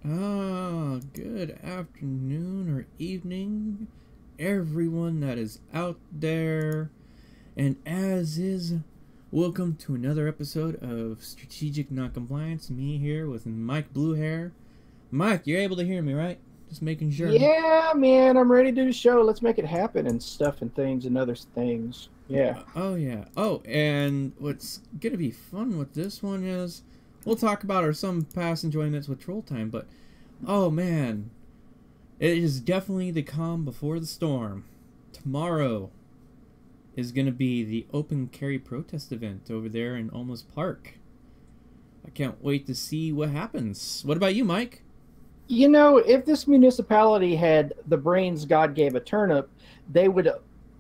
Good afternoon or evening, everyone that is out there. And as is, welcome to another episode of Strategic Noncompliance. Me here with Mike Bluehair. Mike, you're able to hear me, right? Just making sure. Yeah, man, I'm ready to do the show. Let's make it happen and stuff and things and other things. Yeah. Oh, yeah. Oh, and what's going to be fun with this one is we'll talk about our some past enjoyments with Troll Time, but oh man, it is definitely the calm before the storm. Tomorrow is going to be the open carry protest event over there in Olmos Park. I can't wait to see what happens. What about you, Mike? You know, if this municipality had the brains God gave a turnip, they would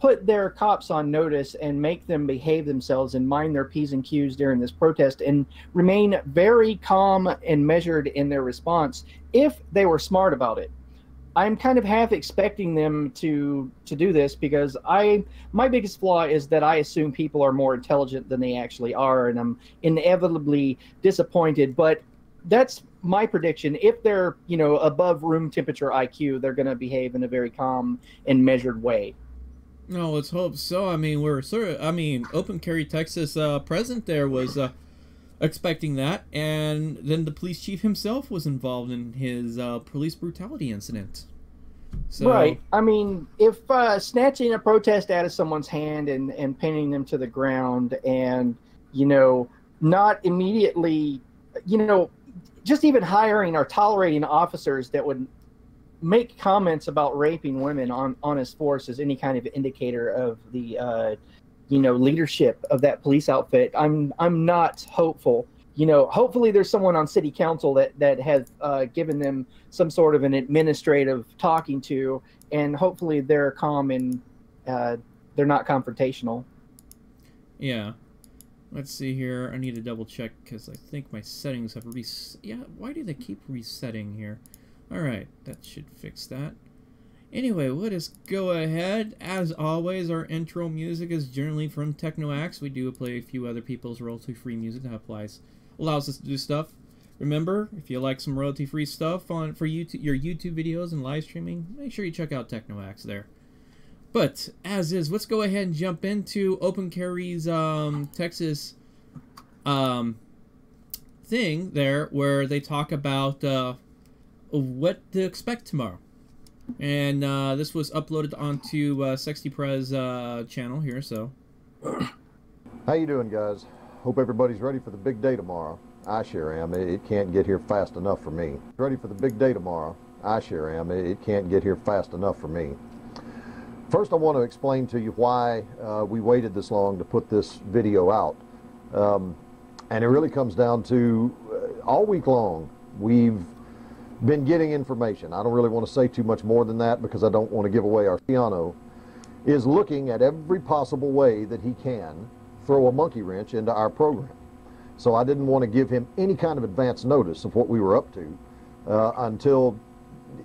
put their cops on notice and make them behave themselves and mind their P's and Q's during this protest and remain very calm and measured in their response if they were smart about it. I'm kind of half expecting them to do this because my biggest flaw is that I assume people are more intelligent than they actually are, and I'm inevitably disappointed. But that's my prediction. If they're, above room temperature IQ, they're going to behave in a very calm and measured way. No, let's hope so. I mean, Open Carry Texas president there was expecting that, and then the police chief himself was involved in his police brutality incident. So, right. I mean, if snatching a protest out of someone's hand and pinning them to the ground and, not immediately, just even hiring or tolerating officers that would make comments about raping women on his force is any kind of indicator of the leadership of that police outfit. I'm not hopeful. Hopefully there's someone on city council that has given them some sort of an administrative talking to, and hopefully they're calm and they're not confrontational. Yeah. Let's see here. I need to double check because I think my settings have yeah, why do they keep resetting here? Alright, that should fix that. Anyway, let us go ahead. As always, our intro music is generally from TechnoAxe. We do play a few other people's royalty-free music that allows us to do stuff. Remember, if you like some royalty-free stuff for YouTube, your YouTube videos and live streaming, make sure you check out TechnoAxe there. But, as is, let's go ahead and jump into Open Carry's Texas thing there, where they talk about what to expect tomorrow. And this was uploaded onto SexyPrez channel here, so. How you doing, guys? Hope everybody's ready for the big day tomorrow. I sure am. It can't get here fast enough for me. Ready for the big day tomorrow. I sure am. It can't get here fast enough for me. First, I want to explain to you why we waited this long to put this video out. And it really comes down to all week long, we've been getting information. I don't really want to say too much more than that because I don't want to give away our piano. Is looking at every possible way that he can throw a monkey wrench into our program. So I didn't want to give him any kind of advance notice of what we were up to until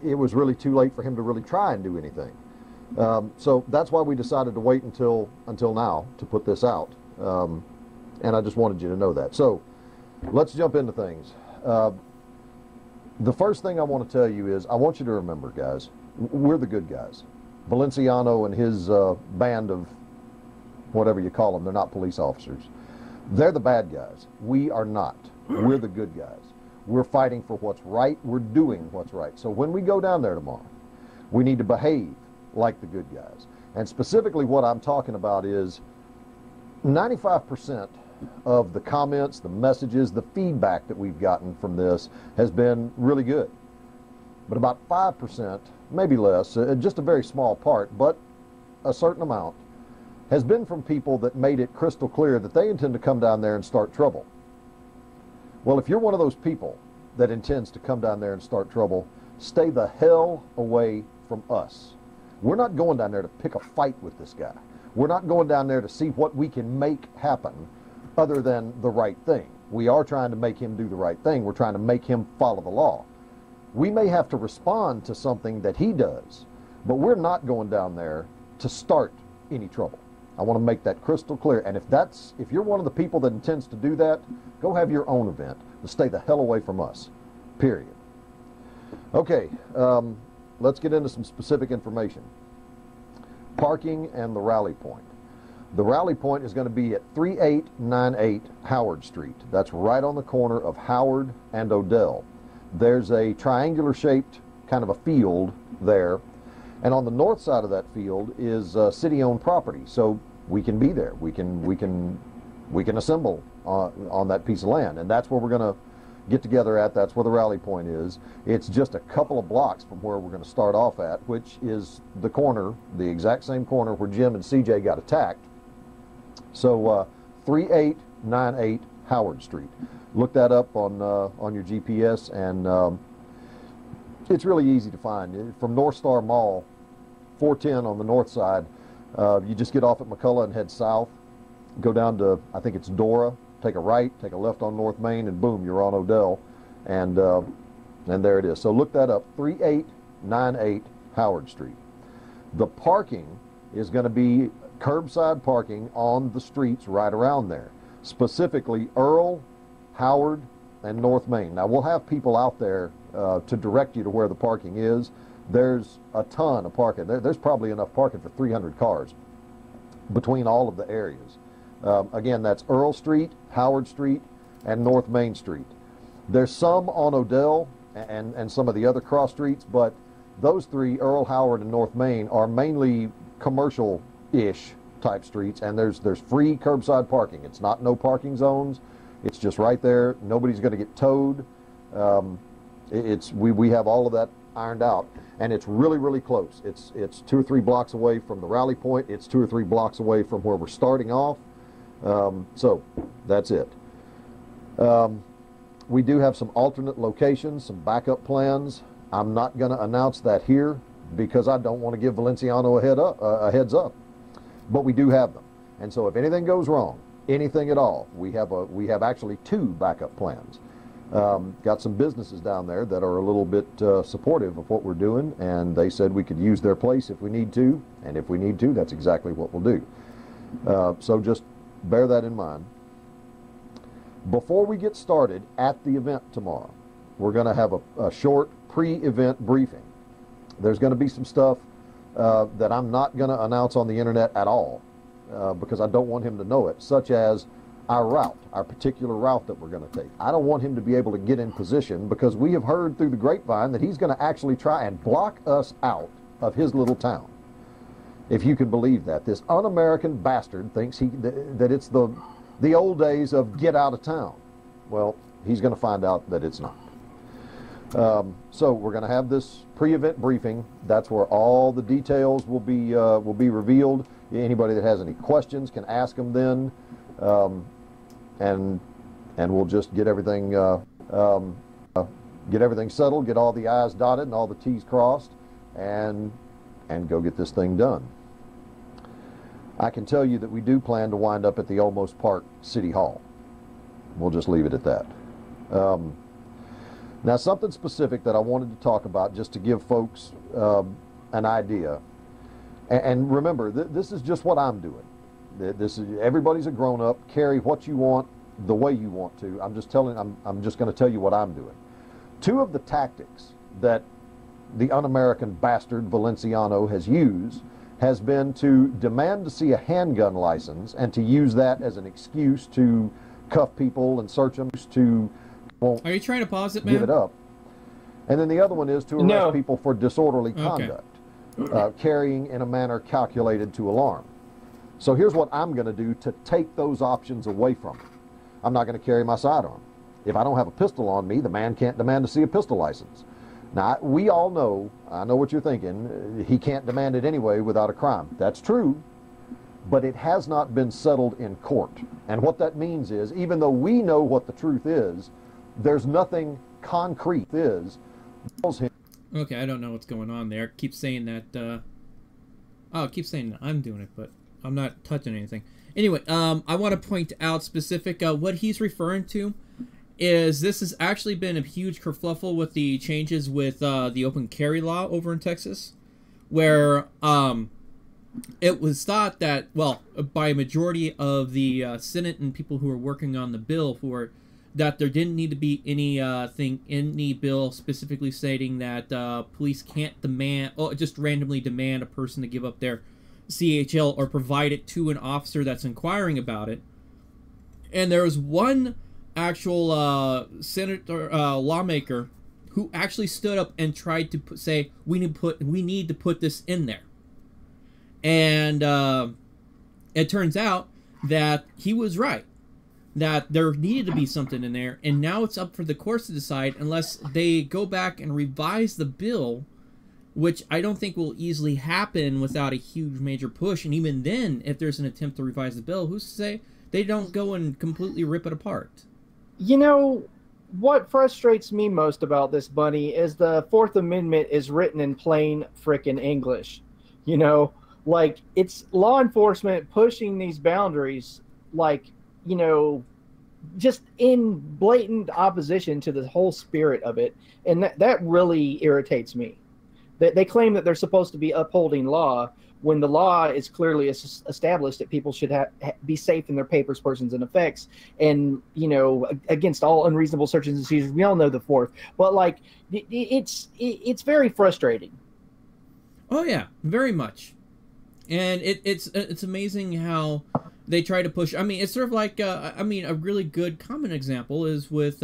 it was really too late for him to really try and do anything. So that's why we decided to wait until now to put this out. And I just wanted you to know that. So let's jump into things. The first thing I want to tell you is I want you to remember, guys, we're the good guys. Valenciano and his band of whatever you call them, they're not police officers. They're the bad guys. We are not. We're the good guys. We're fighting for what's right. We're doing what's right. So when we go down there tomorrow, we need to behave like the good guys. And specifically what I'm talking about is 95% of the comments, the messages, the feedback that we've gotten from this has been really good. But about 5%, maybe less, just a very small part, but a certain amount, has been from people that made it crystal clear that they intend to come down there and start trouble. Well, if you're one of those people that intends to come down there and start trouble, stay the hell away from us. We're not going down there to pick a fight with this guy. We're not going down there to see what we can make happen other than the right thing. We are trying to make him do the right thing. We're trying to make him follow the law. We may have to respond to something that he does, but we're not going down there to start any trouble. I want to make that crystal clear. And if you're one of the people that intends to do that, go have your own event, but stay the hell away from us, period. Okay, let's get into some specific information. Parking and the rally point. The rally point is going to be at 3898 Howard Street. That's right on the corner of Howard and Odell. There's a triangular shaped kind of a field there, and on the north side of that field is city-owned property, so we can be there. We can assemble on that piece of land, and that's where we're going to get together at. That's where the rally point is. It's just a couple of blocks from where we're going to start off at, which is the corner, the exact same corner where Jim and CJ got attacked. So 3898 Howard Street. Look that up on your GPS, and it's really easy to find. From North Star Mall, 410 on the north side, you just get off at McCullough and head south. Go down to, I think it's Dora. Take a right, take a left on North Main, and boom, you're on Odell, and there it is. So look that up, 3898 Howard Street. The parking is going to be curbside parking on the streets right around there, specifically Earl, Howard, and North Main. Now, we'll have people out there to direct you to where the parking is. There's a ton of parking. There's probably enough parking for 300 cars between all of the areas. Again, that's Earl Street, Howard Street, and North Main Street. There's some on Odell and some of the other cross streets, but those three, Earl, Howard, and North Main, are mainly commercial-ish type streets, and there's free curbside parking. It's not no parking zones. It's just right there. Nobody's going to get towed. We have all of that ironed out, and it's really, really close. It's 2 or 3 blocks away from the rally point. It's 2 or 3 blocks away from where we're starting off. So that's it. We do have some alternate locations, some backup plans. I'm not going to announce that here because I don't want to give Valenciano a heads up. But we do have them. And so if anything goes wrong, anything at all, we have actually 2 backup plans. Got some businesses down there that are a little bit supportive of what we're doing, and they said we could use their place if we need to, and if we need to, that's exactly what we'll do. So just bear that in mind. Before we get started at the event tomorrow, we're going to have a short pre-event briefing. There's going to be some stuff that I'm not going to announce on the internet at all because I don't want him to know it, such as our route, our particular route that we're going to take. I don't want him to be able to get in position because we have heard through the grapevine that he's going to actually try and block us out of his little town. If you can believe that. This un-American bastard thinks that it's the old days of get out of town. Well, he's going to find out that it's not. So we're going to have this pre-event briefing. That's where all the details will be revealed. Anybody that has any questions can ask them then, and we'll just get everything settled, get all the I's dotted and all the T's crossed, and go get this thing done. I can tell you that we do plan to wind up at the Olmos Park City Hall. We'll just leave it at that. Now, something specific that I wanted to talk about just to give folks an idea. And remember, this is just what I'm doing. Everybody's a grown-up. Carry what you want the way you want to. I'm just going to tell you what I'm doing. 2 of the tactics that the un-American bastard Valenciano has used has been to demand to see a handgun license and to use that as an excuse to cuff people and search them to Are you trying to pause it, man? Give it up. And then the other one is to arrest people for disorderly conduct, carrying in a manner calculated to alarm. So here's what I'm going to do to take those options away from him. I'm not going to carry my sidearm. If I don't have a pistol on me, the man can't demand to see a pistol license. Now, we all know, I know what you're thinking, he can't demand it anyway without a crime. That's true, but it has not been settled in court. And what that means is, even though we know what the truth is, there's nothing concrete Okay, I don't know what's going on there. It keeps saying that, it keeps saying that I'm doing it, but I'm not touching anything. Anyway, I want to point out specific, what he's referring to is this has actually been a huge kerfluffle with the changes with the open carry law over in Texas, where it was thought that, well, by a majority of the Senate and people who are working on the bill for that there didn't need to be any thing in the bill specifically stating that police can't demand, or just randomly demand a person to give up their CHL or provide it to an officer that's inquiring about it. And there was one actual senator, lawmaker, who actually stood up and tried to say we need to put this in there. And it turns out that he was right, that there needed to be something in there, and now it's up for the courts to decide, unless they go back and revise the bill, which I don't think will easily happen without a huge major push. And even then, if there's an attempt to revise the bill, who's to say they don't go and completely rip it apart? You know, what frustrates me most about this, Bunny, is the Fourth Amendment is written in plain frickin' English. You know, like, it's law enforcement pushing these boundaries, like, you know, just in blatant opposition to the whole spirit of it. And that really irritates me. They claim that they're supposed to be upholding law when the law is clearly established that people should be safe in their papers, persons, and effects, and, you know, against all unreasonable searches and seizures. We all know the fourth, but like it's very frustrating. Oh yeah, very much. And it's amazing how they try to push. I mean, it's sort of like I mean, a really good common example is with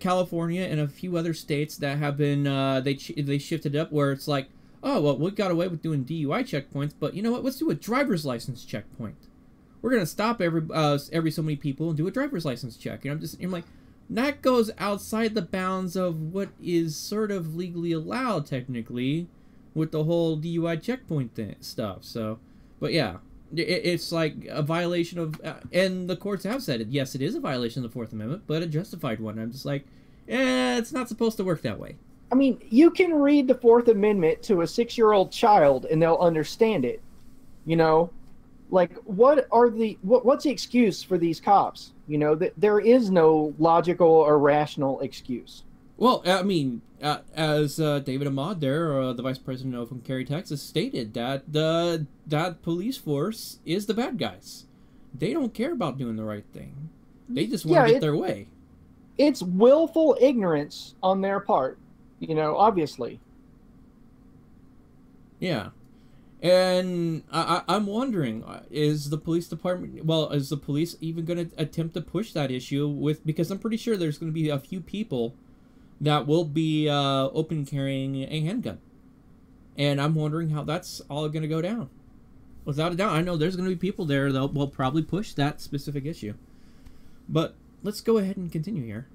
California and a few other states that have been they shifted up, where it's like, oh well, we got away with doing DUI checkpoints, but you know what? Let's do a driver's license checkpoint. We're gonna stop every so many people and do a driver's license check. And I'm like, that goes outside the bounds of what is sort of legally allowed technically, with the whole DUI checkpoint stuff. So, but yeah, it's like a violation of, and the courts have said it. Yes, it is a violation of the Fourth Amendment, but a justified one. I'm just like, it's not supposed to work that way. I mean, you can read the Fourth Amendment to a 6-year-old child and they'll understand it. You know, like, what's the excuse for these cops? You know, that there is no logical or rational excuse. Well, I mean, as David Ahmad there, the vice president of Cary, Texas, stated that that police force is the bad guys. They don't care about doing the right thing. They just want to get their way. It's willful ignorance on their part, you know, obviously. Yeah. And I'm wondering, is the police department, well, is the police even going to attempt to push that issue with, because I'm pretty sure there's going to be a few people that will be open carrying a handgun. And I'm wondering how that's all going to go down. Without a doubt, I know there's going to be people there that will probably push that specific issue. But let's go ahead and continue here.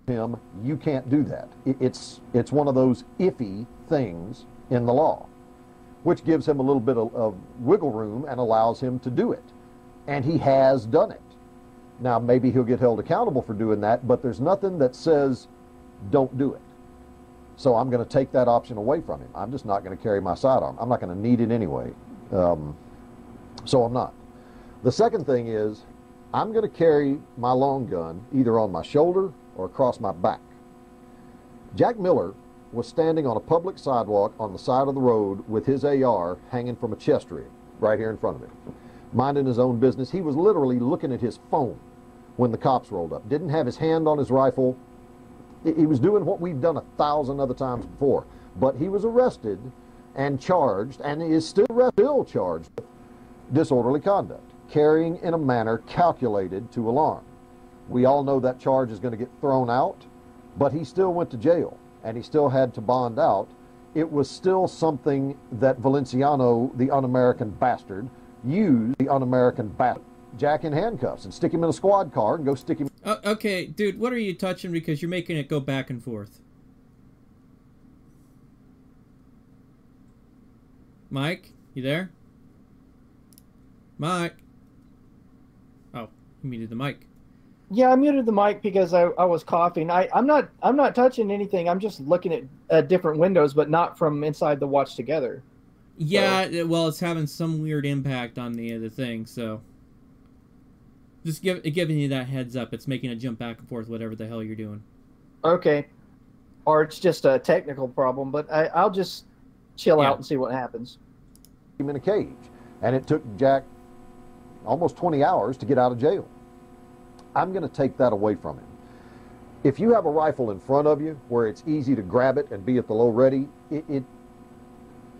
You can't do that. It's one of those iffy things in the law, which gives him a little bit of wiggle room and allows him to do it. And he has done it. Now, maybe he'll get held accountable for doing that, but there's nothing that says don't do it. So I'm going to take that option away from him. I'm just not going to carry my sidearm. I'm not going to need it anyway. So I'm not. The second thing is, I'm going to carry my long gun either on my shoulder or across my back. Jack Miller was standing on a public sidewalk on the side of the road with his AR hanging from a chest rig right here in front of him, minding his own business. He was literally looking at his phone when the cops rolled up. Didn't have his hand on his rifle. He was doing what we've done 1,000 other times before. But he was arrested and charged, and is still charged with disorderly conduct, carrying in a manner calculated to alarm. We all know that charge is going to get thrown out, but he still went to jail, and he still had to bond out. It was still something that Valenciano, the un-American bastard, used the un-American bastard, Jack in handcuffs and stick him in a squad car and go stick him. Okay, dude, what are you touching? Because you're making it go back and forth. Mike, you there? Mike. Oh, you muted the mic. Yeah, I muted the mic because I was coughing. I'm not touching anything. I'm just looking at different windows, but not from inside the Watch Together. Yeah, so, well, it's having some weird impact on the thing, so just giving you that heads up. It's making it jump back and forth, whatever the hell you're doing. Okay, or it's just a technical problem, but I'll just chill out and see what happens. Him in a cage, and it took Jack almost 20 hours to get out of jail. I'm going to take that away from him. If you have a rifle in front of you where it's easy to grab it and be at the low ready,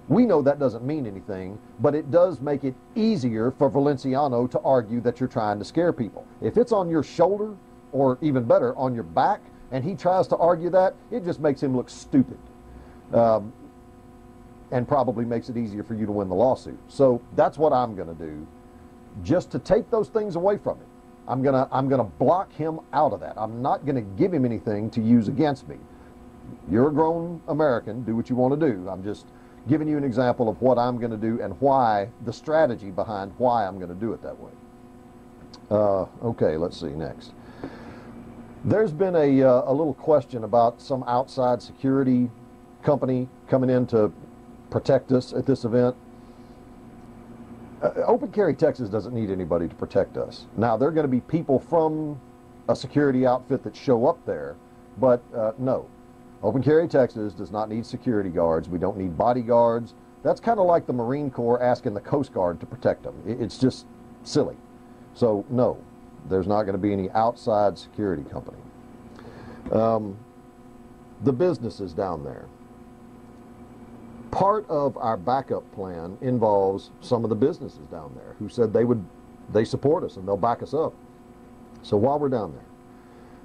we know that doesn't mean anything, but it does make it easier for Valenciano to argue that you're trying to scare people. If it's on your shoulder, or even better, on your back, and he tries to argue that, it just makes him look stupid. And probably makes it easier for you to win the lawsuit. So that's what I'm going to do, just to take those things away from him. I'm gonna block him out of that. I'm not going to give him anything to use against me. You're a grown American. Do what you want to do. I'm just giving you an example of what I'm going to do and why, the strategy behind why I'm going to do it that way. Okay, let's see next. There's been a little question about some outside security company coming in to protect us at this event. Open Carry Texas doesn't need anybody to protect us. Now, there are going to be people from a security outfit that show up there, but no. Open Carry Texas does not need security guards. We don't need bodyguards. That's kind of like the Marine Corps asking the Coast Guard to protect them. It's just silly. So, no, there's not going to be any outside security company. The businesses down there. Part of our backup plan involves some of the businesses down there who said they support us and they'll back us up. So while we're down there,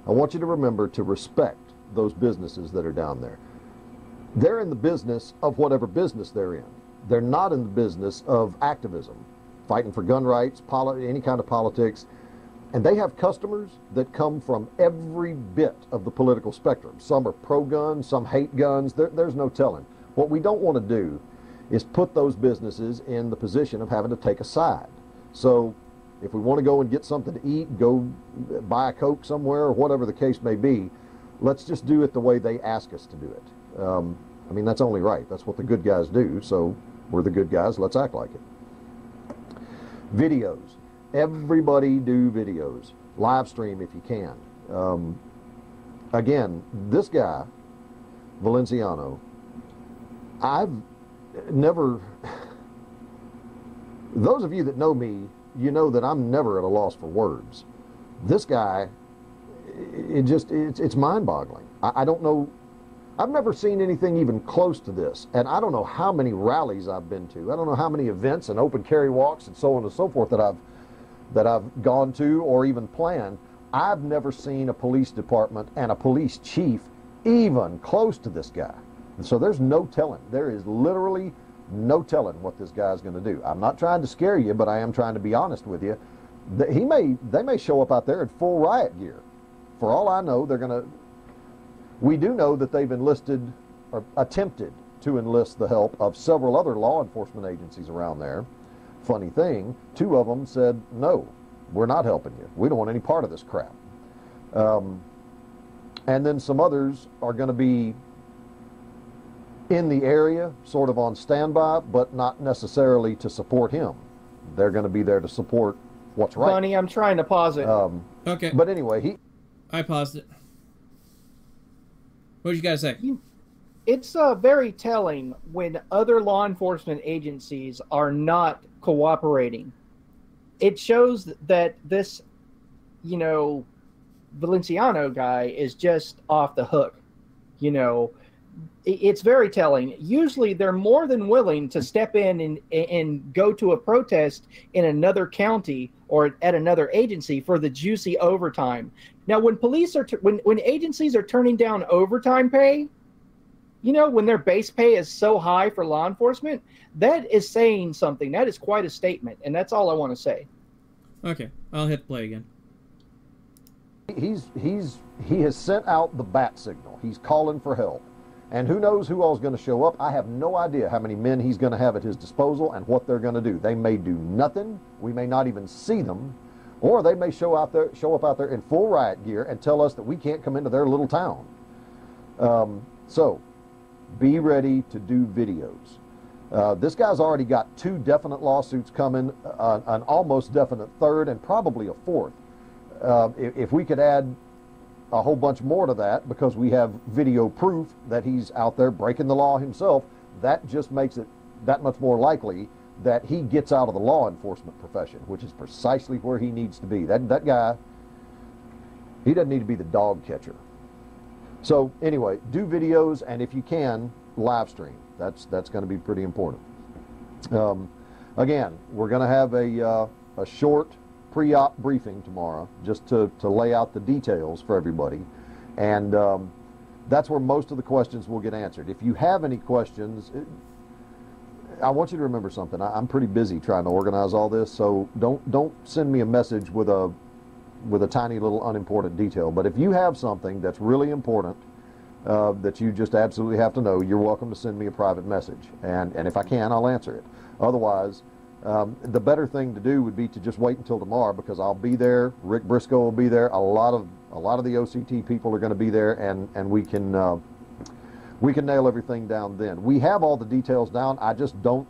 I want you to remember to respect those businesses that are down there. They're in the business of whatever business they're in. They're not in the business of activism, fighting for gun rights, any kind of politics. And they have customers that come from every bit of the political spectrum. Some are pro-gun, some hate guns. There's no telling. What we don't want to do is put those businesses in the position of having to take a side. So if we want to go and get something to eat, go buy a Coke somewhere or whatever the case may be, let's just do it the way they ask us to do it. I mean, that's only right. That's what the good guys do. So we're the good guys. Let's act like it. Videos. Everybody do videos. Live stream if you can. Again, this guy, Valenciano, I've never, those of you that know me, you know that I'm never at a loss for words. This guy, it's mind-boggling. I don't know, I've never seen anything even close to this, and I don't know how many rallies I've been to. I don't know how many events and open carry walks and so on and so forth that I've gone to or even planned. I've never seen a police department and a police chief even close to this guy. So there's no telling. There is literally no telling what this guy's going to do. I'm not trying to scare you, but I am trying to be honest with you. They may show up out there in full riot gear. For all I know, we do know that they've enlisted or attempted to enlist the help of several other law enforcement agencies around there. Funny thing, 2 of them said, no, we're not helping you. We don't want any part of this crap. And then some others are going to be in the area, sort of on standby, but not necessarily to support him. They're going to be there to support what's right. Bunny, I'm trying to pause it. Okay. But anyway, I paused it. What did you guys say? It's very telling when other law enforcement agencies are not cooperating. It shows that this, Valenciano guy is just off the hook. It's very telling. Usually they're more than willing to step in and go to a protest in another county or at another agency for the juicy overtime. Now, when police are when agencies are turning down overtime pay, when their base pay is so high for law enforcement, that is saying something. That is quite a statement, and that's all I want to say. Okay, I'll hit play again. He has sent out the bat signal. He's calling for help. And who knows who all's going to show up. I have no idea how many men he's going to have at his disposal and what they're going to do. They may do nothing. We may not even see them. Or they may show up out there in full riot gear and tell us that we can't come into their little town. So be ready to do videos. This guy's already got 2 definite lawsuits coming, an almost definite 3rd, and probably a 4th. If we could add a whole bunch more to that, because we have video proof that he's out there breaking the law himself, that just makes it that much more likely that he gets out of the law enforcement profession, which is precisely where he needs to be. That guy, He doesn't need to be the dog catcher. So anyway, do videos, and if you can, live stream. That's going to be pretty important. Again, we're going to have a short pre-op briefing tomorrow, just to lay out the details for everybody, and that's where most of the questions will get answered. If you have any questions, I want you to remember something. I'm pretty busy trying to organize all this, so don't send me a message with a tiny little unimportant detail. But if you have something that's really important that you just absolutely have to know, you're welcome to send me a private message, and if I can, I'll answer it. Otherwise, the better thing to do would be to just wait until tomorrow, because I'll be there. Rick Briscoe will be there. A lot of the OCT people are going to be there, and we can nail everything down then. We have all the details down. I don't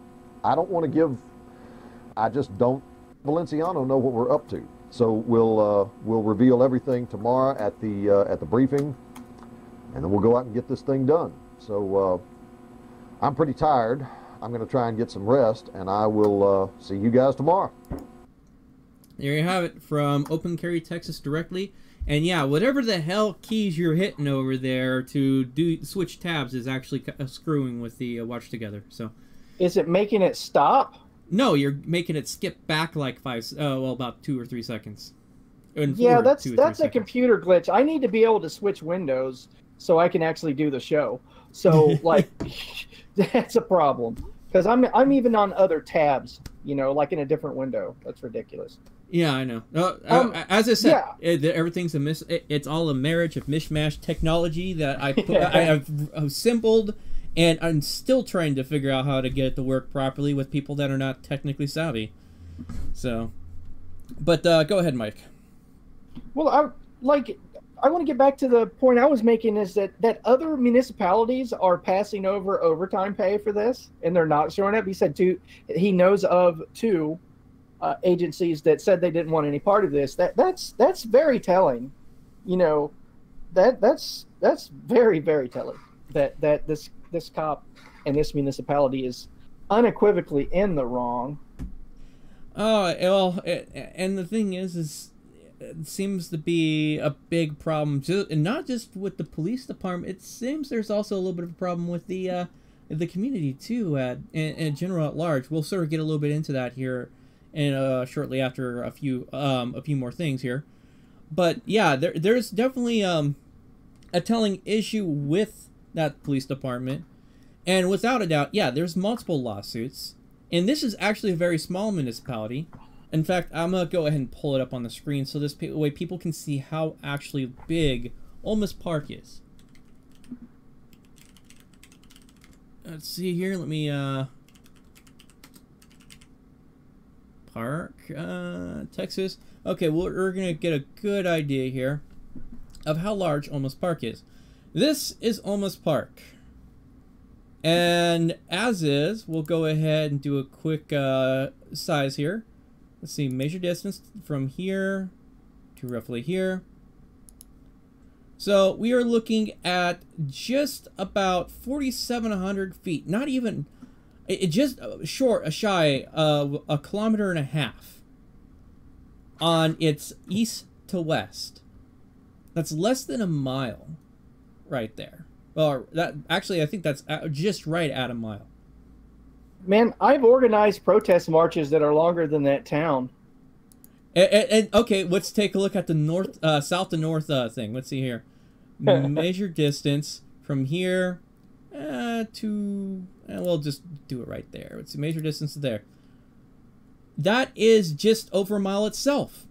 Valenciano know what we're up to. So we'll reveal everything tomorrow at the briefing, and then we'll go out and get this thing done. So I'm pretty tired. I'm going to try and get some rest, and I will see you guys tomorrow. There you have it, from Open Carry Texas directly. And yeah, whatever the hell keys you're hitting over there to switch tabs is actually screwing with the watch together. So, is it making it stop? No, you're making it skip back like about 2 or 3 seconds. Yeah, that's a computer glitch. I need to be able to switch windows so I can actually do the show. So like, that's a problem, because I'm even on other tabs, you know, like in a different window. That's ridiculous. Yeah, I know. As I said, everything's it's all a marriage of mishmash technology that I have assembled, and I'm still trying to figure out how to get it to work properly with people that are not technically savvy. So, but go ahead, Mike. Well, I want to get back to the point I was making, is that other municipalities are passing over overtime pay for this, and they're not showing up. He said he knows of 2 agencies that said they didn't want any part of this. That's very telling. You know, that's very, very telling that this cop and this municipality is unequivocally in the wrong. Oh, well, and the thing is it seems to be a big problem too, and not just with the police department. It seems there's also a little bit of a problem with the community too, in general at large. We'll sort of get a little bit into that here, and shortly after a few more things here. But yeah, there's definitely a telling issue with that police department, and without a doubt, yeah, there's multiple lawsuits, and this is actually a very small municipality. In fact, I'm going to go ahead and pull it up on the screen so this way people can see how actually big Olmos Park is. Let's see here. Let me, Park, Texas. Okay, well, we're going to get a good idea here of how large Olmos Park is. This is Olmos Park. And as is, we'll go ahead and do a quick size here. Let's see, measure distance from here to roughly here. So we are looking at just about 4,700 feet. Not even, just shy of 1.5 kilometers on its east to west. That's less than a mile right there. Well, I think that's just right at a mile. Man, I've organized protest marches that are longer than that town. And okay, let's take a look at the north, south to north thing. Let's see here. Measure distance from here to. We'll just do it right there. Let's see, measure distance there. That is just over a mile itself.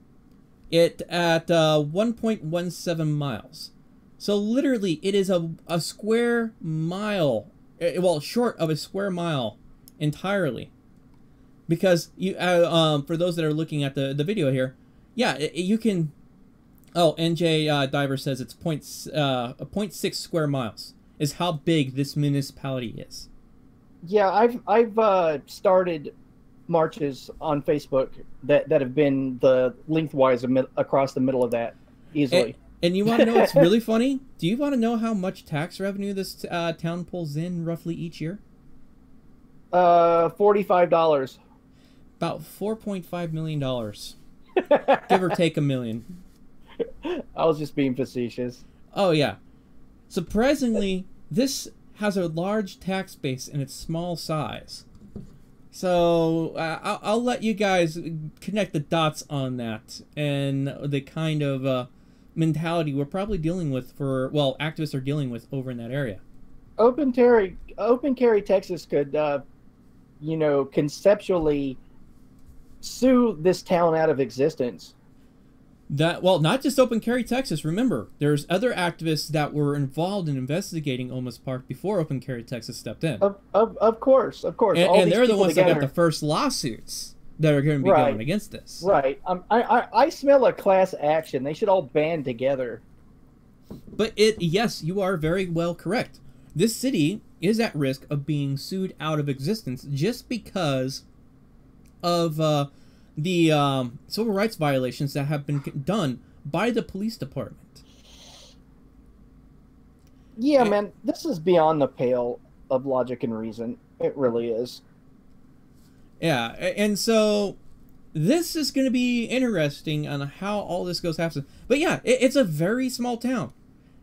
It at 1.17 miles. So literally, it is a square mile. Well, short of a square mile. Entirely, because you for those that are looking at the video here, yeah, you can. Oh, NJ Diver says it's 0.6 square miles is how big this municipality is. Yeah, I've started marches on Facebook that have been the lengthwise across the middle of that easily. And you want to know what's really funny? Do you want to know how much tax revenue this town pulls in roughly each year? $45. About $4.5 million. Give or take $1 million. I was just being facetious. Oh, yeah. Surprisingly, this has a large tax base in its small size. So, I'll let you guys connect the dots on that and the kind of mentality we're probably dealing with activists are dealing with over in that area. Open Carry, Texas could, conceptually sue this town out of existence. Not just Open Carry Texas. Remember, there's other activists that were involved in investigating Olmos Park before Open Carry Texas stepped in. Of course. And they're the ones that got the first lawsuits that are going to be going against this. Right. I smell a class action. They should all band together. But yes, you are very well correct. This city is at risk of being sued out of existence just because of the civil rights violations that have been done by the police department. Yeah, man, this is beyond the pale of logic and reason. It really is. Yeah, and so this is going to be interesting on how all this goes happen. But yeah, it's a very small town.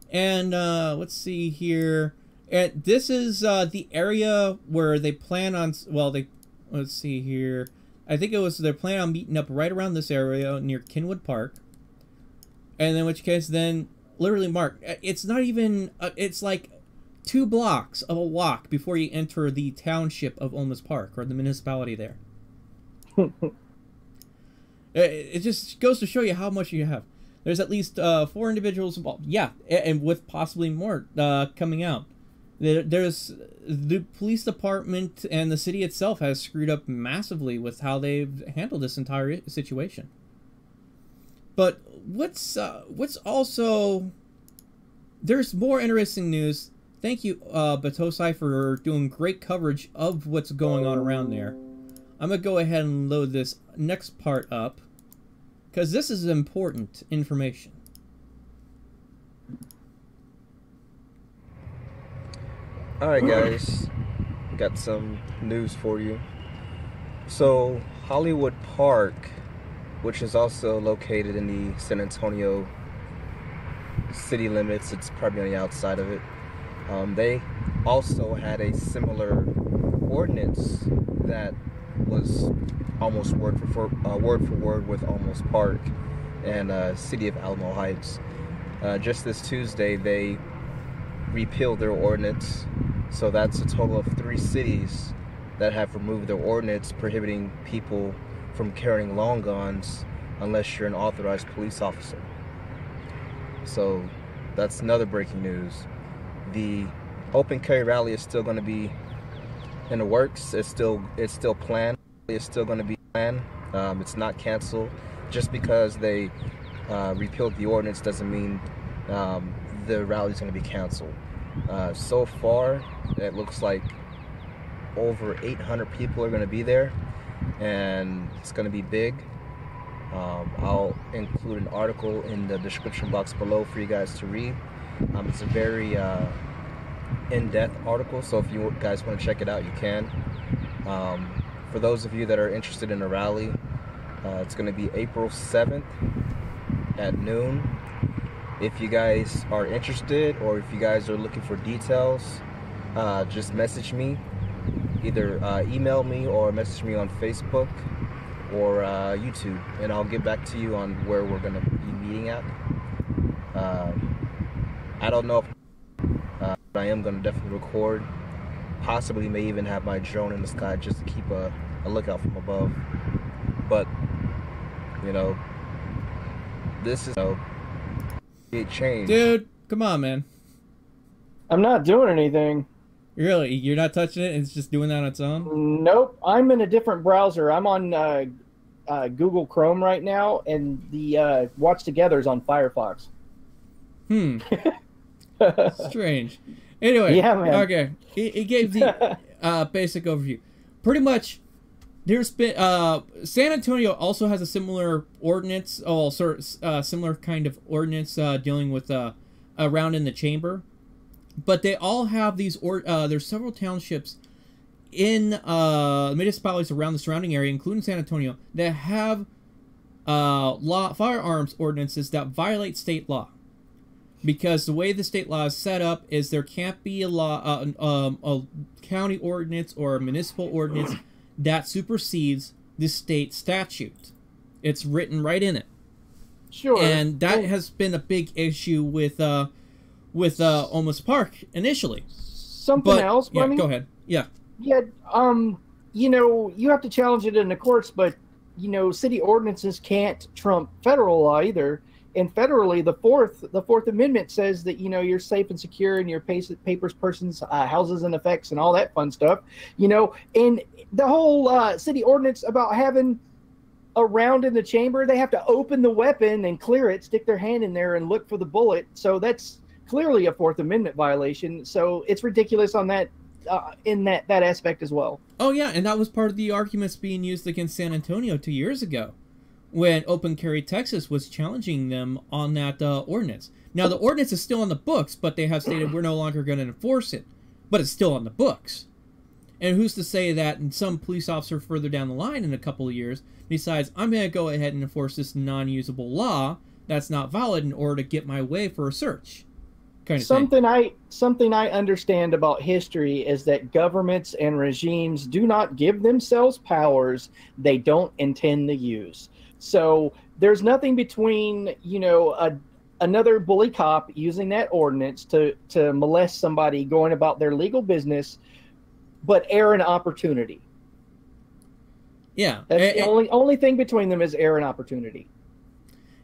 And let's see here. And this is the area where they plan on, let's see here. I think they're planning on meeting up right around this area near Kenwood Park. And in which case, then, literally, Mark, it's not even, it's like 2 blocks of a walk before you enter the township of Olmos Park, or the municipality there. It just goes to show you how much you have. There's at least 4 individuals involved. Yeah, and with possibly more coming out. There's the police department and the city itself has screwed up massively with how they've handled this entire situation. But what's also, there's more interesting news. Thank you, Batosai, for doing great coverage of what's going on around there. I'm gonna go ahead and load this next part up because this is important information. Alright guys, got some news for you. So Hollywood Park, which is also located in the San Antonio city limits, it's probably on the outside of it, they also had a similar ordinance that was almost word for word with Olmos Park and city of Alamo Heights. Just this Tuesday they repealed their ordinance, so that's a total of 3 cities that have removed their ordinance prohibiting people from carrying long guns unless you're an authorized police officer. So that's another breaking news. The open carry rally is still going to be in the works. It's still planned. It's still going to be planned. It's not canceled. Just because they repealed the ordinance doesn't mean the rally is going to be canceled. So far, it looks like over 800 people are going to be there, and it's going to be big. I'll include an article in the description box below for you guys to read. It's a very in-depth article, so if you guys want to check it out, you can. For those of you that are interested in a rally, it's going to be April 7th at noon. If you guys are interested, or if you guys are looking for details, just message me. Either email me or message me on Facebook or YouTube, and I'll get back to you on where we're going to be meeting at. I don't know if I am going to definitely record. Possibly may even have my drone in the sky just to keep a lookout from above. But, you know, this is it changed. Dude, come on, man. I'm not doing anything. Really? You're not touching it? It's just doing that on its own? Nope. I'm in a different browser. I'm on Google Chrome right now, and the Watch Together is on Firefox. Strange. Anyway, yeah, man. Okay. It gave the basic overview. Pretty much, there's been San Antonio also has a similar ordinance, similar kind of ordinance dealing with around in the chamber, but they all have these. There's several townships in municipalities around the surrounding area, including San Antonio, that have firearms ordinances that violate state law. Because the way the state law is set up is there can't be a county ordinance or a municipal ordinance that supersedes the state statute. It's written right in it. Sure. And that has been a big issue with Olmos Park initially. Something else, yeah, Bunny? go ahead. Yeah. Yeah, you know, you have to challenge it in the courts, but, you know, city ordinances can't trump federal law either. And federally, the Fourth Amendment says that, you know, you're safe and secure in your papers, persons, houses, and effects, and all that fun stuff. You know, and the whole city ordinance about having a round in the chamber, they have to open the weapon and clear it, stick their hand in there, and look for the bullet. So that's clearly a Fourth Amendment violation. So it's ridiculous on that, in that aspect as well. Oh yeah, and that was part of the arguments being used against San Antonio 2 years ago, when Open Carry Texas was challenging them on that ordinance. Now, the ordinance is still on the books, but they have stated we're no longer going to enforce it. But it's still on the books. And who's to say that some police officer further down the line in a couple of years decides, I'm going to go ahead and enforce this non-usable law that's not valid in order to get my way for a search? Kind of Something I understand about history is that governments and regimes do not give themselves powers they don't intend to use. So there's nothing between, you know, another bully cop using that ordinance to molest somebody going about their legal business, but air an opportunity. Yeah. That's the only thing between them is air an opportunity.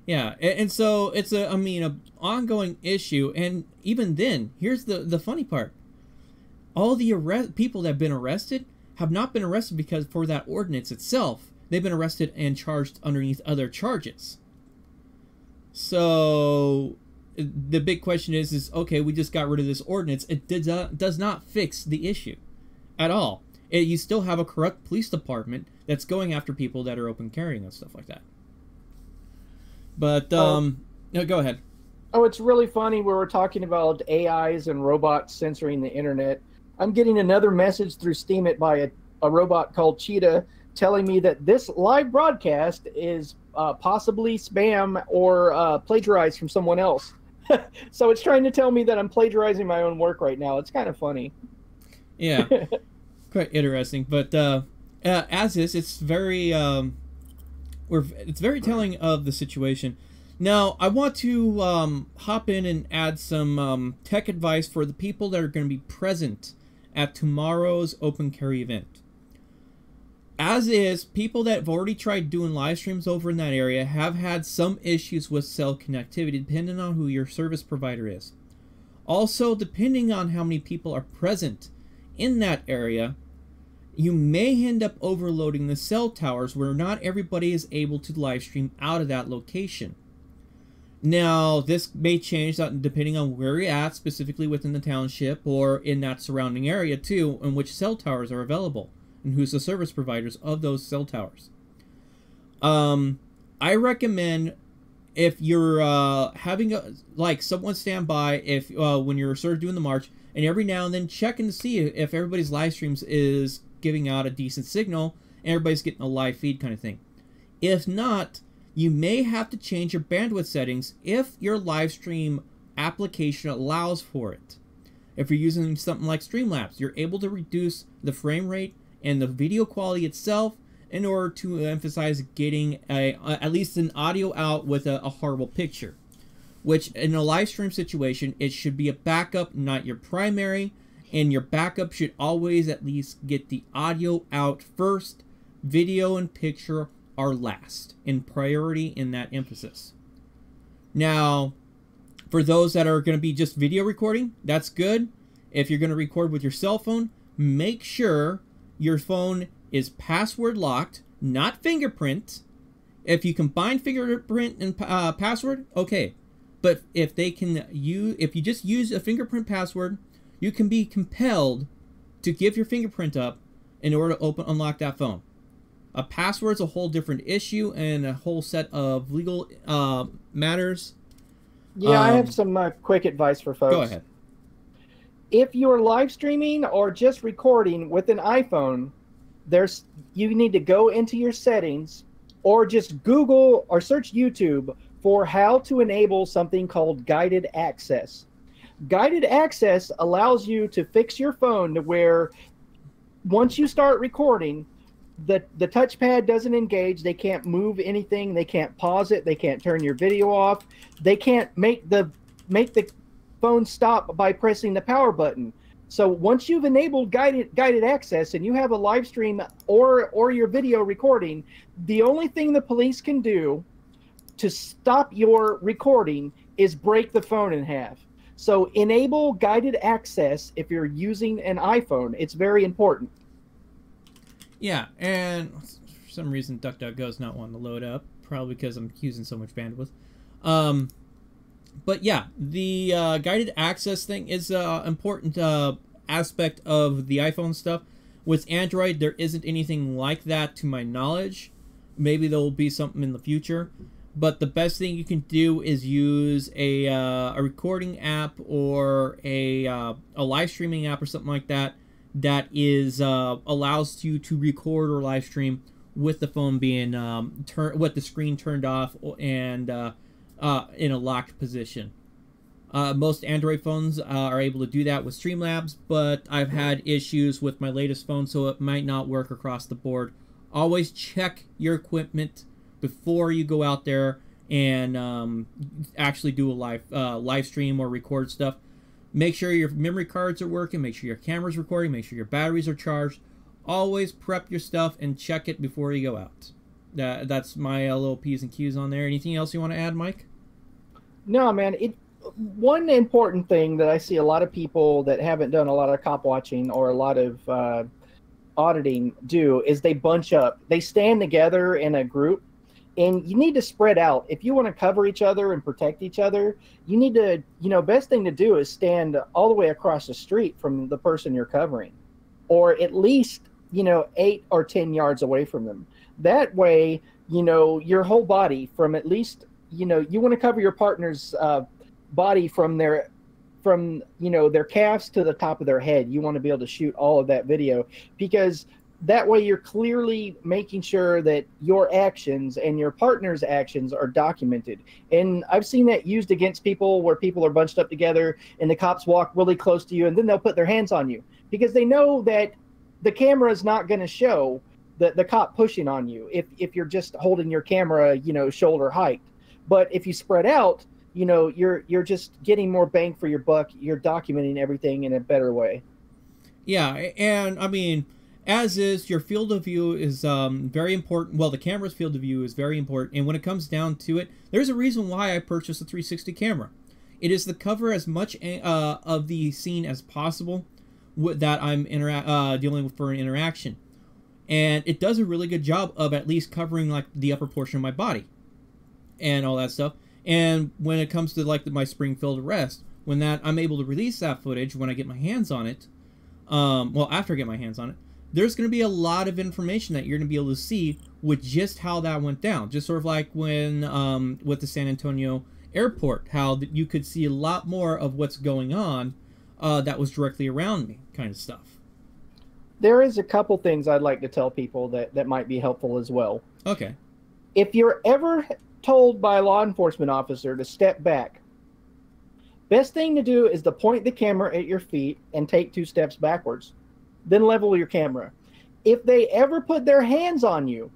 Yeah, and so it's an ongoing issue, and even then, here's the funny part: all the people that have been arrested have not been arrested because for that ordinance itself. They've been arrested and charged underneath other charges. So the big question is okay, we just got rid of this ordinance. It does not fix the issue at all. You still have a corrupt police department that's going after people that are open carrying and stuff like that. But no, go ahead. Oh, it's really funny. We were talking about AIs and robots censoring the internet. I'm getting another message through Steemit by a robot called Cheetah telling me that this live broadcast is possibly spam or plagiarized from someone else. So it's trying to tell me that I'm plagiarizing my own work right now. It's kind of funny. Yeah, quite interesting. But as is, it's very it's very telling of the situation. Now, I want to hop in and add some tech advice for the people that are going to be present at tomorrow's Open Carry event. As is, people that have already tried doing live streams over in that area have had some issues with cell connectivity, depending on who your service provider is. Also, depending on how many people are present in that area, you may end up overloading the cell towers where not everybody is able to live stream out of that location. Now, this may change depending on where you're at, specifically within the township or in that surrounding area too, and which cell towers are available and who's the service providers of those cell towers. I recommend if you're having someone stand by if when you're sort of doing the march, and every now and then checking to see if everybody's live streams is giving out a decent signal and everybody's getting a live feed kind of thing. If not, you may have to change your bandwidth settings if your live stream application allows for it. If you're using something like Streamlabs, you're able to reduce the frame rate and the video quality itself in order to emphasize getting at least an audio out with a horrible picture. Which, in a live stream situation, it should be a backup, not your primary, and your backup should always at least get the audio out first. Video and picture are last in priority in that emphasis. Now, for those that are going to be just video recording, that's good. If you're going to record with your cell phone, make sure your phone is password locked, not fingerprint. If you combine fingerprint and password, okay. But if you just use a fingerprint password, you can be compelled to give your fingerprint up in order to unlock that phone. A password's a whole different issue and a whole set of legal matters. Yeah, I have some quick advice for folks. Go ahead. If you're live streaming or just recording with an iPhone, you need to go into your settings or just Google or search YouTube for how to enable something called guided access. Guided access allows you to fix your phone to where once you start recording, the touchpad doesn't engage. They can't move anything. They can't pause it. They can't turn your video off. They can't make the phone stop by pressing the power button. So once you've enabled guided access and you have a live stream or your video recording, the only thing the police can do to stop your recording is break the phone in half. So enable guided access if you're using an iPhone. It's very important. Yeah, and for some reason DuckDuckGo is not wanting to load up, probably because I'm using so much bandwidth. But yeah, the guided access thing is an important aspect of the iPhone stuff. With Android, there isn't anything like that to my knowledge. Maybe there will be something in the future. But the best thing you can do is use a recording app or a live streaming app or something like that that is allows you to record or live stream with the phone being with the screen turned off and in a locked position. Most Android phones are able to do that with Streamlabs, but I've had issues with my latest phone, so it might not work across the board. Always check your equipment before you go out there and actually do a live stream or record stuff. Make sure your memory cards are working, make sure your camera's recording, make sure your batteries are charged. Always prep your stuff and check it before you go out. That's my little P's and Q's on there. Anything else you want to add, Mike? No, man. One important thing that I see a lot of people that haven't done a lot of cop watching or a lot of auditing do is they bunch up. They stand together in a group, and you need to spread out. If you want to cover each other and protect each other, you need to, best thing to do is stand all the way across the street from the person you're covering, or at least, 8 or 10 yards away from them. That way, your whole body from at least, you want to cover your partner's body from their calves to the top of their head. You want to be able to shoot all of that video, because that way you're clearly making sure that your actions and your partner's actions are documented. And I've seen that used against people where people are bunched up together and the cops walk really close to you and then they'll put their hands on you because they know that the camera is not going to show the cop pushing on you if you're just holding your camera, shoulder height. But if you spread out, you're just getting more bang for your buck. You're documenting everything in a better way. Yeah, and I mean, as is, your field of view is very important. Well, the camera's field of view is very important. And when it comes down to it, there's a reason why I purchased a 360 camera. It is to cover as much of the scene as possible that I'm dealing with for an interaction. And it does a really good job of at least covering like the upper portion of my body and all that stuff. And when it comes to like my spring-filled arrest, when I'm able to release that footage when I get my hands on it, after I get my hands on it, there's going to be a lot of information that you're going to be able to see with just how that went down. Just sort of like when with the San Antonio airport, how you could see a lot more of what's going on that was directly around me, kind of stuff. There is a couple things I'd like to tell people that might be helpful as well. Okay. If you're ever told by a law enforcement officer to step back, best thing to do is to point the camera at your feet and take 2 steps backwards. Then level your camera. If they ever put their hands on you,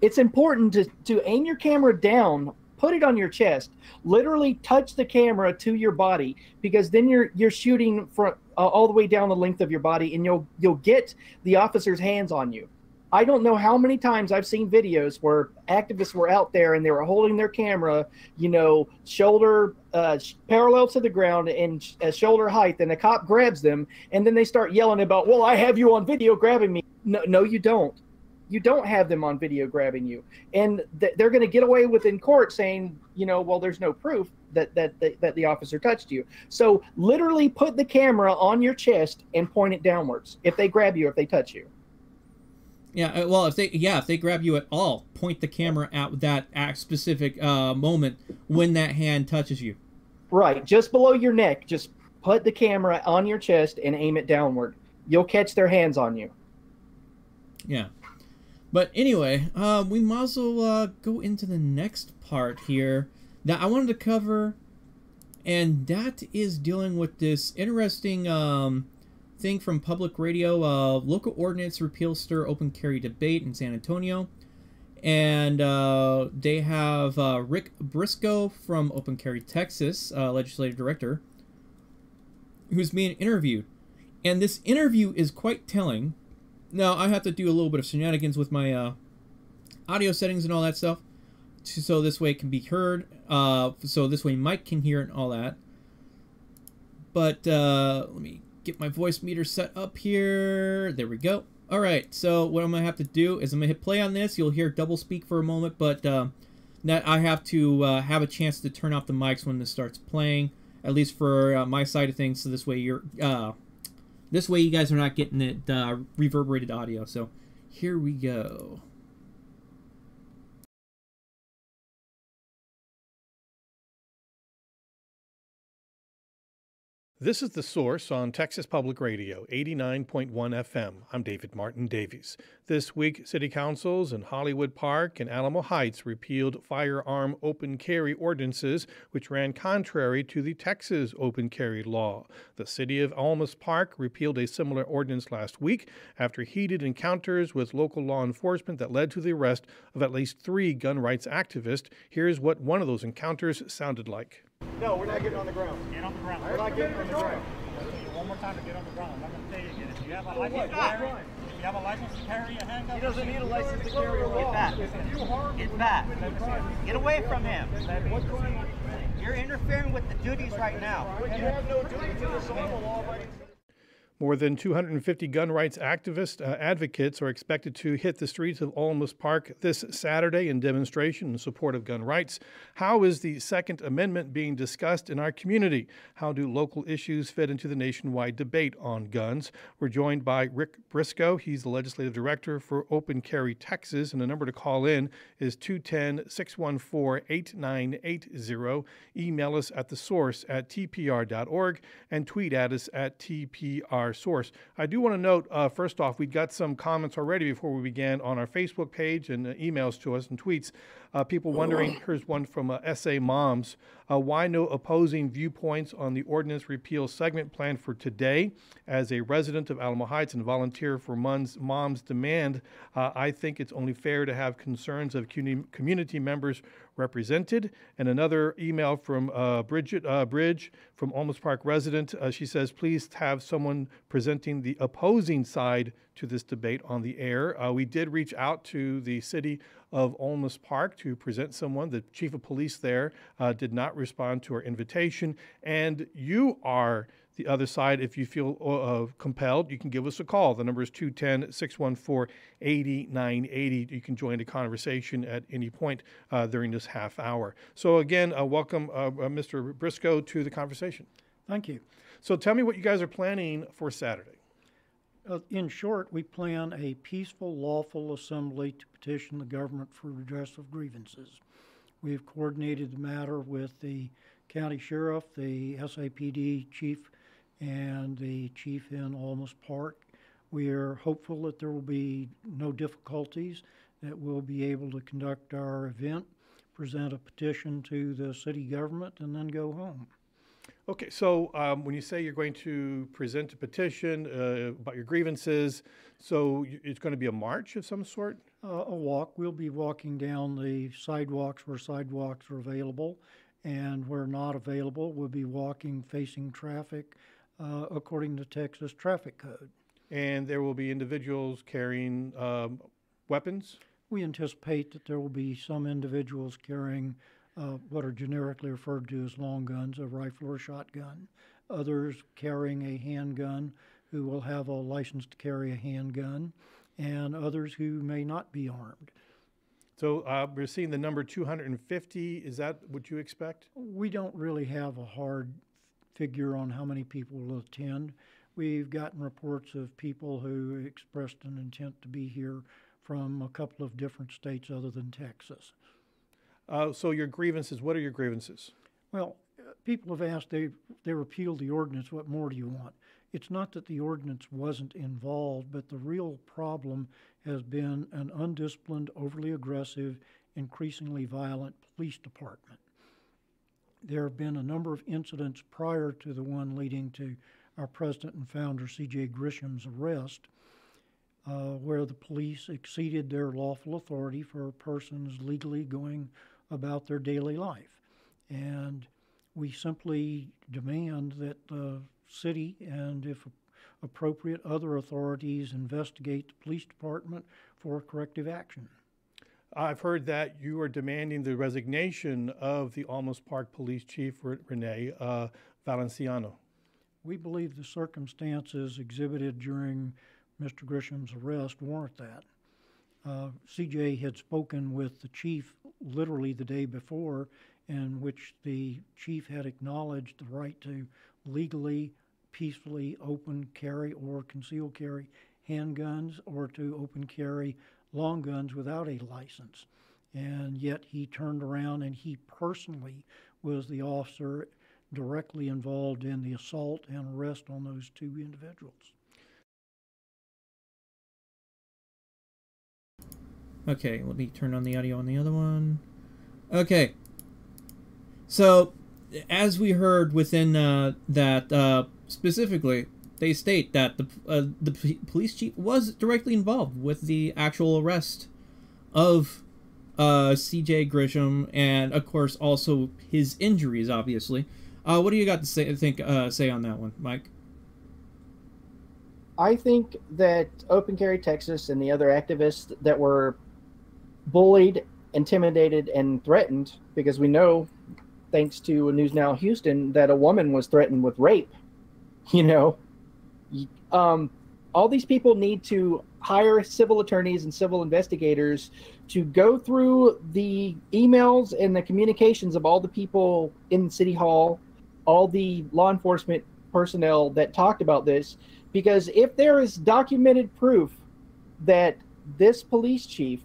it's important to aim your camera down, put it on your chest, literally touch the camera to your body, because then you're shooting from all the way down the length of your body, and you'll get the officer's hands on you. I don't know how many times I've seen videos where activists were out there and they were holding their camera, shoulder parallel to the ground and shoulder height, and a cop grabs them, and then they start yelling about, well, I have you on video grabbing me. No, you don't. You don't have them on video grabbing you. And they're going to get away with in court saying, well, there's no proof that the officer touched you. So literally put the camera on your chest and point it downwards if they grab you, if they touch you. Yeah, well, if they grab you at all, point the camera at that specific moment when that hand touches you. Right, just below your neck. Just put the camera on your chest and aim it downward. You'll catch their hands on you. Yeah. But anyway, we might as well go into the next part here that I wanted to cover, and that is dealing with this interesting thing from public radio, local ordinance repeal stir open carry debate in San Antonio. And they have Rick Briscoe from Open Carry, Texas, legislative director, who's being interviewed. And this interview is quite telling. Now, I have to do a little bit of shenanigans with my audio settings and all that stuff, so this way it can be heard, so this way Mike can hear it and all that. But let me get my voice meter set up here. There we go. Alright, so what I'm going to have to do is I'm going to hit play on this. You'll hear double speak for a moment, but that I have to have a chance to turn off the mics when this starts playing, at least for my side of things, so this way you guys are not getting it reverberated audio. So here we go. This is The Source on Texas Public Radio, 89.1 FM. I'm David Martin Davies. This week, city councils in Hollywood Park and Alamo Heights repealed firearm open carry ordinances, which ran contrary to the Texas open carry law. The city of Olmos Park repealed a similar ordinance last week after heated encounters with local law enforcement that led to the arrest of at least 3 gun rights activists. Here's what one of those encounters sounded like. No, we're not getting on the ground. Get on the ground. We're not getting on the ground. One more time to get on the ground. I'm going to tell you again. If you have a license to carry, if you have a license to carry a handgun, He doesn't need a license to carry a law. Get back. Get away from him. You're interfering with the duties right now. You have no duty to this law. More than 250 gun rights advocates are expected to hit the streets of Olmos Park this Saturday in demonstration in support of gun rights. How is the Second Amendment being discussed in our community? How do local issues fit into the nationwide debate on guns? We're joined by Rick Briscoe. He's the legislative director for Open Carry, Texas, and the number to call in is 210-614-8980. Email us at thesource@tpr.org and tweet at us at TPR Source. I do want to note, first off, we got some comments already before we began on our Facebook page and emails to us and tweets. People wondering, here's one from SA Moms, why no opposing viewpoints on the ordinance repeal segment planned for today? As a resident of Alamo Heights and volunteer for Moms Demand, I think it's only fair to have concerns of community members represented. And another email from Bridget Bridge, from Olmos Park resident. She says, please have someone presenting the opposing side to this debate on the air. We did reach out to the city of Olmos Park to present someone. The chief of police there did not respond to our invitation. And you are the other side. If you feel compelled, you can give us a call. The number is 210-614-8980. You can join the conversation at any point during this half hour. So again, welcome Mr. Briscoe to the conversation. Thank you. So tell me what you guys are planning for Saturday. In short, we plan a peaceful, lawful assembly to petition the government for redress of grievances. We have coordinated the matter with the county sheriff, the SAPD chief, and the chief in Olmos Park. We are hopeful that there will be no difficulties, that we'll be able to conduct our event, present a petition to the city government, and then go home. Okay, so when you say you're going to present a petition about your grievances, so it's going to be a march of some sort? A walk. We'll be walking down the sidewalks where sidewalks are available, and where not available, we'll be walking facing traffic according to Texas traffic code. And there will be individuals carrying weapons? We anticipate that there will be some individuals carrying what are generically referred to as long guns, a rifle or shotgun. Others carrying a handgun who will have a license to carry a handgun, and others who may not be armed. So we're seeing the number 250. Is that what you expect? We don't really have a hard figure on how many people will attend. We've gotten reports of people who expressed an intent to be here from a couple of different states other than Texas. So your grievances, what are your grievances? Well, people have asked, they repealed the ordinance, what more do you want? it's not that the ordinance wasn't involved, but the real problem has been an undisciplined, overly aggressive, increasingly violent police department. There have been a number of incidents prior to the one leading to our president and founder, C.J. Grisham's arrest, where the police exceeded their lawful authority for persons legally going about their daily life. And we simply demand that the city and, if appropriate, other authorities investigate the police department for corrective action. I've heard that you are demanding the resignation of the Olmos Park Police Chief, Renee Valenciano. We believe the circumstances exhibited during Mr. Grisham's arrest warrant that. CJ had spoken with the chief literally the day before, in which the chief had acknowledged the right to legally, peacefully open carry or conceal carry handguns, or to open carry long guns without a license. And yet he turned around and he personally was the officer directly involved in the assault and arrest on those two individuals. Okay, let me turn on the audio on the other one. Okay. So, as we heard within that, specifically, they state that the police chief was directly involved with the actual arrest of C.J. Grisham, and of course also his injuries, obviously. What do you got to say on that one, Mike? I think that Open Carry Texas and the other activists that were bullied, intimidated, and threatened, because we know, thanks to News Now Houston, that a woman was threatened with rape. You know, all these people need to hire civil attorneys and civil investigators to go through the emails and the communications of all the people in City Hall, all the law enforcement personnel that talked about this, because if there is documented proof that this police chief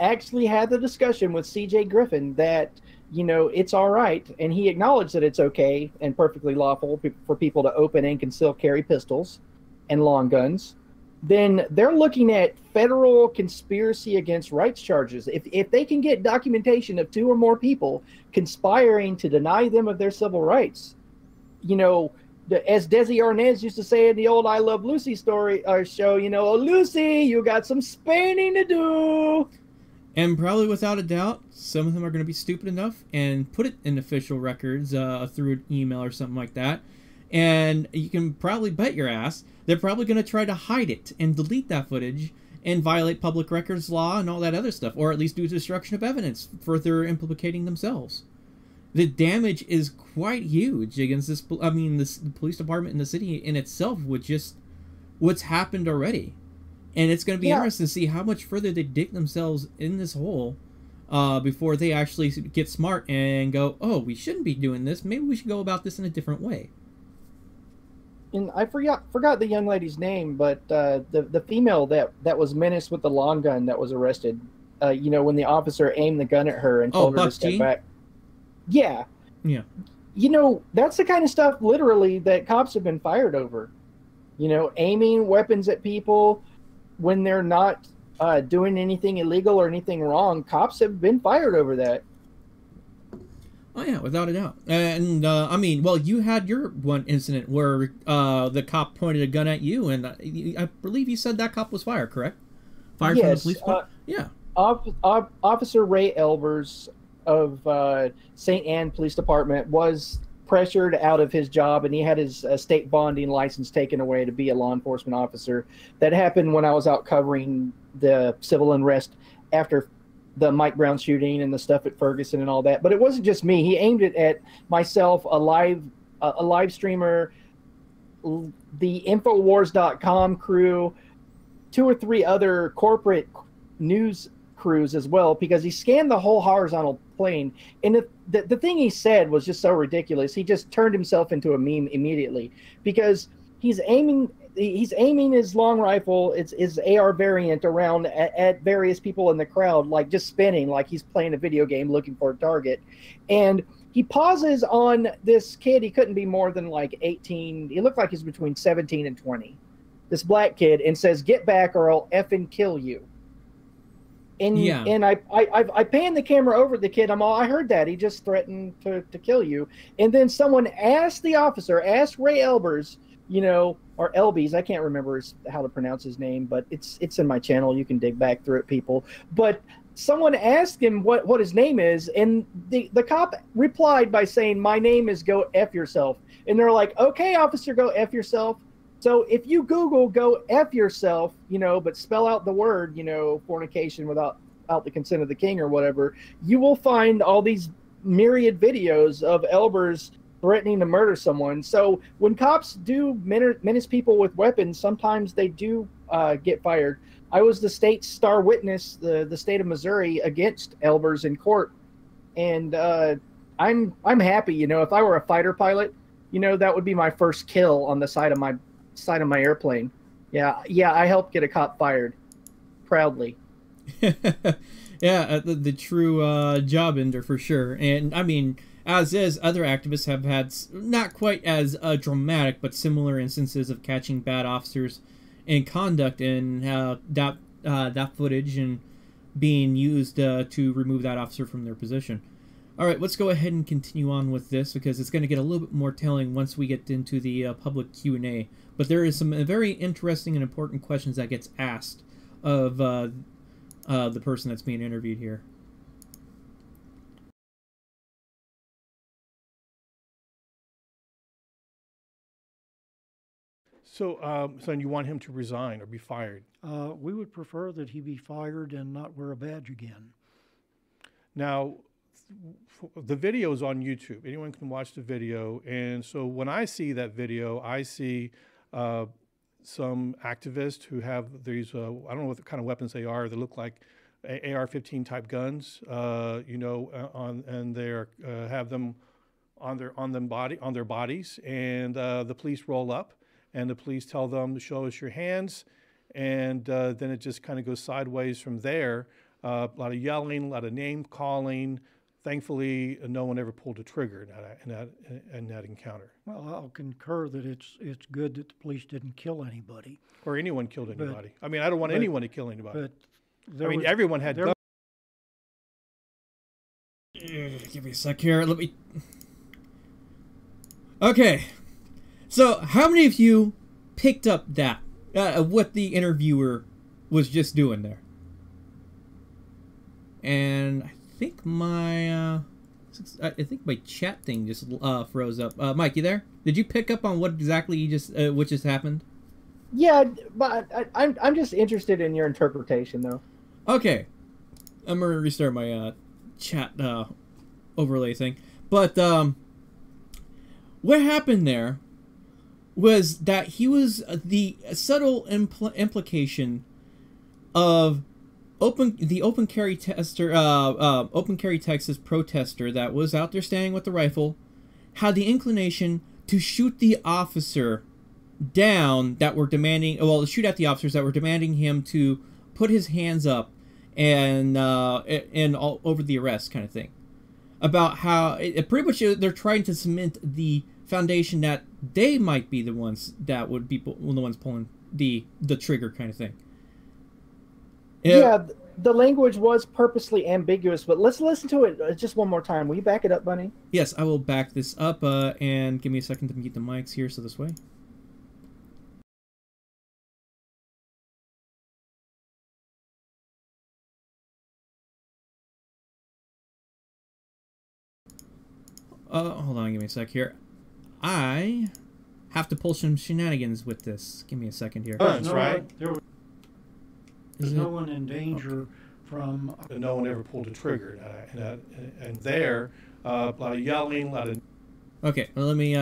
actually had the discussion with C.J. Griffin that, you know, it's all right, and he acknowledged that it's okay and perfectly lawful for people to open and conceal carry pistols and long guns, then they're looking at federal conspiracy against rights charges. If they can get documentation of 2 or more people conspiring to deny them of their civil rights, you know, as Desi Arnaz used to say in the old I Love Lucy story show, you know, oh, Lucy, you got some spanning to do. And probably without a doubt, some of them are going to be stupid enough and put it in official records through an email or something like that. And you can probably bet your ass they're probably going to try to hide it and delete that footage and violate public records law and all that other stuff, or at least do destruction of evidence, further implicating themselves. The damage is quite huge against this. I mean, the police department in the city in itself with just what's happened already. And it's going to be interesting to see how much further they dig themselves in this hole before they actually get smart and go, oh, we shouldn't be doing this. Maybe we should go about this in a different way. And I forgot the young lady's name, but the female that was menaced with the long gun that was arrested, you know, when the officer aimed the gun at her and told her to step back. Yeah. Yeah. You know, that's the kind of stuff, literally, that cops have been fired over. You know, aiming weapons at people when they're not doing anything illegal or anything wrong. Cops have been fired over that. Oh, yeah, without a doubt. And, I mean, well, you had your one incident where the cop pointed a gun at you, and I believe you said that cop was fired, correct? Fired from the police department? Yeah. Officer Ray Elbers of St. Anne Police Department was pressured out of his job, and he had his state bonding license taken away to be a law enforcement officer. That happened when I was out covering the civil unrest after the Mike Brown shooting and the stuff at Ferguson and all that. But it wasn't just me. He aimed it at myself, a live streamer, the Infowars.com crew, 2 or 3 other corporate news crews as well, because he scanned the whole horizontal plane. And the thing he said was just so ridiculous. He just turned himself into a meme immediately, because he's aiming his long rifle, it's his AR variant, around at various people in the crowd, like just spinning like he's playing a video game looking for a target. And he pauses on this kid. He couldn't be more than like 18. He looked like he's between 17 and 20. This black kid, and says, "Get back or I'll effing kill you." And Yeah. and I pan the camera over the kid. I heard that. He just threatened to kill you. And then someone asked the officer, asked Ray Elbers, or Elbies, I can't remember how to pronounce his name, but it's in my channel. You can dig back through it, people. But someone asked him what his name is, and the cop replied by saying, "My name is Go F Yourself." And they're like, "Okay, officer, go F yourself." So if you Google "Go F Yourself," but spell out the word, fornication without the consent of the king or whatever, you will find all these myriad videos of Elbers threatening to murder someone. So when cops do menace people with weapons, sometimes they do get fired. I was the state's star witness, the state of Missouri, against Elbers in court, and I'm happy. If I were a fighter pilot, that would be my first kill on the side of my airplane. Yeah, I helped get a cop fired, proudly. Yeah, the true job ender for sure. And I mean, as is, other activists have had not quite as dramatic, but similar instances of catching bad officers in conduct, and that footage and being used to remove that officer from their position. All right, let's go ahead and continue on with this, because it's going to get a little bit more telling once we get into the public Q&A. But there is some very interesting and important questions that gets asked of the person that's being interviewed here. So, son, you want him to resign or be fired? We would prefer that he be fired and not wear a badge again. Now, the video is on YouTube. Anyone can watch the video. And so when I see that video, I see some activists who have these, I don't know what kind of weapons they are. They look like AR-15 type guns, and they have them on their bodies. And the police roll up, and the police tell them to show us your hands. And then it just kind of goes sideways from there. A lot of yelling, a lot of name calling. Thankfully, no one ever pulled a trigger in that encounter. Well, I'll concur that it's good that the police didn't kill anybody. Or anyone killed anybody. I mean, I don't want anyone to kill anybody. But everyone had guns. Give me a sec here. Let me... Okay. So, how many of you picked up that? What the interviewer was just doing there? And I think my chat thing just froze up. Mike, you there? Did you pick up on what exactly what just happened? Yeah, but I'm just interested in your interpretation, though. Okay, I'm gonna restart my chat overlay thing. But what happened there was that he was the subtle implication of the open carry Texas protester that was out there standing with the rifle had the inclination to shoot the officer down that were demanding, shoot at the officers that were demanding him to put his hands up and all over the arrest, kind of thing. About how pretty much they're trying to cement the foundation that they might be the ones that would be the ones pulling the trigger, kind of thing. Yeah, the language was purposely ambiguous, but let's listen to it just one more time. Will you back it up, Bunny? Yes, I will back this up, and give me a second to mute the mics here, so this way. Hold on, give me a sec here. I have to pull some shenanigans with this. Give me a second here. That's right. There's no one in danger from... No one ever pulled a trigger. And there, a lot of yelling, a lot of... Okay, well, let me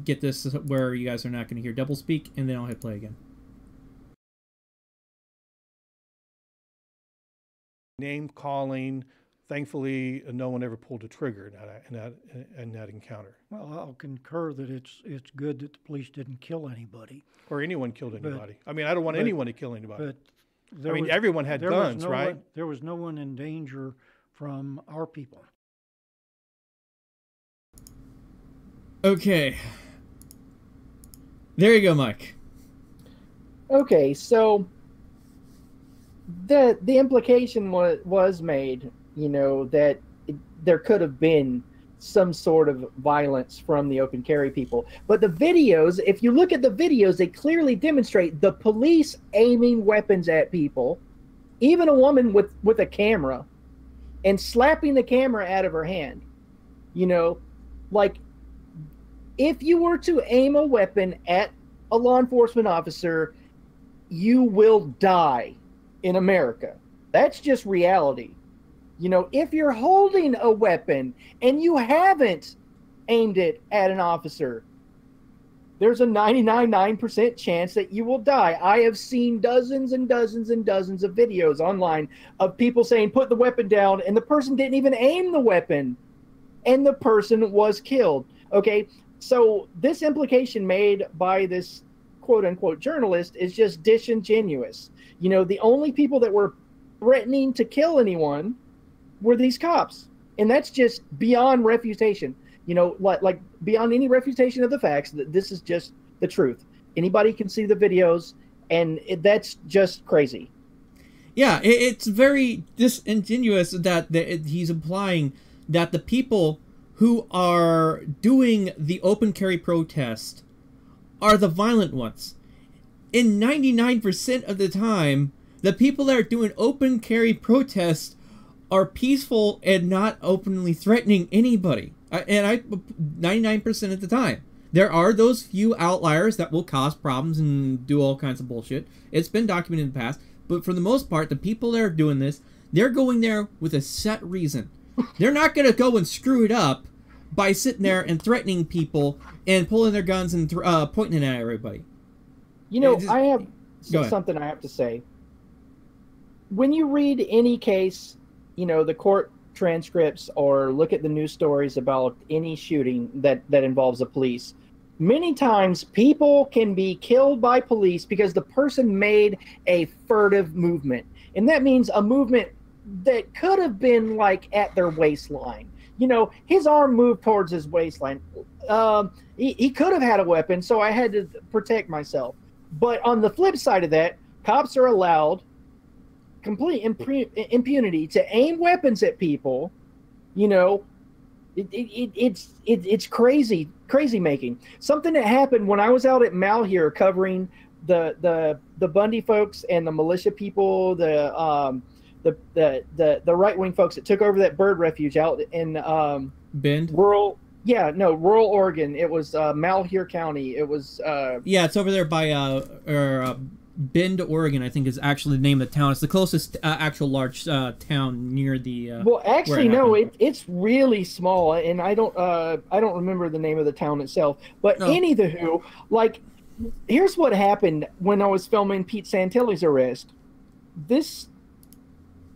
get this where you guys are not going to hear double speak, and then I'll hit play again. Name calling. Thankfully, no one ever pulled a trigger in that encounter. Well, I'll concur that it's good that the police didn't kill anybody. Or anyone killed anybody. I mean, I don't want anyone to kill anybody. But everyone had guns, right? There was no one in danger from our people. Okay. There you go, Mike. Okay, so the implication was made, you know, that there could have been some sort of violence from the open carry people. But the videos, if you look at the videos, they clearly demonstrate the police aiming weapons at people, even a woman with a camera, and slapping the camera out of her hand. You know, like, if you were to aim a weapon at a law enforcement officer, you will die in America. That's just reality. You know, if you're holding a weapon and you haven't aimed it at an officer, there's a 99.9% chance that you will die. I have seen dozens and dozens and dozens of videos online of people saying, put the weapon down, and the person didn't even aim the weapon, and the person was killed. Okay, so this implication made by this quote-unquote journalist is just disingenuous. You know, the only people that were threatening to kill anyone were these cops, and that's just beyond refutation. You know, like beyond any refutation of the facts, that this is just the truth. Anybody can see the videos, and that's just crazy. Yeah, it's very disingenuous that he's implying that the people who are doing the open carry protest are the violent ones. In 99% of the time, the people that are doing open carry protests are peaceful and not openly threatening anybody. 99% of the time. There are those few outliers that will cause problems and do all kinds of bullshit. It's been documented in the past. But for the most part, the people that are doing this, they're going there with a set reason. They're not going to go and screw it up by sitting there and threatening people and pulling their guns and pointing it at everybody. You know, I have something I have to say. When you read any case, you know, the court transcripts or look at the news stories about any shooting that involves the police, many times people can be killed by police because the person made a furtive movement. And that means a movement that could have been like at their waistline. You know, his arm moved towards his waistline. He could have had a weapon, so I had to protect myself. But on the flip side of that, cops are allowed complete impunity to aim weapons at people. You know, it's crazy making. Something that happened when I was out at Malheur covering the Bundy folks and the militia people, the right-wing folks that took over that bird refuge out in Bend? rural Oregon. It was Malheur County. It was yeah, it's over there by Bend, Oregon, I think is actually the name of the town. It's the closest actual large town near the well, actually no, it's really small, and I don't remember the name of the town itself. But anywho, like, here's what happened when I was filming Pete Santilli's arrest. This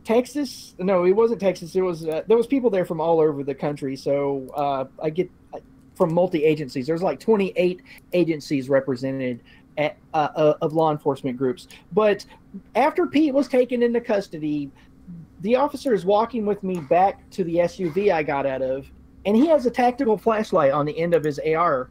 Texas, no, it wasn't Texas. It was there was people there from all over the country. So I get from multi agencies. There's like 28 agencies represented of law enforcement groups. But after Pete was taken into custody, the officer is walking with me back to the SUV I got out of, and he has a tactical flashlight on the end of his AR.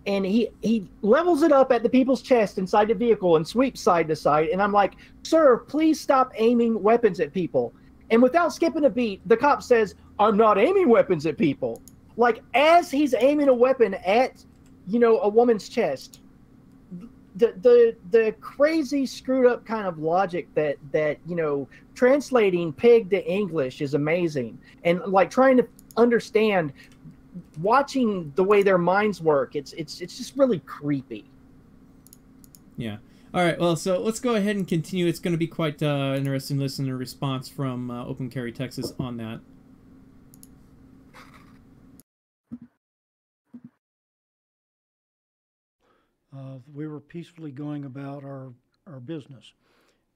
And he levels it up at the people's chest inside the vehicle and sweeps side to side. And I'm like, sir, please stop aiming weapons at people. And without skipping a beat, the cop says, I'm not aiming weapons at people. Like, as he's aiming a weapon at, you know, a woman's chest. The crazy screwed up kind of logic that you know, translating pig to English is amazing. And like trying to understand, watching the way their minds work, it's just really creepy. Yeah. All right. Well, so let's go ahead and continue. It's going to be quite interesting to listen to a response from Open Carry Texas on that. We were peacefully going about our business.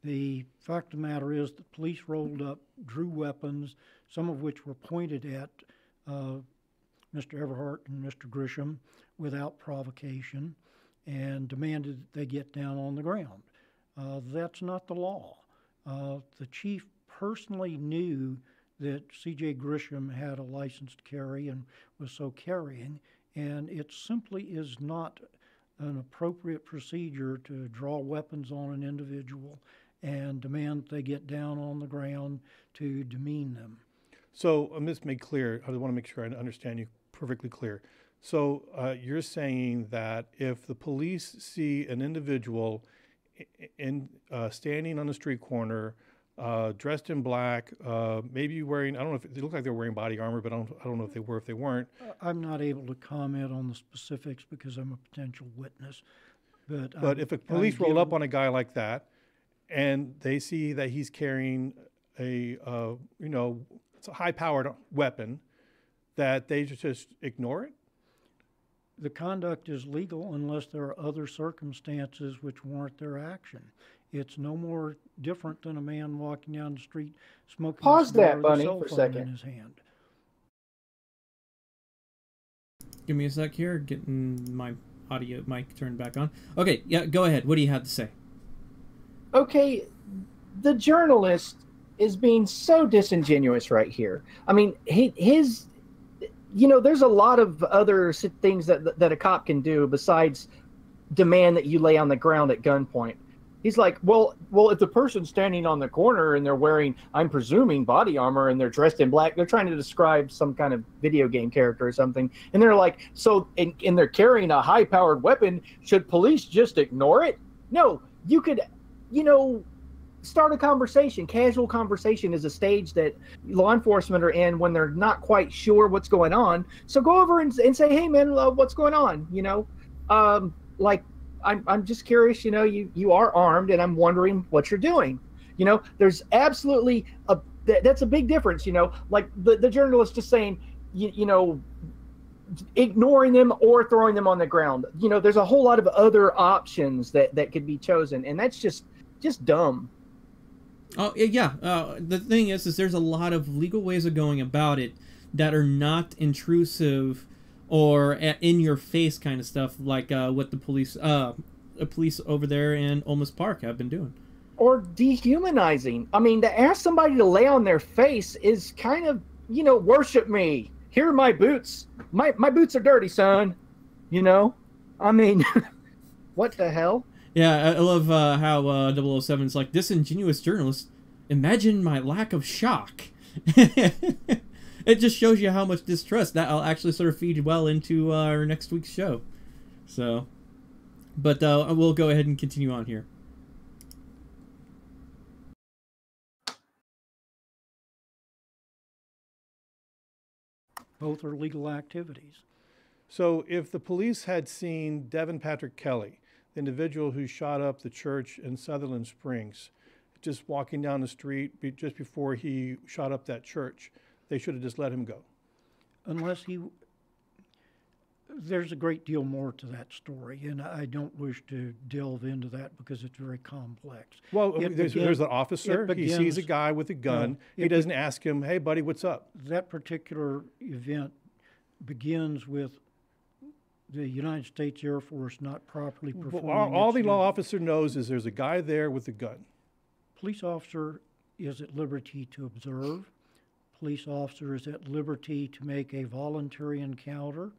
The fact of the matter is the police rolled up, drew weapons, some of which were pointed at Mr. Everhart and Mr. Grisham without provocation, and demanded they get down on the ground. That's not the law. The chief personally knew that C.J. Grisham had a license to carry and was so carrying, and it simply is not an appropriate procedure to draw weapons on an individual and demand they get down on the ground to demean them. So this made clear. I want to make sure I understand you perfectly clear. So you're saying that if the police see an individual standing on the street corner, dressed in black, maybe wearing, I don't know if they look like they're wearing body armor, but I don't know if they were, if they weren't. I'm not able to comment on the specifics because I'm a potential witness. But if a police roll up on a guy like that and they see that he's carrying a, it's a high-powered weapon, that they just ignore it? The conduct is legal unless there are other circumstances which warrant their action. It's no more different than a man walking down the street smoking a cigar with a cell phone in his hand. Give me a sec here, getting my audio mic turned back on. Okay, yeah, go ahead. What do you have to say? Okay, the journalist is being so disingenuous right here. I mean, his there's a lot of other things that a cop can do besides demand that you lay on the ground at gunpoint. He's like, well, if the person's standing on the corner and they're wearing, I'm presuming, body armor and they're dressed in black, they're trying to describe some kind of video game character or something. And they're like, so, and they're carrying a high-powered weapon. Should police just ignore it? No, you could, start a conversation. Casual conversation is a stage that law enforcement are in when they're not quite sure what's going on. So go over and say, hey, man, what's going on? I'm just curious, you are armed and I'm wondering what you're doing. There's absolutely that's a big difference, like the journalist just saying, ignoring them or throwing them on the ground. There's a whole lot of other options that could be chosen. And that's just dumb. Oh, yeah. The thing is there's a lot of legal ways of going about it that are not intrusive or in your face kind of stuff, like what the police over there in Olmos Park have been doing. Or dehumanizing. I mean, to ask somebody to lay on their face is kind of, worship me. Here are my boots. My boots are dirty, son. I mean, what the hell? Yeah, I love how 007's like, disingenuous journalist, imagine my lack of shock. It just shows you how much distrust that'll actually sort of feed well into our next week's show. So, but we'll go ahead and continue on here. Both are legal activities. So if the police had seen Devin Patrick Kelly, the individual who shot up the church in Sutherland Springs, just walking down the street just before he shot up that church, they should have just let him go. Unless there's a great deal more to that story, and I don't wish to delve into that because it's very complex. Well, there's an officer, he sees a guy with a gun, he doesn't ask him, hey buddy, what's up? That particular event begins with the United States Air Force not properly performing. All the law officer knows is there's a guy there with a gun. Police officer is at liberty to observe. Police officer is at liberty to make a voluntary encounter.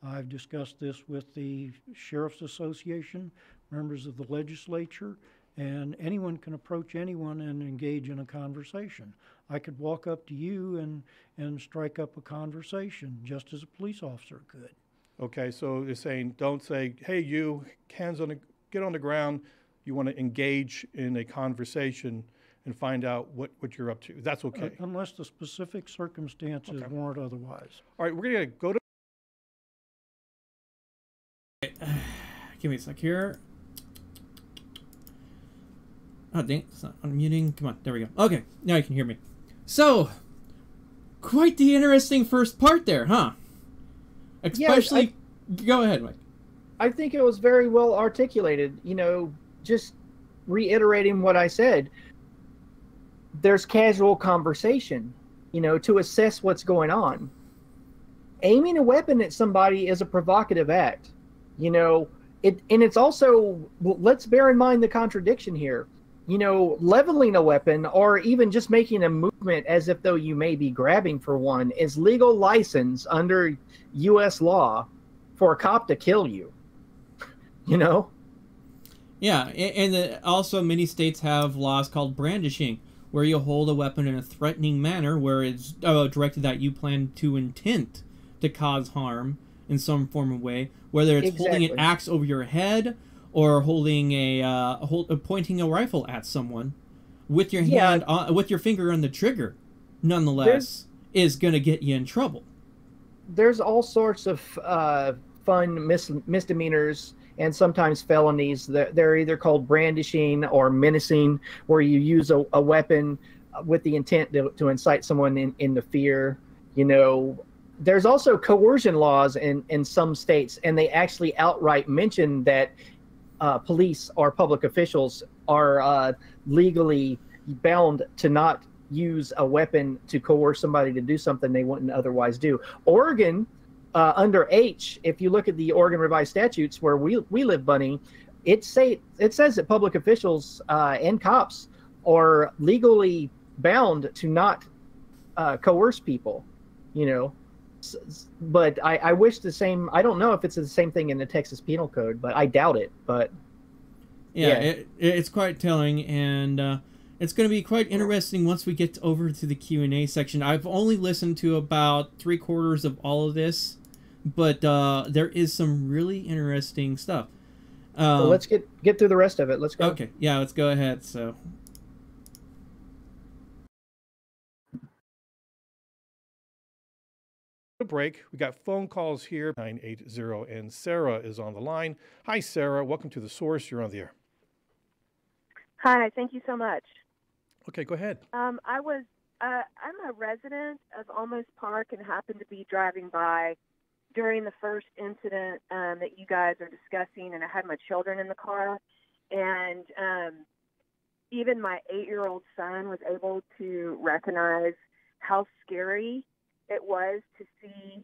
I've discussed this with the Sheriff's Association, members of the legislature, and anyone can approach anyone and engage in a conversation. I could walk up to you and strike up a conversation just as a police officer could. Okay, so they're saying, don't say, hey, you, get on the ground. You want to engage in a conversation and find out what you're up to. That's okay. Unless the specific circumstances warrant otherwise. All right, we're going to go to... Give me a sec here. Oh, dang, it's not unmuting. Come on, there we go. Okay, now you can hear me. So, quite the interesting first part there, huh? Especially, go ahead, Mike. I think it was very well articulated. Just reiterating what I said. There's casual conversation, to assess what's going on. Aiming a weapon at somebody is a provocative act. And it's also, let's bear in mind the contradiction here. Leveling a weapon or even just making a movement as if though you may be grabbing for one is legal license under U.S. law. for a cop to kill you. You know? Yeah, and also many states have laws called brandishing, where you hold a weapon in a threatening manner where it's directed at you, plan to intent to cause harm in some form of way, whether it's holding an axe over your head or holding pointing a rifle at someone with your hand with your finger on the trigger. Nonetheless, is going to get you in trouble. There's all sorts of fun misdemeanors and sometimes felonies. They're either called brandishing or menacing, where you use a weapon with the intent to incite someone into fear. You know, there's also coercion laws in some states, and they actually outright mention that police or public officials are legally bound to not use a weapon to coerce somebody to do something they wouldn't otherwise do. Oregon, under H, if you look at the Oregon revised statutes where we live, Bunny, it says that public officials and cops are legally bound to not coerce people, you know. But I wish the same. I don't know if it's the same thing in the Texas Penal Code, but I doubt it. But yeah. It's quite telling, and it's going to be quite interesting once we get over to the Q&A section. I've only listened to about 3/4 of all of this, but there is some really interesting stuff. Well, let's get through the rest of it. Let's go. Okay, yeah, let's go ahead. So. Break. We got phone calls here, 980, and Sarah is on the line. Hi, Sarah. Welcome to The Source. You're on the air. Hi. Thank you so much. Okay, go ahead. I'm a resident of Olmos Park and happened to be driving by during the first incident that you guys are discussing, and I had my children in the car, and even my 8-year-old son was able to recognize how scary it was to see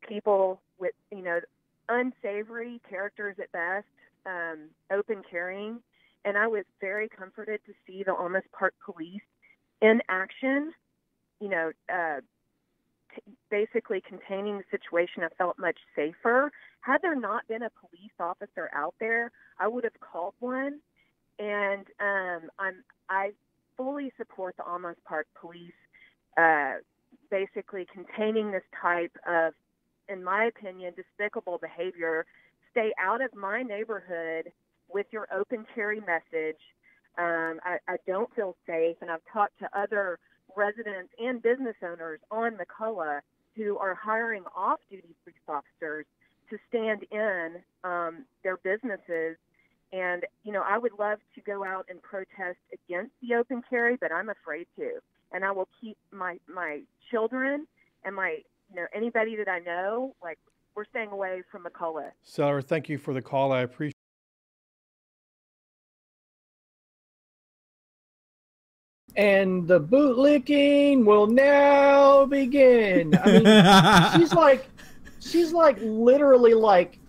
people with, you know, unsavory characters at best, open carrying. And I was very comforted to see the Olmos Park police in action, you know, basically containing the situation. I felt much safer. Had there not been a police officer out there, I would have called one. And I fully support the Olmos Park police basically containing this type of, in my opinion, despicable behavior. Stay out of my neighborhood with your open carry message. I don't feel safe, and I've talked to other residents and business owners on McCullough who are hiring off-duty police officers to stand in their businesses. And, you know, I would love to go out and protest against the open carry, but I'm afraid to. And I will keep my children and anybody that I know, like, we're staying away from McCullough. Sarah, thank you for the call. I appreciate. And the bootlicking will now begin. I mean, she's like literally like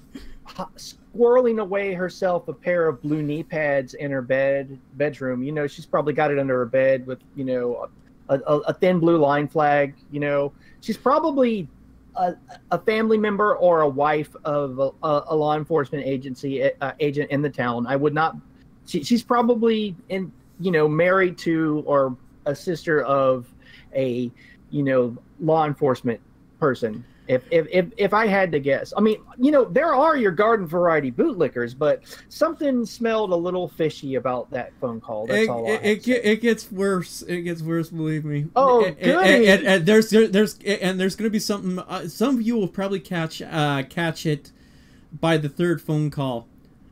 squirreling away herself a pair of blue knee pads in her bedroom. You know, she's probably got it under her bed with, you know, a thin blue line flag. You know, she's probably a family member or a wife of a law enforcement agent in the town. I would not. She's probably married to or a sister of a, you know, law enforcement person. If I had to guess, I mean, you know, there are your garden variety bootlickers, but something smelled a little fishy about that phone call. That's all I have to say. It gets worse. It gets worse. Believe me. Oh, good. And there's going to be something. Some of you will probably catch it by the third phone call,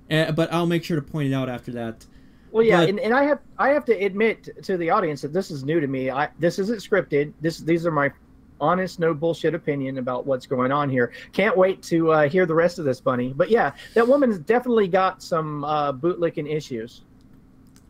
but I'll make sure to point it out after that. Well, yeah, and I have to admit to the audience that this is new to me. This isn't scripted. These are my honest, no bullshit opinion about what's going on here. Can't wait to hear the rest of this, Bunny. But yeah, that woman's definitely got some bootlicking issues.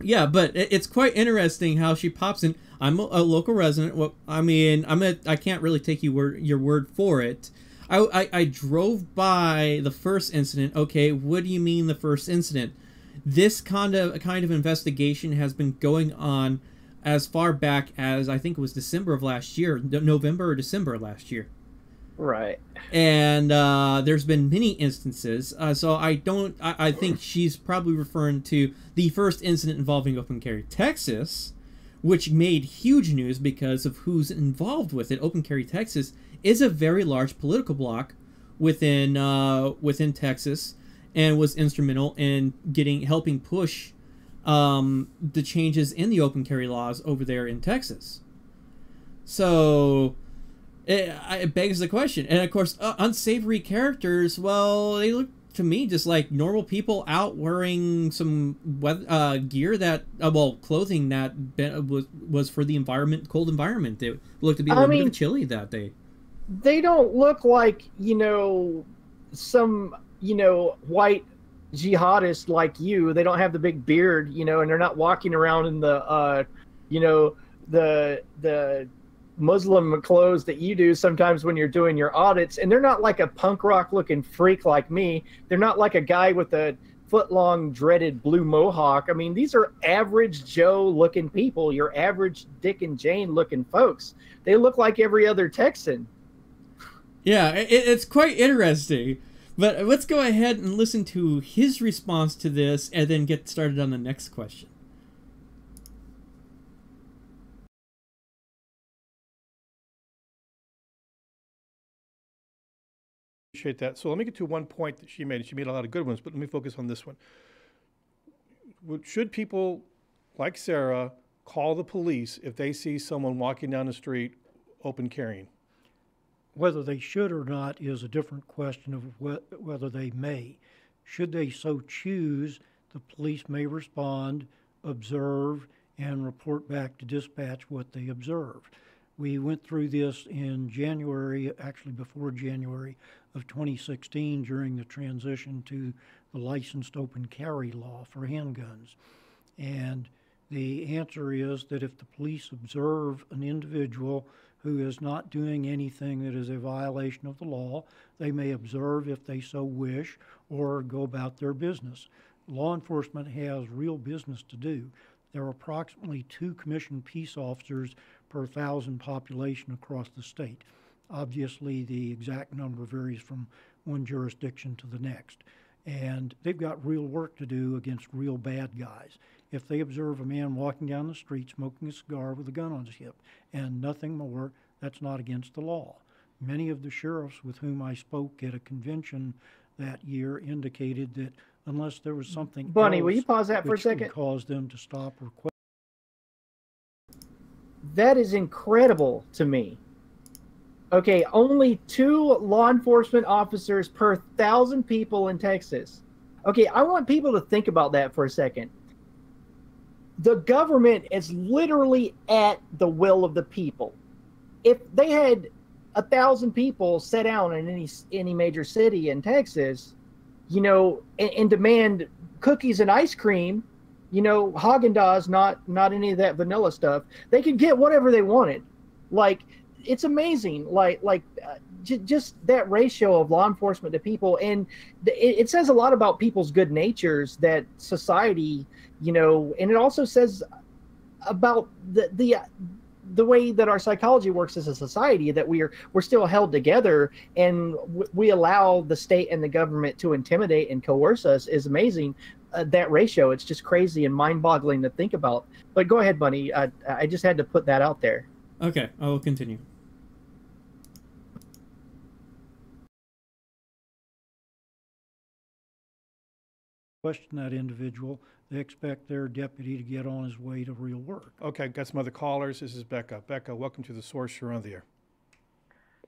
Yeah, but it's quite interesting how she pops in. I'm a local resident. Well, I mean, I can't really take your word for it. I drove by the first incident. Okay, what do you mean the first incident? This kind of investigation has been going on as far back as I think it was December of last year, November or December of last year. Right. And there's been many instances. So I think she's probably referring to the first incident involving open carry Texas, which made huge news because of who's involved with it. Open carry Texas is a very large political bloc within Texas, and was instrumental in helping push the changes in the open carry laws over there in Texas. So it begs the question. And of course, unsavory characters, well, they look to me just like normal people out wearing some gear that, clothing that was for the cold environment. It looked to be a little bit chilly that day. They don't look like, some, white jihadists like you. They don't have the big beard, and they're not walking around in the, the Muslim clothes that you do sometimes when you're doing your audits. And they're not like a punk rock looking freak like me. They're not like a guy with a foot-long dreaded blue mohawk. I mean, these are average Joe looking people, your average Dick and Jane looking folks. They look like every other Texan. Yeah, it's quite interesting. But let's go ahead and listen to his response to this and then get started on the next question. Appreciate that. So let me get to one point that she made. She made a lot of good ones, but let me focus on this one. Should people like Sarah call the police if they see someone walking down the street open carrying? Whether they should or not is a different question of whether they may. Should they so choose, the police may respond, observe, and report back to dispatch what they observed. We went through this in January, actually before January of 2016, during the transition to the licensed open carry law for handguns. And the answer is that if the police observe an individual who is not doing anything that is a violation of the law, they may observe if they so wish or go about their business. Law enforcement has real business to do. There are approximately 2 commissioned peace officers per 1,000 population across the state. Obviously, the exact number varies from one jurisdiction to the next. And they've got real work to do against real bad guys. If they observe a man walking down the street smoking a cigar with a gun on his hip and nothing more, that's not against the law. Many of the sheriffs with whom I spoke at a convention that year indicated that unless there was something Bunny, else will you pause that for a which would second? cause them to stop or quit. That is incredible to me. Okay, only 2 law enforcement officers per 1,000 people in Texas. Okay, I want people to think about that for a second. The government is literally at the will of the people. If they had 1,000 people sit down in any major city in Texas, and demand cookies and ice cream, Haagen-Dazs, not any of that vanilla stuff, they could get whatever they wanted. Like, it's amazing. Just that ratio of law enforcement to people, and it says a lot about people's good natures, that society, and it also says about the way that our psychology works as a society, that we're still held together, and we allow the state and the government to intimidate and coerce us is amazing. That ratio, it's just crazy and mind-boggling to think about. But go ahead, Bunny. I just had to put that out there. Okay, I will continue. Question that individual, they expect their deputy to get on his way to real work. Okay, got some other callers. This is Becca. Becca, welcome to The Source. You're on the air.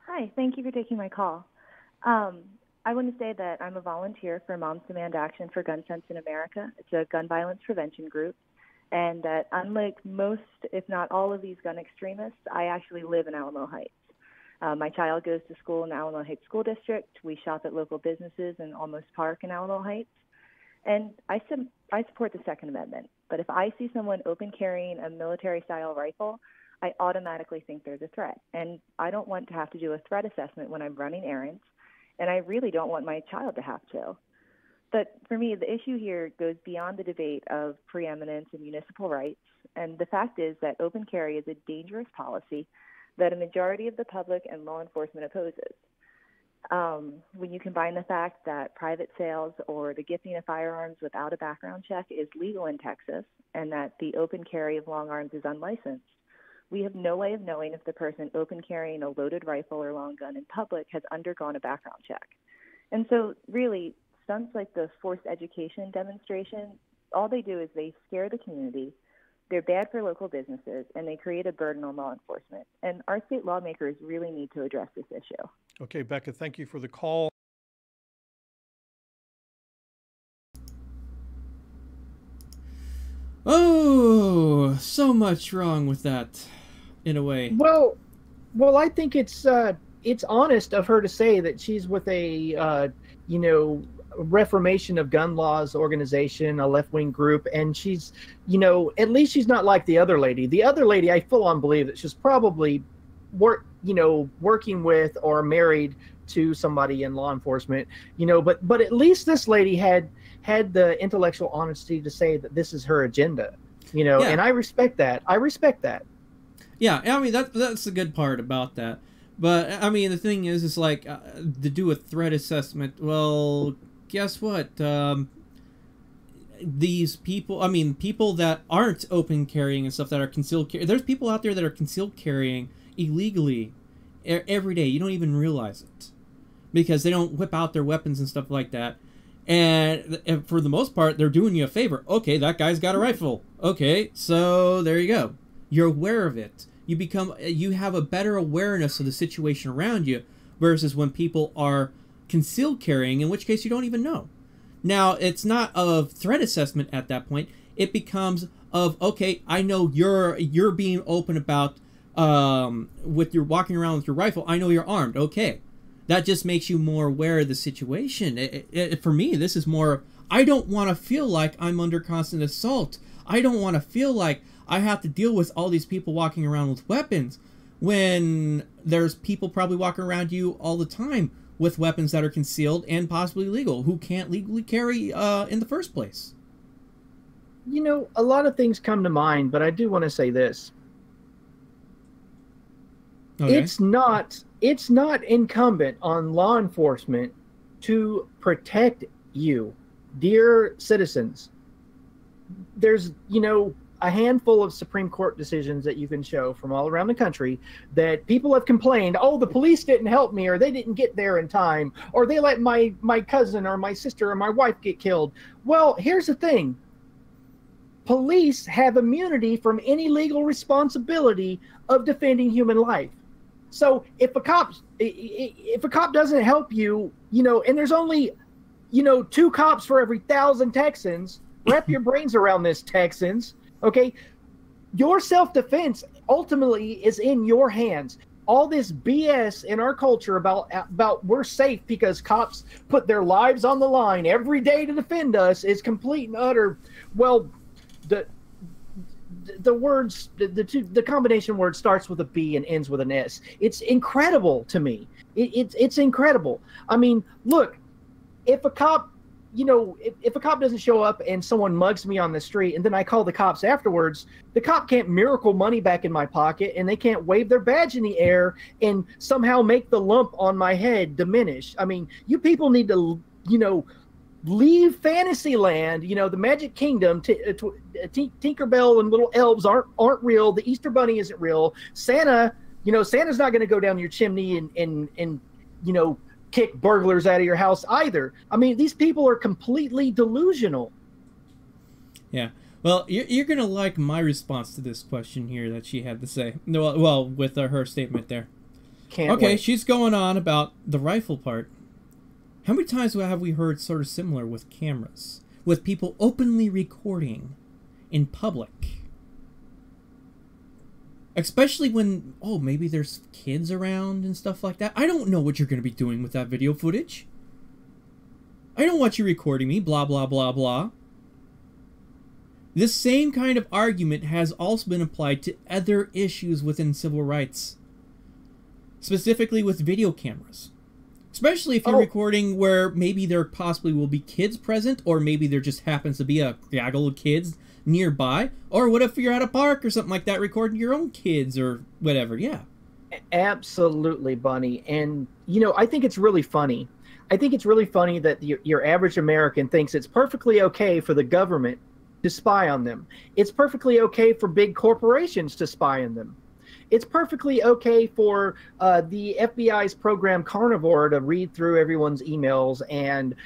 Hi, thank you for taking my call. I want to say that I'm a volunteer for Moms Demand Action for Gun Sense in America. It's a gun violence prevention group. And that unlike most, if not all of these gun extremists, I actually live in Alamo Heights. My child goes to school in the Alamo Heights School District. We shop at local businesses in Olmos Park in Alamo Heights. And I support the Second Amendment. But if I see someone open carrying a military-style rifle, I automatically think there's a threat. And I don't want to have to do a threat assessment when I'm running errands. And I really don't want my child to have to. But for me, the issue here goes beyond the debate of preeminence and municipal rights. And the fact is that open carry is a dangerous policy that a majority of the public and law enforcement opposes. When you combine the fact that private sales or the gifting of firearms without a background check is legal in Texas and that the open carry of long arms is unlicensed, we have no way of knowing if the person open carrying a loaded rifle or long gun in public has undergone a background check. And so really, stunts like the forced education demonstration, all they do is they scare the community, they're bad for local businesses, and they create a burden on law enforcement. And our state lawmakers really need to address this issue. Okay, Becca, thank you for the call. Oh, so much wrong with that, in a way. Well, I think it's honest of her to say that she's with a Reformation of Gun Laws organization, a left-wing group, and she's, at least she's not like the other lady. The other lady, I full on believe that she's probably working with or married to somebody in law enforcement, but at least this lady had the intellectual honesty to say that this is her agenda, Yeah. and I respect that. Yeah, I mean, that's the good part about that. But, I mean, the thing is like, to do a threat assessment, well, guess what? These people, I mean, people that aren't open carrying and stuff that are concealed carry, there's people out there that are concealed carrying illegally every day. You don't even realize it. Because they don't whip out their weapons and stuff like that. And for the most part, they're doing you a favor. Okay, that guy's got a rifle. Okay, so there you go. You're aware of it. You have a better awareness of the situation around you versus when people are concealed carrying, in which case you don't even know. Now, it's not a threat assessment at that point. It becomes of, okay, I know you're being open about with your walking around with your rifle. I know you're armed. Okay. That just makes you more aware of the situation. For me, this is more, I don't want to feel like I'm under constant assault. I don't want to feel like I have to deal with all these people walking around with weapons when there's people probably walking around you all the time with weapons that are concealed and possibly legal who can't legally carry in the first place. A lot of things come to mind, but I do want to say this. Okay. It's not incumbent on law enforcement to protect you, dear citizens. There's, a handful of Supreme Court decisions that you can show from all around the country that people have complained, oh, the police didn't help me, or they didn't get there in time, or they let my cousin or my sister or my wife get killed. Well, here's the thing. Police have immunity from any legal responsibility of defending human life. So if a cop doesn't help you, and there's only, 2 cops for every 1,000 Texans, wrap your brains around this, Texans. Okay, your self-defense ultimately is in your hands. All this BS in our culture about we're safe because cops put their lives on the line every day to defend us is complete and utter. Well, the words, the combination word starts with a B and ends with an S. It's incredible to me. It's incredible. I mean, look, if a cop, if a cop doesn't show up and someone mugs me on the street and then I call the cops afterwards, the cop can't miracle money back in my pocket and they can't wave their badge in the air and somehow make the lump on my head diminish. I mean, you people need to, leave Fantasyland. The Magic Kingdom. Tinkerbell and little elves aren't real. The Easter Bunny isn't real. Santa, Santa's not going to go down your chimney and kick burglars out of your house either. I mean, these people are completely delusional. Yeah. Well, you're going to like my response to this question here that she had to say. Well, with her statement there. Can't wait. She's going on about the rifle part. How many times have we heard sort of similar with cameras? With people openly recording in public? Especially when, maybe there's kids around and stuff like that. I don't know what you're going to be doing with that video footage. I don't want you recording me, blah, blah, blah, blah. This same kind of argument has also been applied to other issues within civil rights. Specifically with video cameras. Especially if you're recording where maybe there possibly will be kids present, or maybe there just happens to be a gaggle of kids nearby. Or what if you're at a park or something like that recording your own kids or whatever, yeah. Absolutely, Bunny. And, you know, I think it's really funny. I think it's really funny that your average American thinks it's perfectly okay for the government to spy on them. It's perfectly okay for big corporations to spy on them. It's perfectly okay for the FBI's program Carnivore to read through everyone's emails and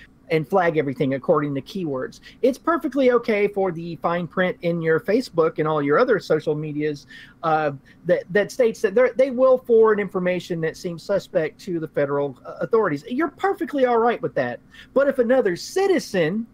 flag everything according to keywords. It's perfectly okay for the fine print in your Facebook and all your other social medias that states that they will forward information that seems suspect to the federal authorities. You're perfectly all right with that. But if another citizen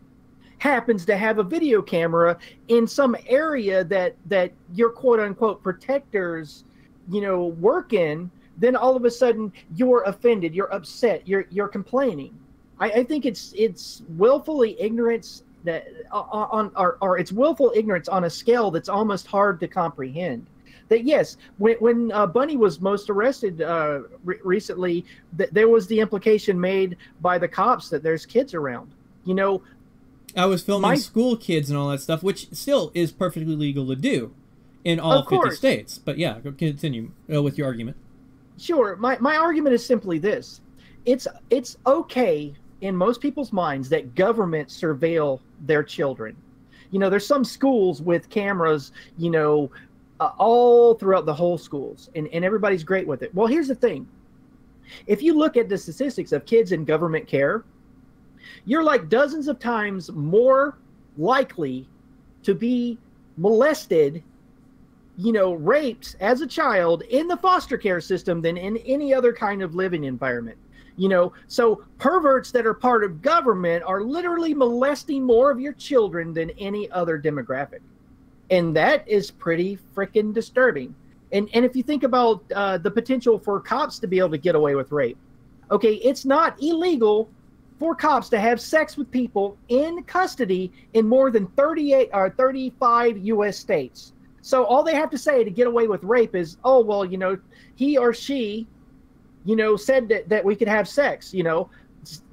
happens to have a video camera in some area that your quote unquote protectors, you know, work in, then all of a sudden you're offended, you're upset, you're complaining. I think it's willfully ignorance that or it's willful ignorance on a scale that's almost hard to comprehend. That yes, when Bunny was most arrested recently, there was the implication made by the cops that there's kids around. You know, I was filming school kids and all that stuff, which still is perfectly legal to do in all 50 states. But yeah, continue with your argument. Sure. My argument is simply this. It's okay in most people's minds that government surveil their children. You know, there's some schools with cameras, you know, all throughout the whole schools, and everybody's great with it. Well, here's the thing. If you look at the statistics of kids in government care, you're like dozens of times more likely to be molested, you know, raped as a child in the foster care system than in any other kind of living environment. You know, so perverts that are part of government are literally molesting more of your children than any other demographic. And that is pretty freaking disturbing. And if you think about the potential for cops to be able to get away with rape, okay, it's not illegal for cops to have sex with people in custody in more than 38 or 35 U.S. states. So all they have to say to get away with rape is, oh, well, you know, he or she, you know, said that we could have sex. You know,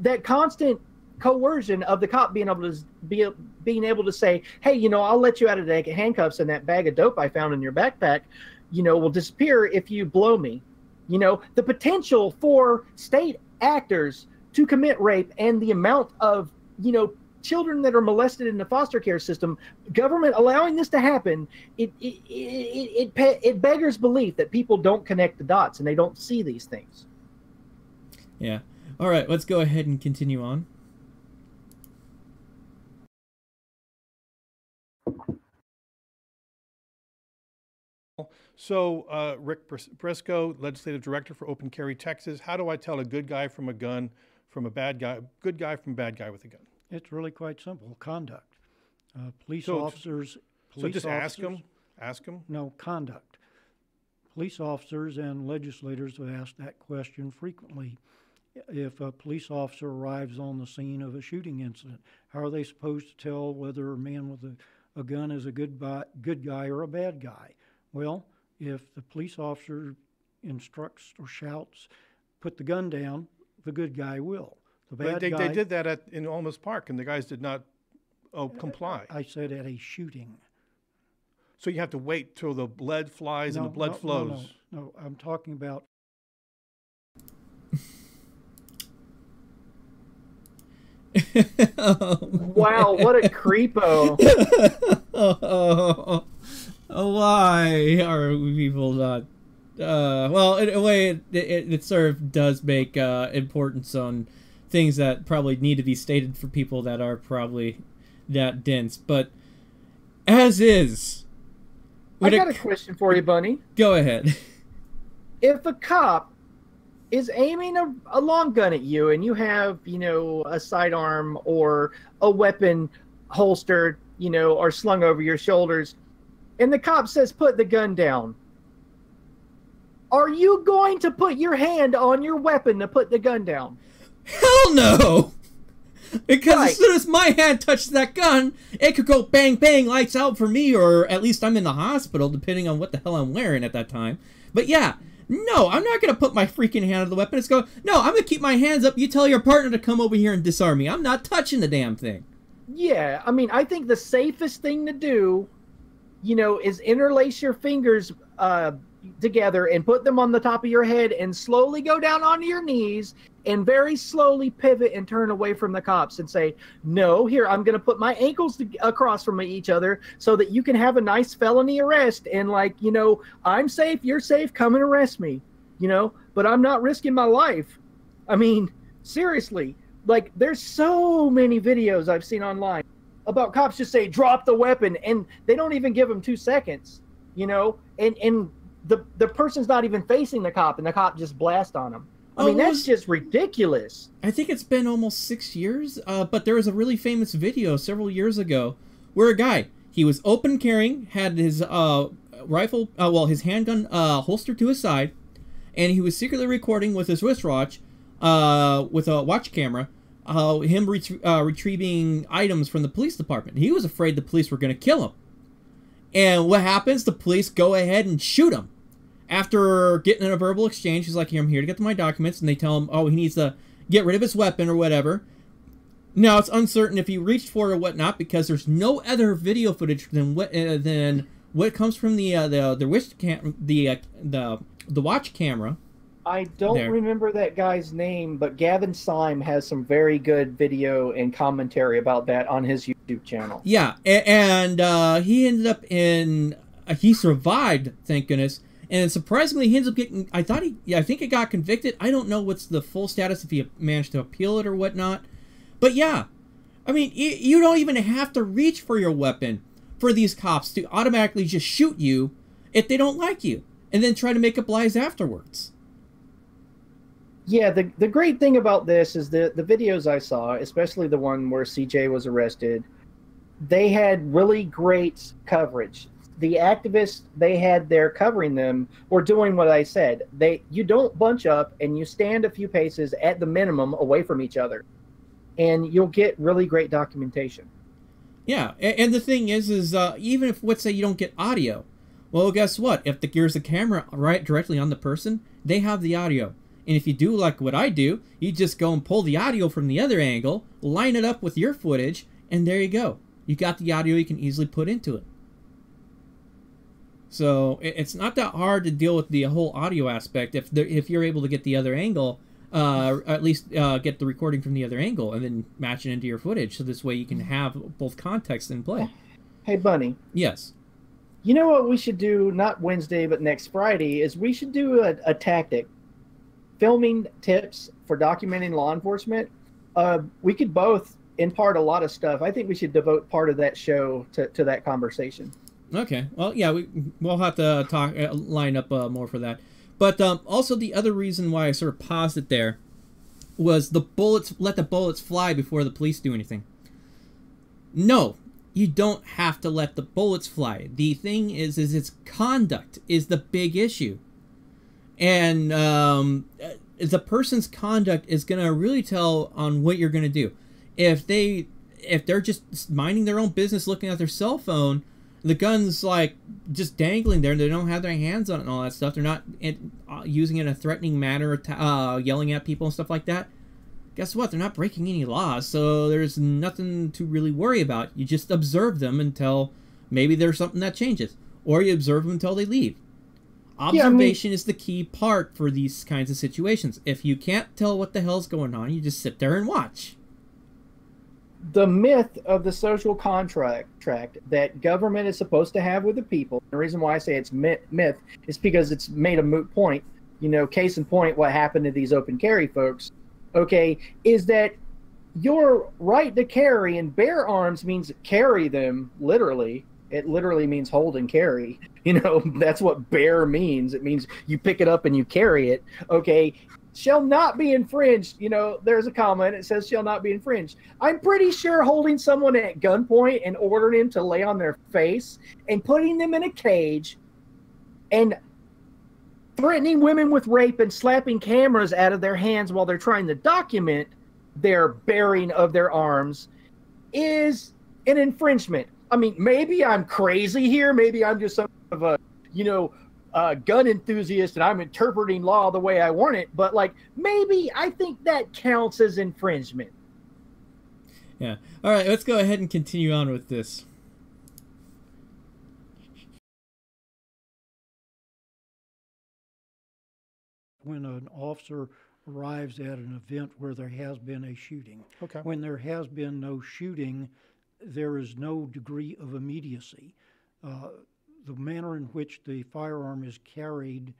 that constant coercion of the cop being able to say, hey, you know, I'll let you out of the handcuffs, and that bag of dope I found in your backpack, you know, will disappear if you blow me. You know, the potential for state actors to commit rape and the amount of, you know, children that are molested in the foster care system, government allowing this to happen, it beggars belief that people don't connect the dots and they don't see these things. Yeah. All right, let's go ahead and continue on. So, Rick Briscoe, Legislative Director for Open Carry, Texas. How do I tell a good guy from a gun from a bad guy, good guy from bad guy with a gun? It's really quite simple. Conduct. Police officers. So just ask them? Ask them? No, conduct. Police officers and legislators have asked that question frequently. If a police officer arrives on the scene of a shooting incident, how are they supposed to tell whether a man with a gun is a good guy or a bad guy? Well, if the police officer instructs or shouts, put the gun down, the good guy will. The bad guy, they did that in Olmos Park, and the guys did not comply. I said at a shooting. So you have to wait till the lead flies and the blood flows. No, I'm talking about. Wow, what a creepo. Why are people not... well, in a way, it sort of does make importance on things that probably need to be stated for people that are probably that dense. But as is... I got a question for you, Bunny. Go ahead. If a cop is aiming a long gun at you and you have, you know, a sidearm or a weapon holstered, you know, or slung over your shoulders, and the cop says, put the gun down, are you going to put your hand on your weapon to put the gun down? Hell no! Because as soon as my hand touches that gun, it could go bang, bang, lights out for me, or at least I'm in the hospital, depending on what the hell I'm wearing at that time. But yeah, no, I'm not going to put my freaking hand on the weapon. It's going, no, I'm going to keep my hands up. You tell your partner to come over here and disarm me. I'm not touching the damn thing. Yeah, I mean, I think the safest thing to do, you know, is interlace your fingers, together and put them on the top of your head and slowly go down onto your knees and very slowly pivot and turn away from the cops and say, no, here, I'm going to put my ankles across from each other so that you can have a nice felony arrest. And like, you know, I'm safe, you're safe, come and arrest me, you know, but I'm not risking my life. I mean, seriously, like there's so many videos I've seen online about cops just say, drop the weapon. And they don't even give them 2 seconds, you know, and the person's not even facing the cop and the cop just blast on them. I mean, that's just ridiculous. I think it's been almost 6 years, but there was a really famous video several years ago where a guy, he was open carrying, had his rifle, his handgun holstered to his side, and he was secretly recording with his wristwatch, with a watch camera, him retrieving items from the police department. He was afraid the police were going to kill him. And what happens? The police go ahead and shoot him. After getting in a verbal exchange, he's like, I'm here to get to my documents, and they tell him, oh, he needs to get rid of his weapon or whatever. Now, it's uncertain if he reached for it or whatnot, because there's no other video footage than what comes from the watch camera. I don't remember that guy's name, but Gavin Syme has some very good video and commentary about that on his YouTube channel. Yeah, and he ended up he survived, thank goodness. And surprisingly, he ends up getting, I think he got convicted. I don't know what's the full status, if he managed to appeal it or whatnot. But yeah, I mean, you don't even have to reach for your weapon for these cops to automatically just shoot you if they don't like you, and then try to make up lies afterwards. Yeah, the great thing about this is the videos I saw, especially the one where CJ was arrested, they had really great coverage. The activists they had there covering them were doing what I said. You don't bunch up and you stand a few paces at the minimum away from each other, and you'll get really great documentation. Yeah, and the thing is even if, let's say, you don't get audio, well, guess what? If there's a camera right directly on the person, they have the audio. And if you do like what I do, you just go and pull the audio from the other angle, line it up with your footage, and there you go. You got the audio you can easily put into it. So it's not that hard to deal with the whole audio aspect if you're able to get the other angle, at least get the recording from the other angle and then match it into your footage. So this way you can have both context in play. Hey, Bunny. Yes. You know what we should do, not Wednesday, but next Friday, is we should do a tactic. Filming tips for documenting law enforcement. We could both impart a lot of stuff. I think we should devote part of that show to that conversation. Okay. Well, yeah, we'll have to line up more for that. But also the other reason why I sort of paused it there was let the bullets fly before the police do anything. No, you don't have to let the bullets fly. The thing is its conduct is the big issue. And the person's conduct is going to really tell on what you're going to do. If they're just minding their own business, looking at their cell phone, the gun's like just dangling there, they don't have their hands on it and all that stuff, they're not using it in a threatening manner, yelling at people and stuff like that, guess what? They're not breaking any laws, so there's nothing to really worry about. You just observe them until maybe there's something that changes, or you observe them until they leave. Observation is the key part for these kinds of situations. If you can't tell what the hell's going on, you just sit there and watch. The myth of the social contract that government is supposed to have with the people, the reason why I say it's myth is because it's made a moot point. You know, case in point, what happened to these open carry folks, okay, is that your right to carry, and bear arms means carry them, literally. It literally means hold and carry. You know, that's what bear means. It means you pick it up and you carry it. Okay, shall not be infringed. You know, there's a comment. It says shall not be infringed. I'm pretty sure holding someone at gunpoint and ordering him to lay on their face and putting them in a cage and threatening women with rape and slapping cameras out of their hands while they're trying to document their bearing of their arms is an infringement. I mean, maybe I'm crazy here. Maybe I'm just some of a, gun enthusiast and I'm interpreting law the way I want it. But, maybe I think that counts as infringement. Yeah. All right, let's go ahead and continue on with this. when an officer arrives at an event where there has been a shooting. Okay. When there has been no shooting, there is no degree of immediacy. The manner in which the firearm is carried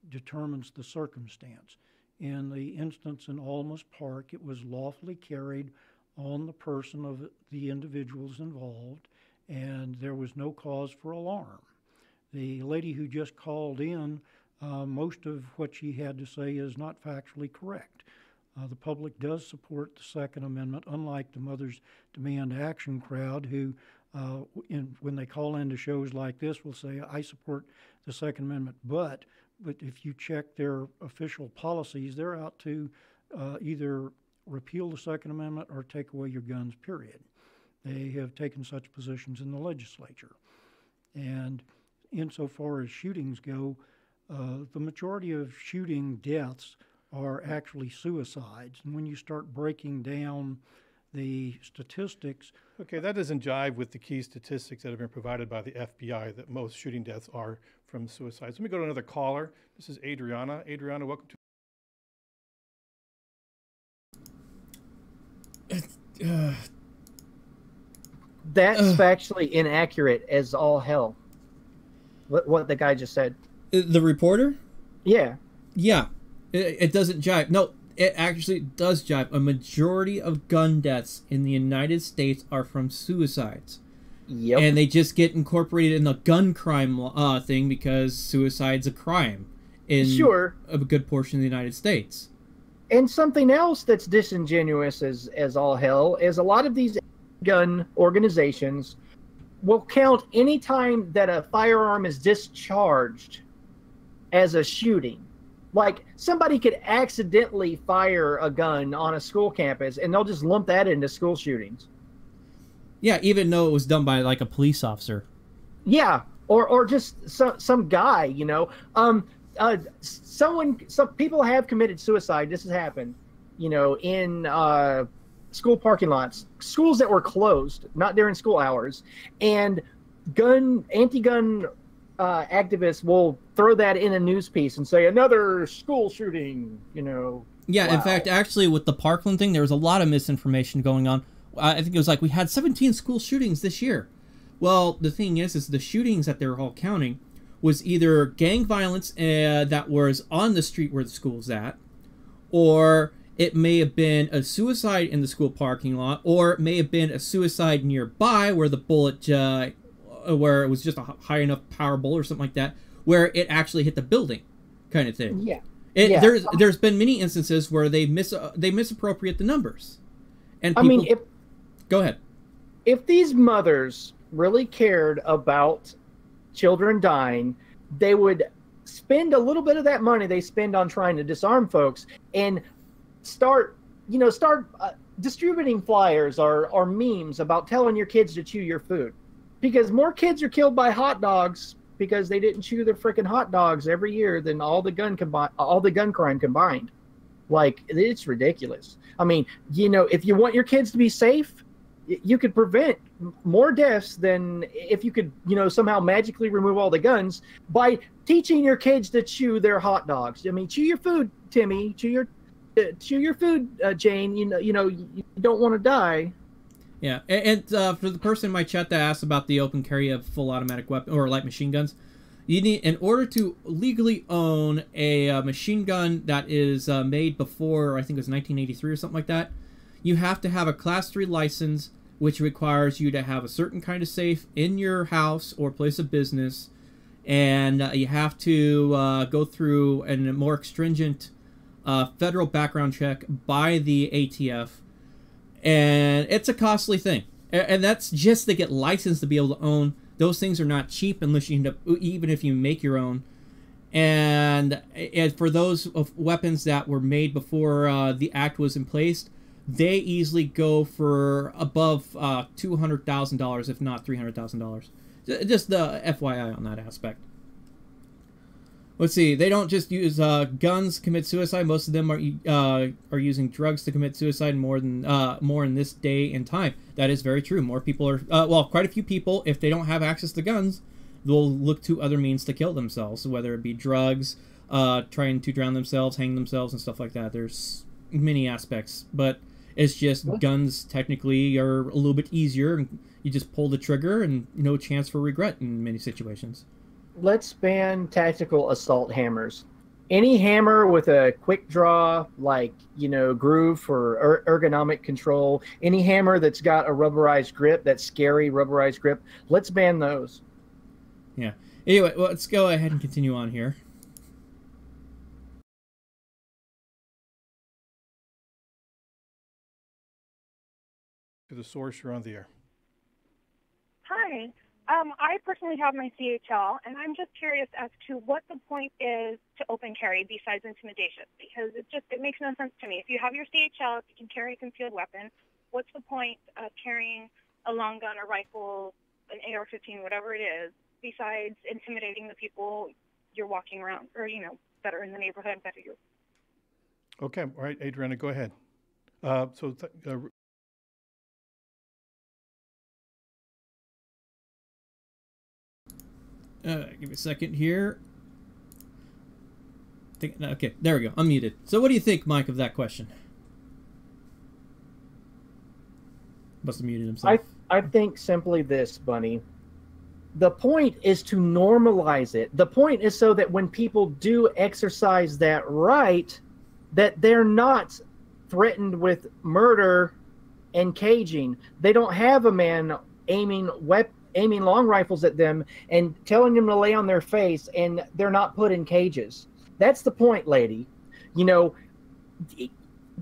determines the circumstance. In the instance in Olmos Park, it was lawfully carried on the person of the individuals involved, and there was no cause for alarm. The lady who just called in, most of what she had to say is not factually correct. The public does support the Second Amendment, unlike the Mothers Demand Action crowd who, when they call into shows like this, will say, I support the Second Amendment, but if you check their official policies, they're out to either repeal the Second Amendment or take away your guns, period. They have taken such positions in the legislature. And insofar as shootings go, the majority of shooting deaths are actually suicides. And when you start breaking down the statistics... Okay, that doesn't jive with the key statistics that have been provided by the FBI that most shooting deaths are from suicides. Let me go to another caller. This is Adriana. Adriana, welcome to... That's factually inaccurate as all hell. What the guy just said. The reporter? Yeah. Yeah. It doesn't jive. No, it actually does jive. A majority of gun deaths in the United States are from suicides. Yep. And they just get incorporated in the gun crime thing because suicide's a crime in a good portion of the United States. And something else that's disingenuous as all hell is a lot of these gun organizations will count any time that a firearm is discharged as a shooting. Like, somebody could accidentally fire a gun on a school campus, and they'll just lump that into school shootings. Yeah, even though it was done by, like, a police officer. Yeah, or just some guy, you know. Some people have committed suicide. This has happened, you know, in school parking lots, schools that were closed, not during school hours, and anti-gun activists will throw that in a news piece and say another school shooting, you know. Yeah, wow. In fact, actually, with the Parkland thing, there was a lot of misinformation going on. I think it was like we had 17 school shootings this year. Well, the thing is the shootings that they're all counting was either gang violence that was on the street where the school's at, or it may have been a suicide in the school parking lot, or it may have been a suicide nearby where the bullet, where it was just a high enough power bullet or something like that, where it actually hit the building, kind of thing. Yeah. There's been many instances where they misappropriate the numbers, and people, I mean, go ahead. If these mothers really cared about children dying, they would spend a little bit of that money they spend on trying to disarm folks and start distributing flyers or memes about telling your kids to chew your food, because more kids are killed by hot dogs because they didn't chew their freaking hot dogs every year than all the gun crime combined. Like, it's ridiculous. I mean, you know, if you want your kids to be safe, you could prevent more deaths than if you could, you know, somehow magically remove all the guns by teaching your kids to chew their hot dogs. I mean, chew your food, Timmy. Chew your food, Jane. You know, you don't want to die. Yeah, and for the person in my chat that asked about the open carry of full automatic weapon or light machine guns, you need, in order to legally own a machine gun that is made before, I think it was 1983 or something like that, you have to have a Class 3 license, which requires you to have a certain kind of safe in your house or place of business, and you have to go through a more stringent federal background check by the ATF, and it's a costly thing. And that's just to get licensed to be able to own. Those things are not cheap unless you end up, even if you make your own. And for those weapons that were made before the act was in place, they easily go for above $200,000, if not $300,000. Just the FYI on that aspect. Let's see. They don't just use guns to commit suicide. Most of them are using drugs to commit suicide more in this day and time. That is very true. More people are quite a few people, if they don't have access to guns, they'll look to other means to kill themselves, whether it be drugs, trying to drown themselves, hang themselves, and stuff like that. There's many aspects, but it's just guns technically are a little bit easier. And you just pull the trigger and no chance for regret in many situations. Let's ban tactical assault hammers. Any hammer with a quick draw, like, groove for ergonomic control, any hammer that's got a rubberized grip, that scary rubberized grip, let's ban those. Yeah. Anyway, well, let's go ahead and continue on here. To the source, you're on the air. Hi. I personally have my CHL, and I'm just curious as to what the point is to open carry besides intimidation, because it makes no sense to me. If you have your CHL, if you can carry a concealed weapon, what's the point of carrying a long gun, a rifle, an AR-15, whatever it is, besides intimidating the people you're walking around, or, that are in the neighborhood that are you? Okay. All right, Adriana, go ahead. Give me a second here. Okay, there we go. I'm muted. So what do you think, Mike, of that question? Must have muted himself. I think simply this, Bunny. The point is to normalize it. The point is so that when people do exercise that right, that they're not threatened with murder and caging. They don't have a man aiming long rifles at them and telling them to lay on their face, and they're not put in cages. That's the point, lady. The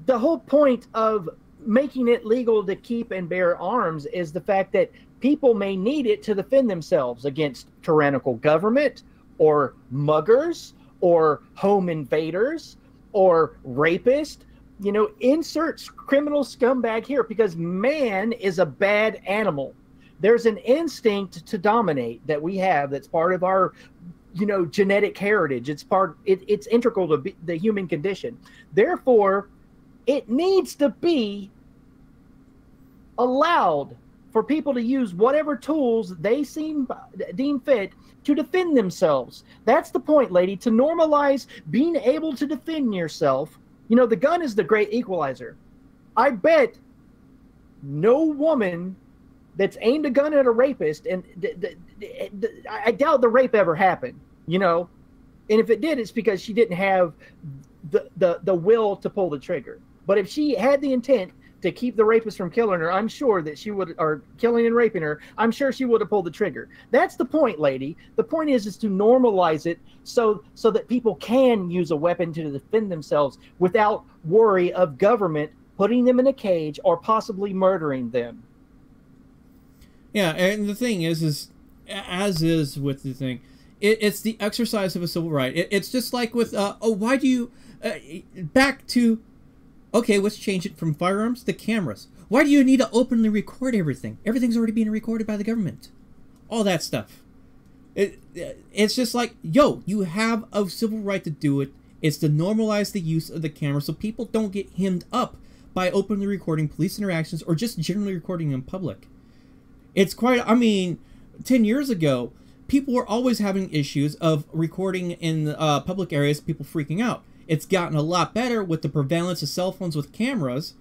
whole point of making it legal to keep and bear arms is the fact that people may need it to defend themselves against tyrannical government or muggers or home invaders or rapists. Insert criminal scumbag here, because man is a bad animal. There's an instinct to dominate that we have that's part of our, genetic heritage. It's integral to the human condition. Therefore, it needs to be allowed for people to use whatever tools they deem fit to defend themselves. That's the point, lady, to normalize being able to defend yourself. The gun is the great equalizer. I bet no woman that's aimed a gun at a rapist, and I doubt the rape ever happened, and if it did, it's because she didn't have the will to pull the trigger. But if she had the intent to keep the rapist from killing her, I'm sure that she would, or killing and raping her, I'm sure she would have pulled the trigger. That's the point, lady. The point is to normalize it so that people can use a weapon to defend themselves without worry of government putting them in a cage or possibly murdering them. Yeah, and the thing is as is with the thing, it's the exercise of a civil right. It's just like with, why do you, back to, okay, let's change it from firearms to cameras. Why do you need to openly record everything? Everything's already being recorded by the government. All that stuff. It's just like, you have a civil right to do it. It's to normalize the use of the camera so people don't get hemmed up by openly recording police interactions or just generally recording in public. It's quite, 10 years ago, people were always having issues of recording in public areas, people freaking out. It's gotten a lot better with the prevalence of cell phones with cameras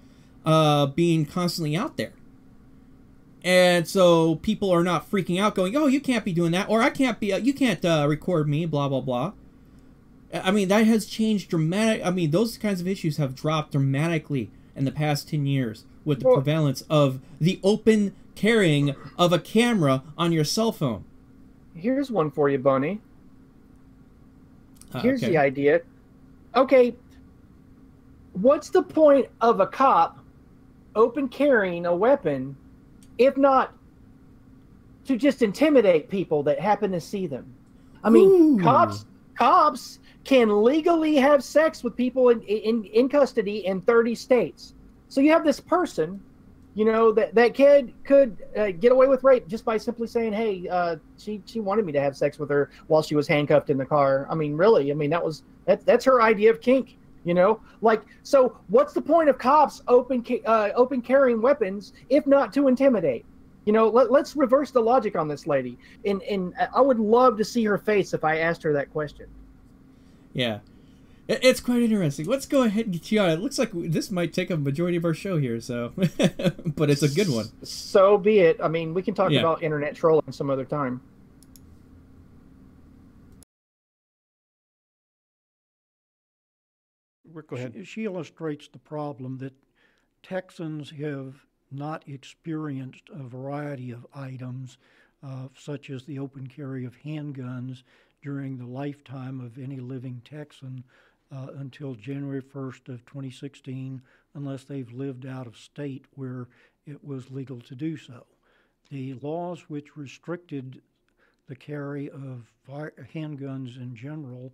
being constantly out there. And so people are not freaking out going, you can't be doing that, or you can't record me, blah, blah, blah. That has changed dramatically. Those kinds of issues have dropped dramatically in the past 10 years with the prevalence of the open carrying of a camera on your cell phone. Here's one for you, Bunny. Here's the idea. Okay, what's the point of a cop open carrying a weapon if not to just intimidate people that happen to see them? Cops can legally have sex with people in custody in 30 states. So you have this person, that kid could get away with rape just by simply saying, hey, she wanted me to have sex with her while she was handcuffed in the car. Really, that's her idea of kink, so what's the point of cops open carrying weapons if not to intimidate? Let's reverse the logic on this lady. And I would love to see her face if I asked her that question. Yeah. It's quite interesting. Let's go ahead and get you on. It looks like this might take a majority of our show here, so but it's a good one. So be it. I mean, we can talk about internet trolling some other time. Rick, go ahead. She illustrates the problem that Texans have not experienced a variety of items, such as the open carry of handguns during the lifetime of any living Texan until January 1st of 2016, unless they've lived out of state where it was legal to do so. The laws which restricted the carry of handguns in general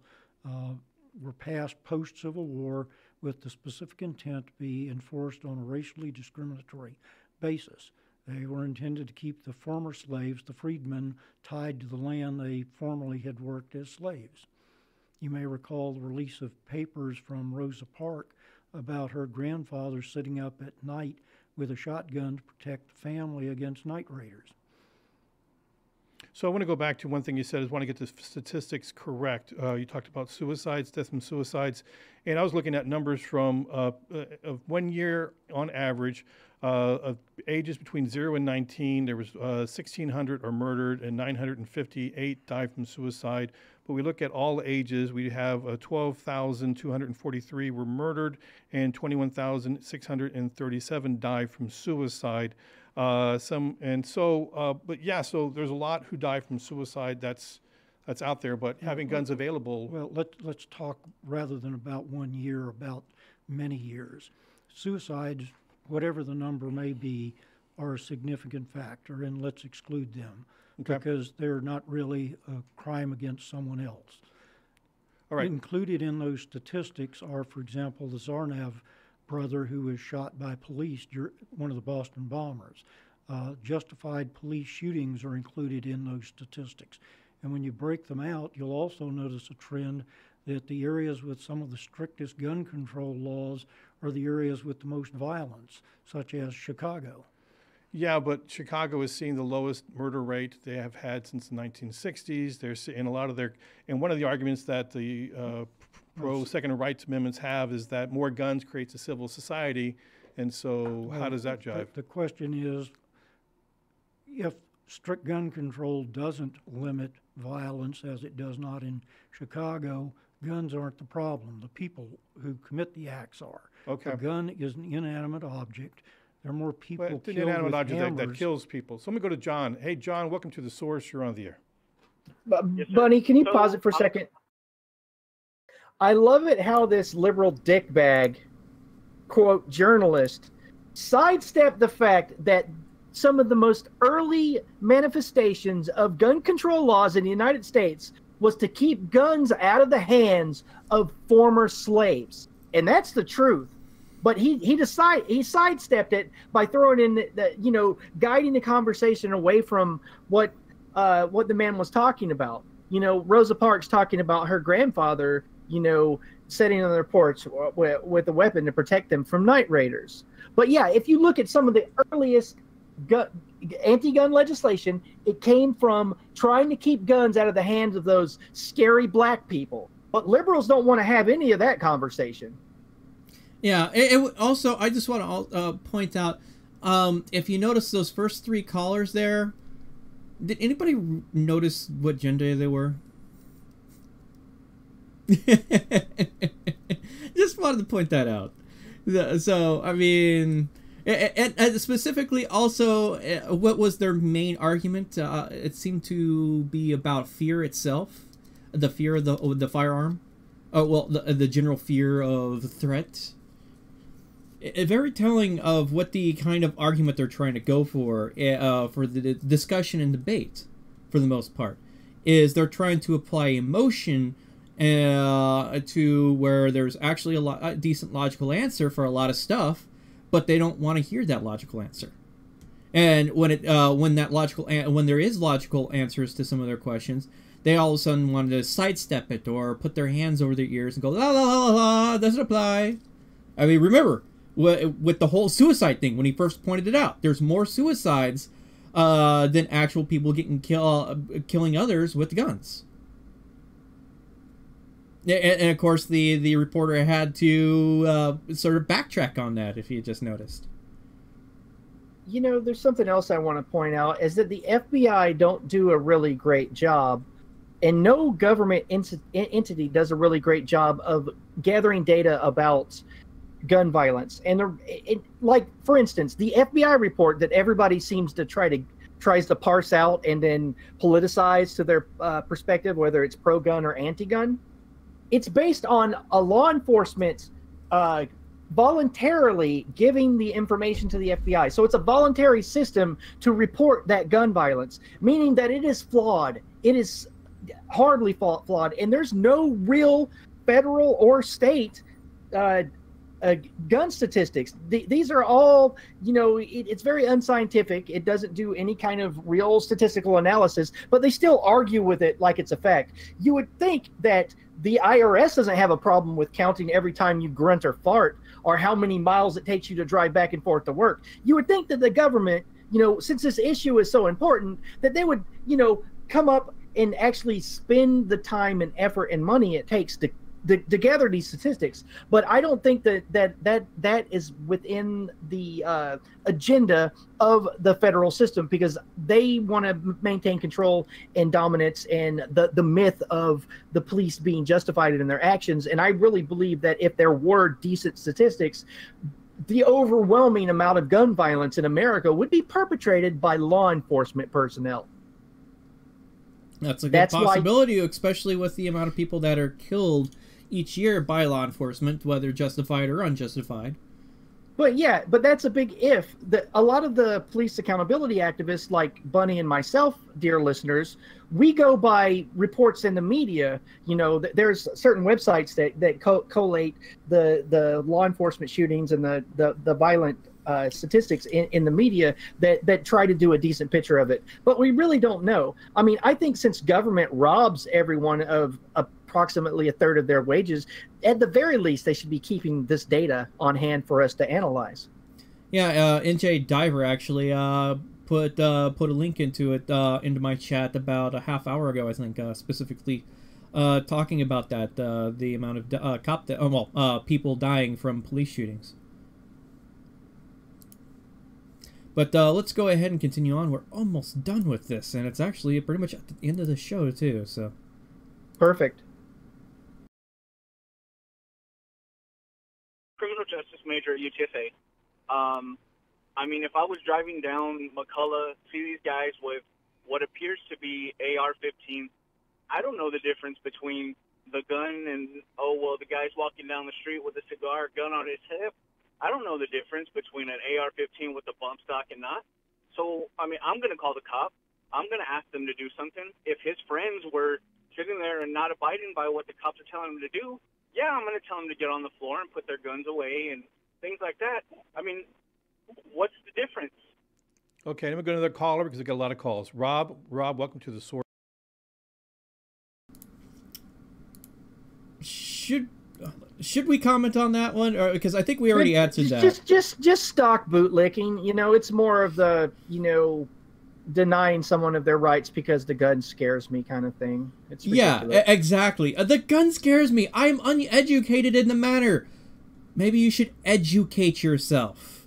were passed post-Civil War with the specific intent to be enforced on a racially discriminatory basis. They were intended to keep the former slaves, the freedmen, tied to the land they formerly had worked as slaves. You may recall the release of papers from Rosa Parks about her grandfather sitting up at night with a shotgun to protect the family against night raiders. So I want to go back to one thing you said. I want to get the statistics correct. You talked about suicides, deaths from suicides, and I was looking at numbers from of 1 year on average of ages between 0 and 19. There was 1,600 are murdered and 958 died from suicide. But we look at all ages. We have 12,243 were murdered and 21,637 died from suicide. So there's a lot who die from suicide. That's out there. But having guns available. Well, let's talk rather than about 1 year, about many years. Suicides, whatever the number may be, are a significant factor, and let's exclude them because they're not really a crime against someone else. All right. Included in those statistics are, for example, the Zarnav brother who was shot by police, one of the Boston bombers. Justified police shootings are included in those statistics. And when you break them out, you'll also notice a trend that the areas with some of the strictest gun control laws are the areas with the most violence, such as Chicago. Yeah, but Chicago is seeing the lowest murder rate they have had since the 1960s. They're seeing a lot of and one of the arguments that the pro-second rights amendments have is that more guns creates a civil society, and so how does that jive? The question is, if strict gun control doesn't limit violence, as it does not in Chicago, guns aren't the problem. The people who commit the acts are. Okay. A gun is an inanimate object. There are more people killed with inanimate object that hammers. kills people. So let me go to John. Hey, John, welcome to The Source. You're on the air. Bunny, can you pause it for a second? I love it how this liberal dickbag, quote, journalist, sidestepped the fact that some of the most early manifestations of gun control laws in the United States was to keep guns out of the hands of former slaves. And that's the truth. But he sidestepped it by throwing in guiding the conversation away from what the man was talking about. Rosa Parks talking about her grandfather, sitting on their porch with a weapon to protect them from night raiders. But yeah, if you look at some of the earliest anti-gun legislation, it came from trying to keep guns out of the hands of those scary black people. But liberals don't want to have any of that conversation. Yeah. Also, I just want to point out, if you notice those first three callers there, did anybody notice what gender they were? Just wanted to point that out. So, I mean, and specifically also, what was their main argument? It seemed to be about fear itself, the fear of the firearm. The general fear of the threat. Very telling of what the kind of argument they're trying to go for the discussion and debate, for the most part, is they're trying to apply emotion to where there's actually a decent logical answer for a lot of stuff, but they don't want to hear that logical answer. And when there is logical answers to some of their questions, they all of a sudden want to sidestep it or put their hands over their ears and go, la la la la, doesn't apply. I mean, remember, with the whole suicide thing, when he first pointed it out, there's more suicides than actual people killing others with guns. Yeah, and of course the reporter had to sort of backtrack on that, if you just noticed. You know, there's something else I want to point out, is that the FBI don't do a really great job, and no government entity does a really great job of gathering data about gun violence. And like, for instance, the FBI report that everybody seems to tries to parse out and then politicize to their perspective, whether it's pro-gun or anti-gun, it's based on a law enforcement voluntarily giving the information to the FBI. So it's a voluntary system to report that gun violence, meaning that it is flawed. It is hardly flawed, and there's no real federal or state gun statistics. These are all, you know, it's very unscientific. It doesn't do any kind of real statistical analysis, but they still argue with it like it's a fact. You would think that the IRS doesn't have a problem with counting every time you grunt or fart, or how many miles it takes you to drive back and forth to work. You would think that the government, you know, since this issue is so important, that they would, you know, come up and actually spend the time and effort and money it takes to gather these statistics. But I don't think that is within the agenda of the federal system, because they want to maintain control and dominance and the myth of the police being justified in their actions. And I really believe that if there were decent statistics, the overwhelming amount of gun violence in America would be perpetrated by law enforcement personnel. That's a good possibility, especially with the amount of people that are killed each year by law enforcement, whether justified or unjustified. But yeah, but that's a big if. A lot of the police accountability activists like Bunny and myself, dear listeners, we go by reports in the media. You know, there's certain websites that collate the law enforcement shootings and the violent statistics in the media that try to do a decent picture of it. But we really don't know. I mean, I think since government robs everyone of approximately a third of their wages, at the very least, they should be keeping this data on hand for us to analyze. Yeah, NJ Diver actually put a link into it into my chat about a half hour ago, I think, specifically talking about that, the amount of people dying from police shootings. But let's go ahead and continue on. We're almost done with this, and it's actually pretty much at the end of the show too. So perfect. Criminal justice major at UTSA. I mean, if I was driving down McCullough, see these guys with what appears to be AR-15, I don't know the difference between the gun and, oh, well, the guy's walking down the street with a cigar, gun on his hip. I don't know the difference between an AR-15 with a bump stock and not. So, I mean, I'm going to call the cop. I'm going to ask them to do something. If his friends were sitting there and not abiding by what the cops are telling them to do, yeah, I'm going to tell them to get on the floor and put their guns away and things like that. I mean, what's the difference? Okay, I'm going to go to another caller because I got a lot of calls. Rob, welcome to the source. Should we comment on that one, or because I think we already answered that? Just stock bootlicking. You know, it's more of the, you know, denying someone of their rights because the gun scares me kind of thing. It's ridiculous. Yeah, exactly. The gun scares me. I'm uneducated in the matter. Maybe you should educate yourself.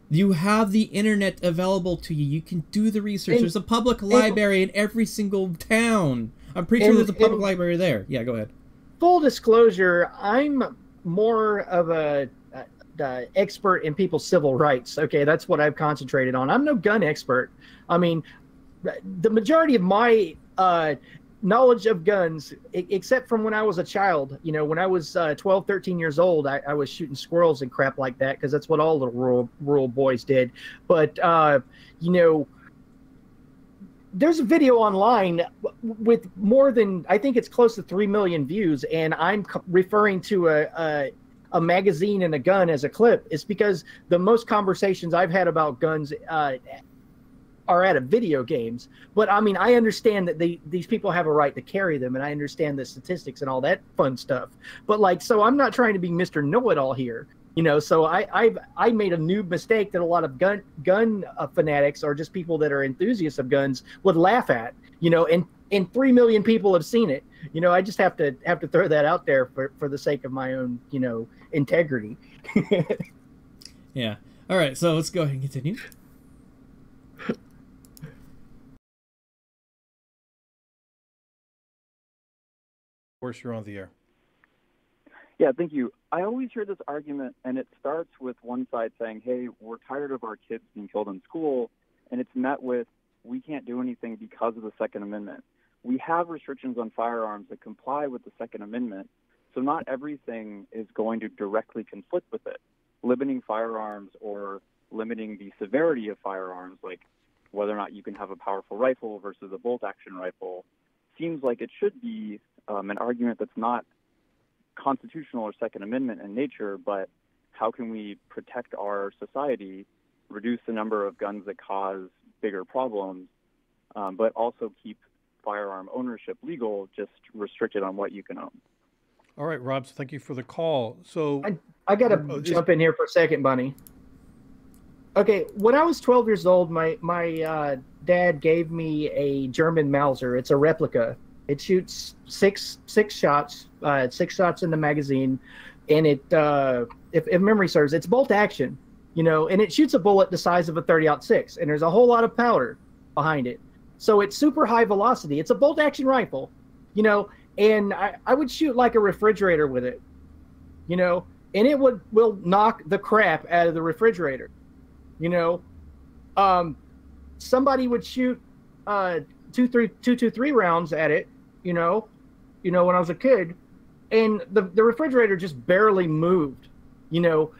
You have the internet available to you. You can do the research. There's a public library in every single town. I'm pretty sure there's a public library there. Yeah, go ahead. Full disclosure, I'm more of a expert in people's civil rights. Okay, that's what I've concentrated on. I'm no gun expert. I mean, the majority of my knowledge of guns, except from when I was a child, you know, when I was 12, 13 years old, I was shooting squirrels and crap like that, because that's what all the rural boys did. But, you know, there's a video online with more than, I think it's close to 3 million views, and I'm referring to a magazine and a gun as a clip. It's because the most conversations I've had about guns are out of video games. But I mean, I understand that these people have a right to carry them, and I understand the statistics and all that fun stuff. But like, so I'm not trying to be Mr. Know-it-all here. You know, so I made a new mistake that a lot of gun fanatics, or just people that are enthusiasts of guns, would laugh at. You know, and and 3 million people have seen it. You know, I just have to throw that out there for the sake of my own, you know, integrity. Yeah. All right, so let's go ahead and continue. Of course, you're on the air. Yeah, thank you. I always hear this argument, and it starts with one side saying, hey, we're tired of our kids being killed in school, and it's met with, we can't do anything because of the Second Amendment. We have restrictions on firearms that comply with the Second Amendment, so not everything is going to directly conflict with it. Limiting firearms or limiting the severity of firearms, like whether or not you can have a powerful rifle versus a bolt-action rifle, seems like it should be an argument that's not constitutional or Second Amendment in nature, but how can we protect our society, reduce the number of guns that cause bigger problems, but also keep firearm ownership legal, just restricted on what you can own. All right, Rob, so thank you for the call. So I got to jump in here for a second, Bunny. Okay, when I was 12 years old, my dad gave me a German Mauser. It's a replica. It shoots six shots, 6 shots in the magazine, and it, if memory serves, it's bolt action, you know, and it shoots a bullet the size of a 30-06, and there's a whole lot of powder behind it. So it's super high velocity. It's a bolt action rifle, you know, and I would shoot like a refrigerator with it, you know, and it will knock the crap out of the refrigerator, you know. Somebody would shoot 223 rounds at it, you know, when I was a kid, and the refrigerator just barely moved, you know.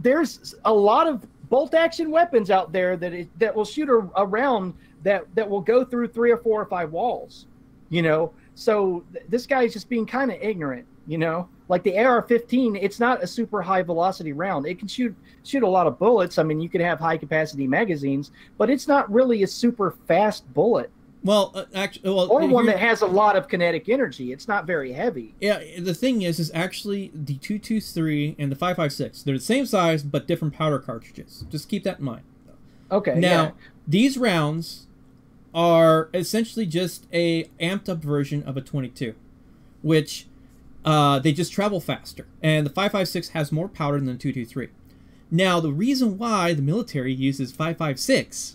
There's a lot of bolt action weapons out there that will shoot a round that will go through 3 or 4 or 5 walls, you know. So this guy's just being kind of ignorant, you know. Like the AR-15, it's not a super high velocity round. It can shoot a lot of bullets. I mean, you could have high capacity magazines, but it's not really a super fast bullet. Well, actually, or one that has a lot of kinetic energy. It's not very heavy. Yeah, the thing is actually the 223 and the 5.56. They're the same size but different powder cartridges. Just keep that in mind. Okay. Now, these rounds are essentially just a amped up version of a 22, which they just travel faster. And the 5.56 has more powder than the 223. Now, the reason why the military uses 5.56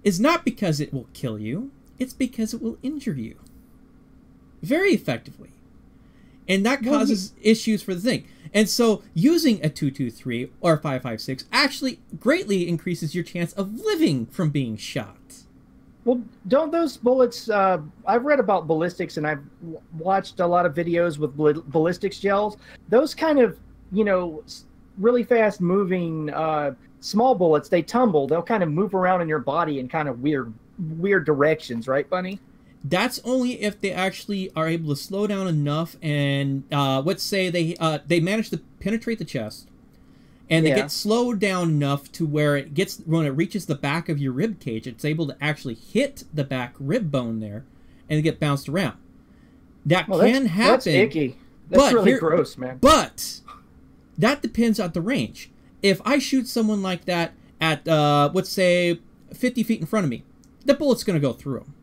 is not because it will kill you, it's because it will injure you very effectively. And that causes issues for the thing. And so using a 223 or 5.56 actually greatly increases your chance of living from being shot. Well, don't those bullets, I've read about ballistics and I've watched a lot of videos with ballistics gels. Those kind of, you know, really fast moving small bullets, they tumble. They'll kind of move around in your body in kind of weird directions, right, Bunny? That's only if they actually are able to slow down enough and let's say they manage to penetrate the chest and they get slowed down enough to where when it reaches the back of your rib cage, it's able to actually hit the back rib bone there and get bounced around. That can happen. That's icky. That's really gross, man. But that depends on the range. If I shoot someone like that at, let's say, 50 feet in front of me, the bullet's going to go through them.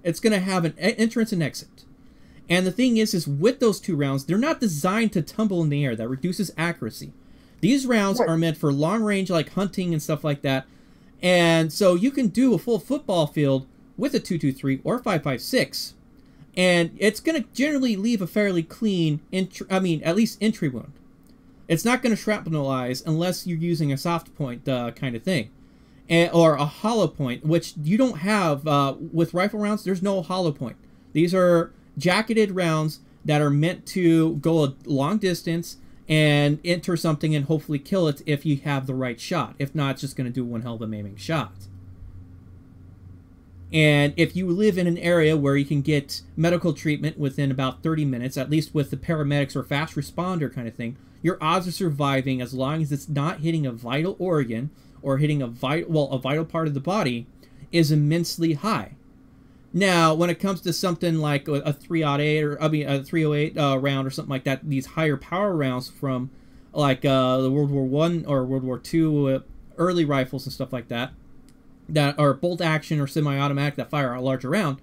It's going to have an entrance and exit. And the thing is with those 2 rounds, they're not designed to tumble in the air. That reduces accuracy. These rounds are meant for long range, like hunting and stuff like that. And so you can do a full football field with a 223 or 5.56, and it's going to generally leave a fairly clean, at least entry wound. It's not going to shrapnelize unless you're using a soft point kind of thing. Or a hollow point, which you don't have with rifle rounds. There's no hollow point. These are jacketed rounds that are meant to go a long distance and enter something and hopefully kill it if you have the right shot. If not, it's just going to do one hell of a maiming shot. And if you live in an area where you can get medical treatment within about 30 minutes, at least with the paramedics or fast responder kind of thing, your odds of surviving, as long as it's not hitting a vital organ or hitting a vital part of the body, is immensely high. Now, when it comes to something like a 308 or a 308 round or something like that, these higher power rounds from like the World War I or World War II early rifles and stuff like that, that are bolt action or semi-automatic that fire a larger round,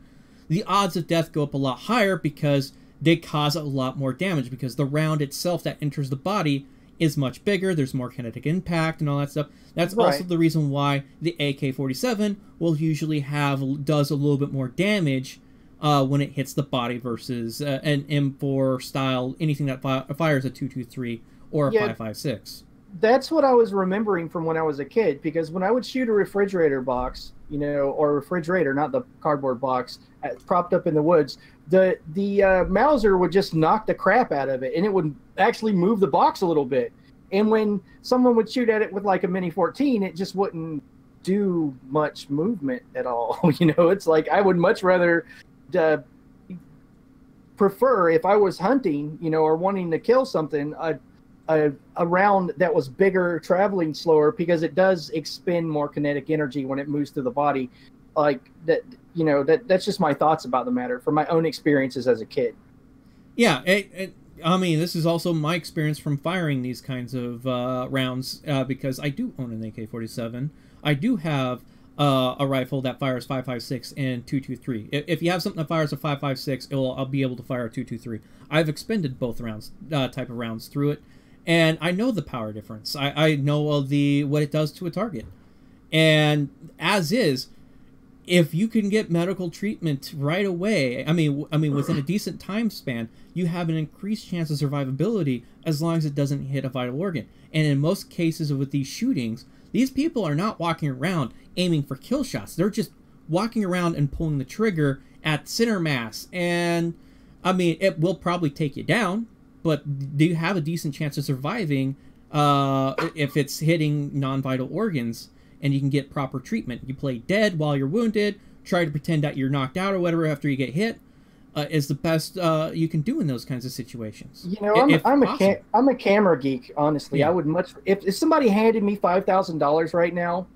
the odds of death go up a lot higher because they cause a lot more damage, because the round itself that enters the body is much bigger, there's more kinetic impact and all that stuff. That's also the reason why the AK-47 will usually does a little bit more damage when it hits the body versus an M4 style, anything that fires a 223 or a 5.56. That's what I was remembering from when I was a kid, because when I would shoot a refrigerator box, or a refrigerator, not the cardboard box, propped up in the woods, the Mauser would just knock the crap out of it, and it would actually move the box a little bit. And when someone would shoot at it with like a Mini 14, it just wouldn't do much movement at all. It's like I would much rather prefer, if I was hunting, or wanting to kill something, a round that was bigger, traveling slower, because it does expend more kinetic energy when it moves through the body. Like that, that's just my thoughts about the matter from my own experiences as a kid. Yeah, I mean, this is also my experience from firing these kinds of rounds, because I do own an AK-47. I do have a rifle that fires 5.56 and 223. If you have something that fires a 5.56, I'll be able to fire a 223. I've expended both rounds, type of rounds through it, and I know the power difference. I know what it does to a target. And as is, if you can get medical treatment right away, I mean within a decent time span, you have an increased chance of survivability as long as it doesn't hit a vital organ. And in most cases with these shootings, these people are not walking around aiming for kill shots. They're just walking around and pulling the trigger at center mass. And I mean, it will probably take you down, but do you have a decent chance of surviving if it's hitting non-vital organs and you can get proper treatment? You play dead while you're wounded, try to pretend that you're knocked out or whatever after you get hit, is the best you can do in those kinds of situations. I'm a camera geek, honestly. Yeah. I would if somebody handed me $5,000 right now,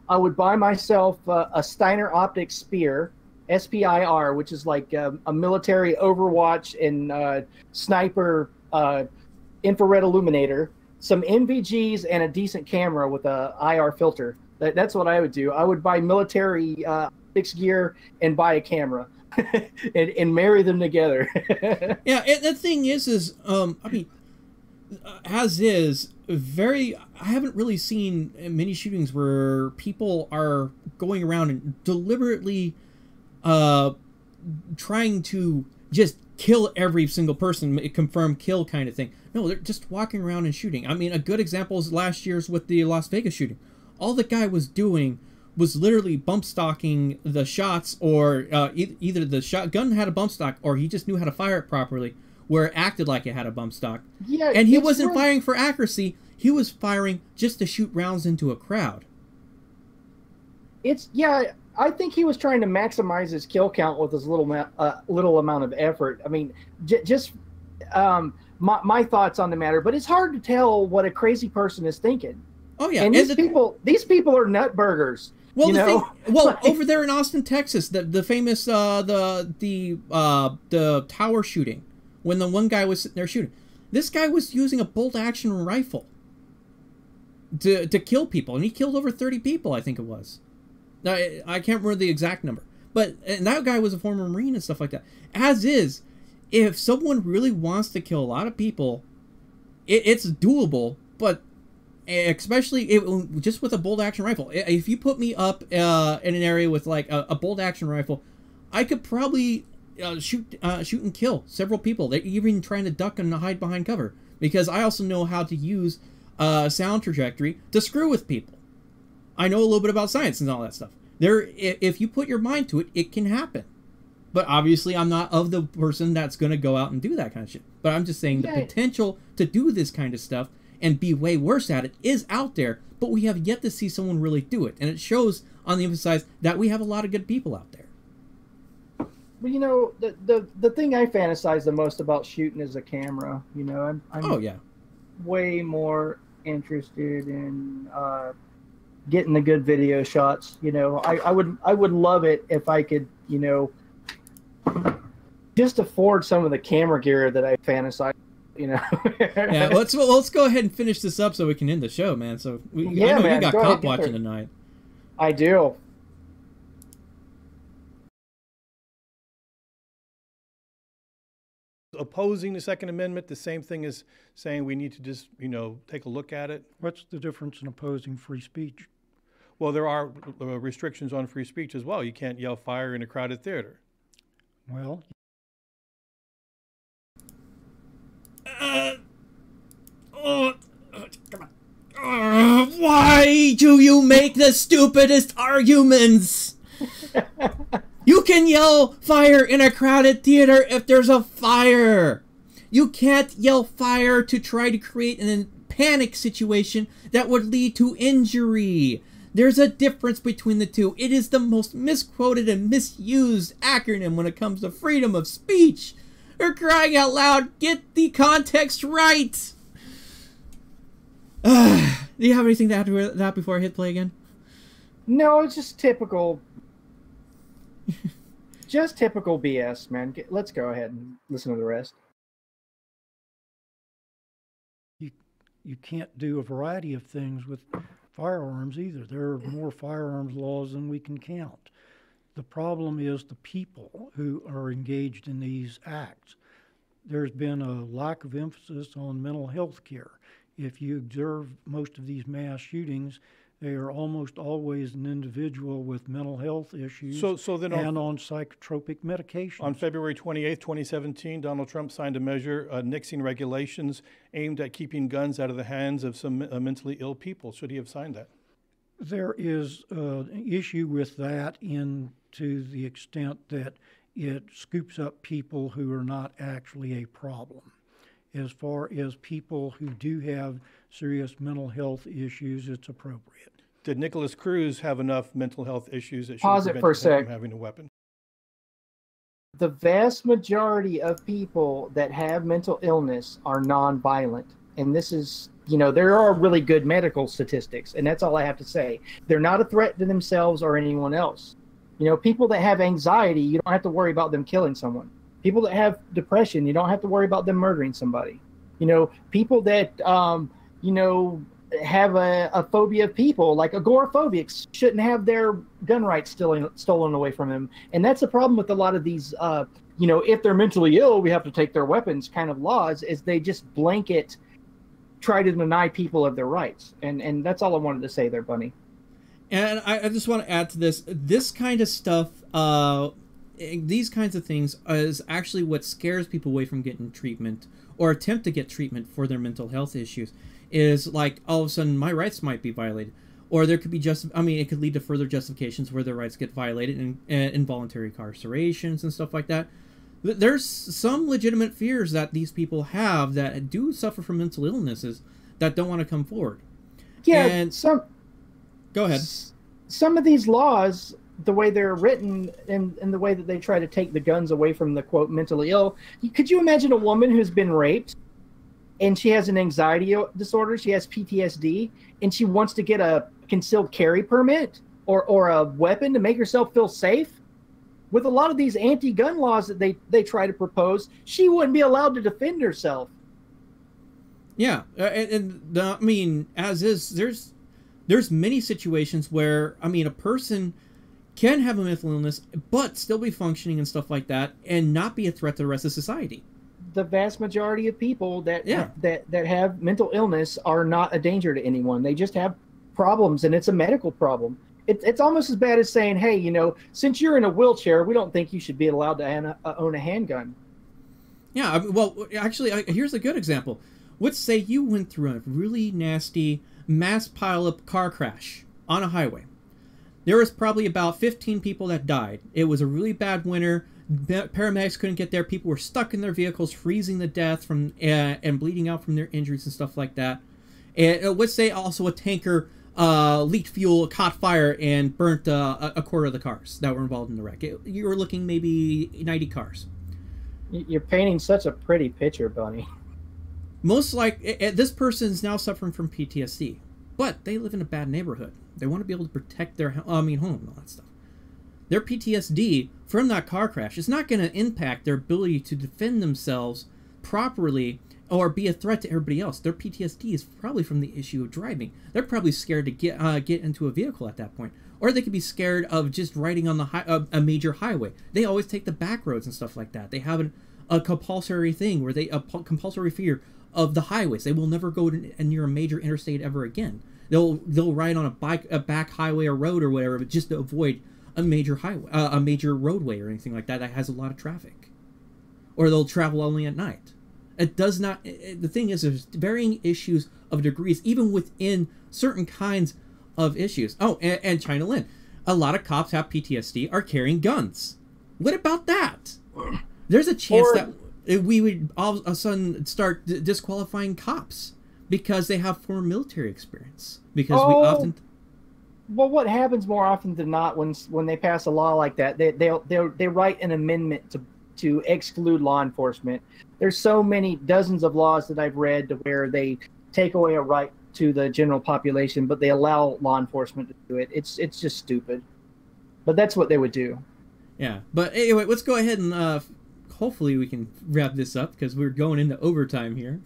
I would buy myself a Steiner Optics Spear, SPIR, which is like a military Overwatch and sniper infrared illuminator, some NVGs, and a decent camera with a IR filter. That's what I would do. I would buy military optics gear and buy a camera and marry them together. Yeah, the thing is I mean, as is, I haven't really seen many shootings where people are going around and deliberately trying to just kill every single person, confirm kill kind of thing. No, they're just walking around and shooting. I mean, a good example is last year's with the Las Vegas shooting. All the guy was doing was literally bump stocking the shots, or either the shotgun had a bump stock or he just knew how to fire it properly, where it acted like it had a bump stock. Yeah, and he wasn't firing for accuracy. He was firing just to shoot rounds into a crowd. I think he was trying to maximize his kill count with his little amount of effort. I mean, just my thoughts on the matter. But it's hard to tell what a crazy person is thinking. Oh yeah, and these people are nut burgers. Well, over there in Austin, Texas, the famous the tower shooting, when the one guy was sitting there shooting, this guy was using a bolt action rifle to kill people, and he killed over 30 people, I think it was. I can't remember the exact number, and that guy was a former Marine and stuff like that. As is, if someone really wants to kill a lot of people, it's doable, but especially just with a bolt action rifle. If you put me up in an area with like a bolt action rifle, I could probably shoot and kill several people. They're even trying to duck and hide behind cover, because I also know how to use sound trajectory to screw with people. I know a little bit about science and all that stuff. If you put your mind to it, it can happen. But obviously, I'm not of the person that's going to go out and do that kind of shit. But I'm just saying the potential to do this kind of stuff and be way worse at it is out there, but we have yet to see someone really do it. And it shows on the emphasize that we have a lot of good people out there. Well, the thing I fantasize the most about shooting is a camera. I'm way more interested in getting the good video shots. I would love it if I could, just afford some of the camera gear that I fantasize. Yeah, let's go ahead and finish this up so we can end the show, man. So I know you got cop watching tonight. I do. opposing the Second Amendment the same thing as saying we need to just, take a look at it? What's the difference in opposing free speech? Well, there are restrictions on free speech as well. You can't yell fire in a crowded theater. Well, come on. Why do you make the stupidest arguments? You can yell fire in a crowded theater if there's a fire. You can't yell fire to try to create a panic situation that would lead to injury. There's a difference between the two. It is the most misquoted and misused acronym when it comes to freedom of speech. For crying out loud, get the context right. Do you have anything to add to that before I hit play again? No, it's just typical. Just typical BS, man. Let's go ahead and listen to the rest. You can't do a variety of things with firearms either. There are more firearms laws than we can count. The problem is the people who are engaged in these acts. There's been a lack of emphasis on mental health care. If you observe most of these mass shootings, they are almost always an individual with mental health issues and on psychotropic medications. On February 28th, 2017, Donald Trump signed a measure nixing regulations aimed at keeping guns out of the hands of some mentally ill people. Should he have signed that? There is an issue with that to the extent that it scoops up people who are not actually a problem. As far as people who do have serious mental health issues, it's appropriate. Did Nicholas Cruz have enough mental health issues that should Pause it for a prevent him sec. from having a weapon? The vast majority of people that have mental illness are nonviolent. And this is, there are really good medical statistics, and that's all I have to say. They're not a threat to themselves or anyone else. People that have anxiety, you don't have to worry about them killing someone. People that have depression, you don't have to worry about them murdering somebody. People that, have a phobia of people, like agoraphobics, shouldn't have their gun rights stolen away from them. And that's the problem with a lot of these, if they're mentally ill, we have to take their weapons kind of laws, is they just blanket try to deny people of their rights. And that's all I wanted to say there, Bunny. And I just want to add to this kind of stuff, these kinds of things is actually what scares people away from getting treatment or attempt to get treatment for their mental health issues. Is like all of a sudden my rights might be violated, or there could be it could lead to further justifications where their rights get violated and involuntary incarcerations and stuff like that. There's some legitimate fears that these people have that do suffer from mental illnesses that don't want to come forward. Yeah, and go ahead. Some of these laws, the way they're written and the way that they try to take the guns away from the quote mentally ill, could you imagine a woman who's been raped and she has an anxiety disorder, she has PTSD, and she wants to get a concealed carry permit or a weapon to make herself feel safe? With a lot of these anti-gun laws that they try to propose, she wouldn't be allowed to defend herself. Yeah, there's many situations where, a person can have a mental illness but still be functioning and stuff like that and not be a threat to the rest of society. The vast majority of people that have mental illness are not a danger to anyone. They just have problems, and it's a medical problem. It's almost as bad as saying, hey, since you're in a wheelchair, we don't think you should be allowed to own a handgun. Yeah, well, actually, here's a good example. Let's say you went through a really nasty mass pileup car crash on a highway. There was probably about 15 people that died. It was a really bad winter. Paramedics couldn't get there. People were stuck in their vehicles, freezing to death from and bleeding out from their injuries and stuff like that. And let's say also a tanker leaked fuel, caught fire, and burnt a quarter of the cars that were involved in the wreck. You were looking maybe 90 cars. You're painting such a pretty picture, Bunny. Most this person is now suffering from PTSD, but they live in a bad neighborhood. They want to be able to protect their home and all that stuff. Their PTSD from that car crash is not going to impact their ability to defend themselves properly or be a threat to everybody else. Their PTSD is probably from the issue of driving. They're probably scared to get into a vehicle at that point. Or they could be scared of just riding on a major highway. They always take the back roads and stuff like that. They have a compulsory thing where a compulsory fear of the highways. They will never go near a major interstate ever again. They'll ride on a back highway or road or whatever, but just to avoid a major highway, a major roadway or anything like that has a lot of traffic, or they'll travel only at night. It does not. The thing is, there's varying issues of degrees, even within certain kinds of issues. Oh, and China Lynn, a lot of cops have PTSD, are carrying guns. What about that? There's a chance that we would all of a sudden start disqualifying cops because they have former military experience. Because we often. Well, what happens more often than not when they pass a law like that, they write an amendment to exclude law enforcement. There's so many dozens of laws that I've read to where they take away a right to the general population, but they allow law enforcement to do it. It's just stupid. But that's what they would do. Yeah, but anyway, let's go ahead and hopefully we can wrap this up because we're going into overtime here.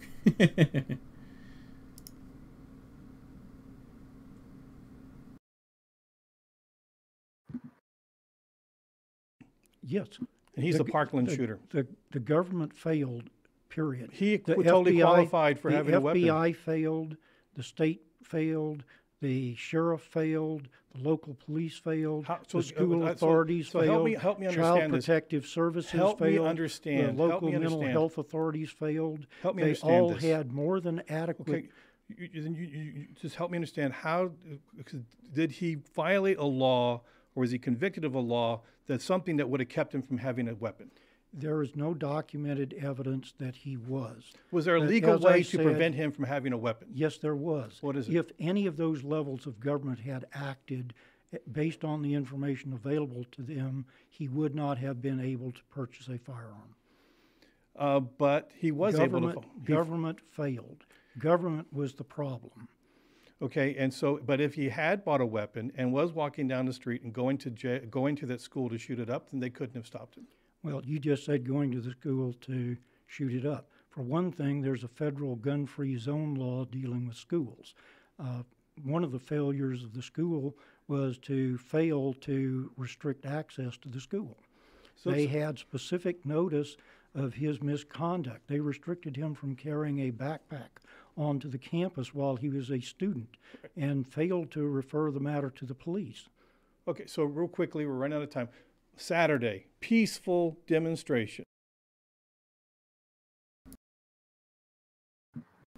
Yes. And he's the Parkland shooter. The government failed, period. He the totally FBI, qualified for having a weapon. The FBI failed, the state failed, the sheriff failed, the local police failed, the school authorities failed, help me understand Child Protective Services failed, me understand. the local mental health authorities failed. Help me they understand all this. had more than adequate... Okay. You just help me understand, how did he violate a law, or was he convicted of a law that's something that would have kept him from having a weapon? There is no documented evidence that he was. Was there a legal way to prevent him from having a weapon? Yes, there was. What is it? If any of those levels of government had acted based on the information available to them, he would not have been able to purchase a firearm. But he was able to. Government failed. Government was the problem. Okay, and so, but if he had bought a weapon and was walking down the street and going to that school to shoot it up, then they couldn't have stopped him. Well, you just said going to the school to shoot it up. For one thing, there's a federal gun-free zone law dealing with schools. One of the failures of the school was to fail to restrict access to the school. So they had specific notice of his misconduct. They restricted him from carrying a backpack onto the campus while he was a student and failed to refer the matter to the police. Okay, so real quickly, we're running out of time. Saturday, peaceful demonstration.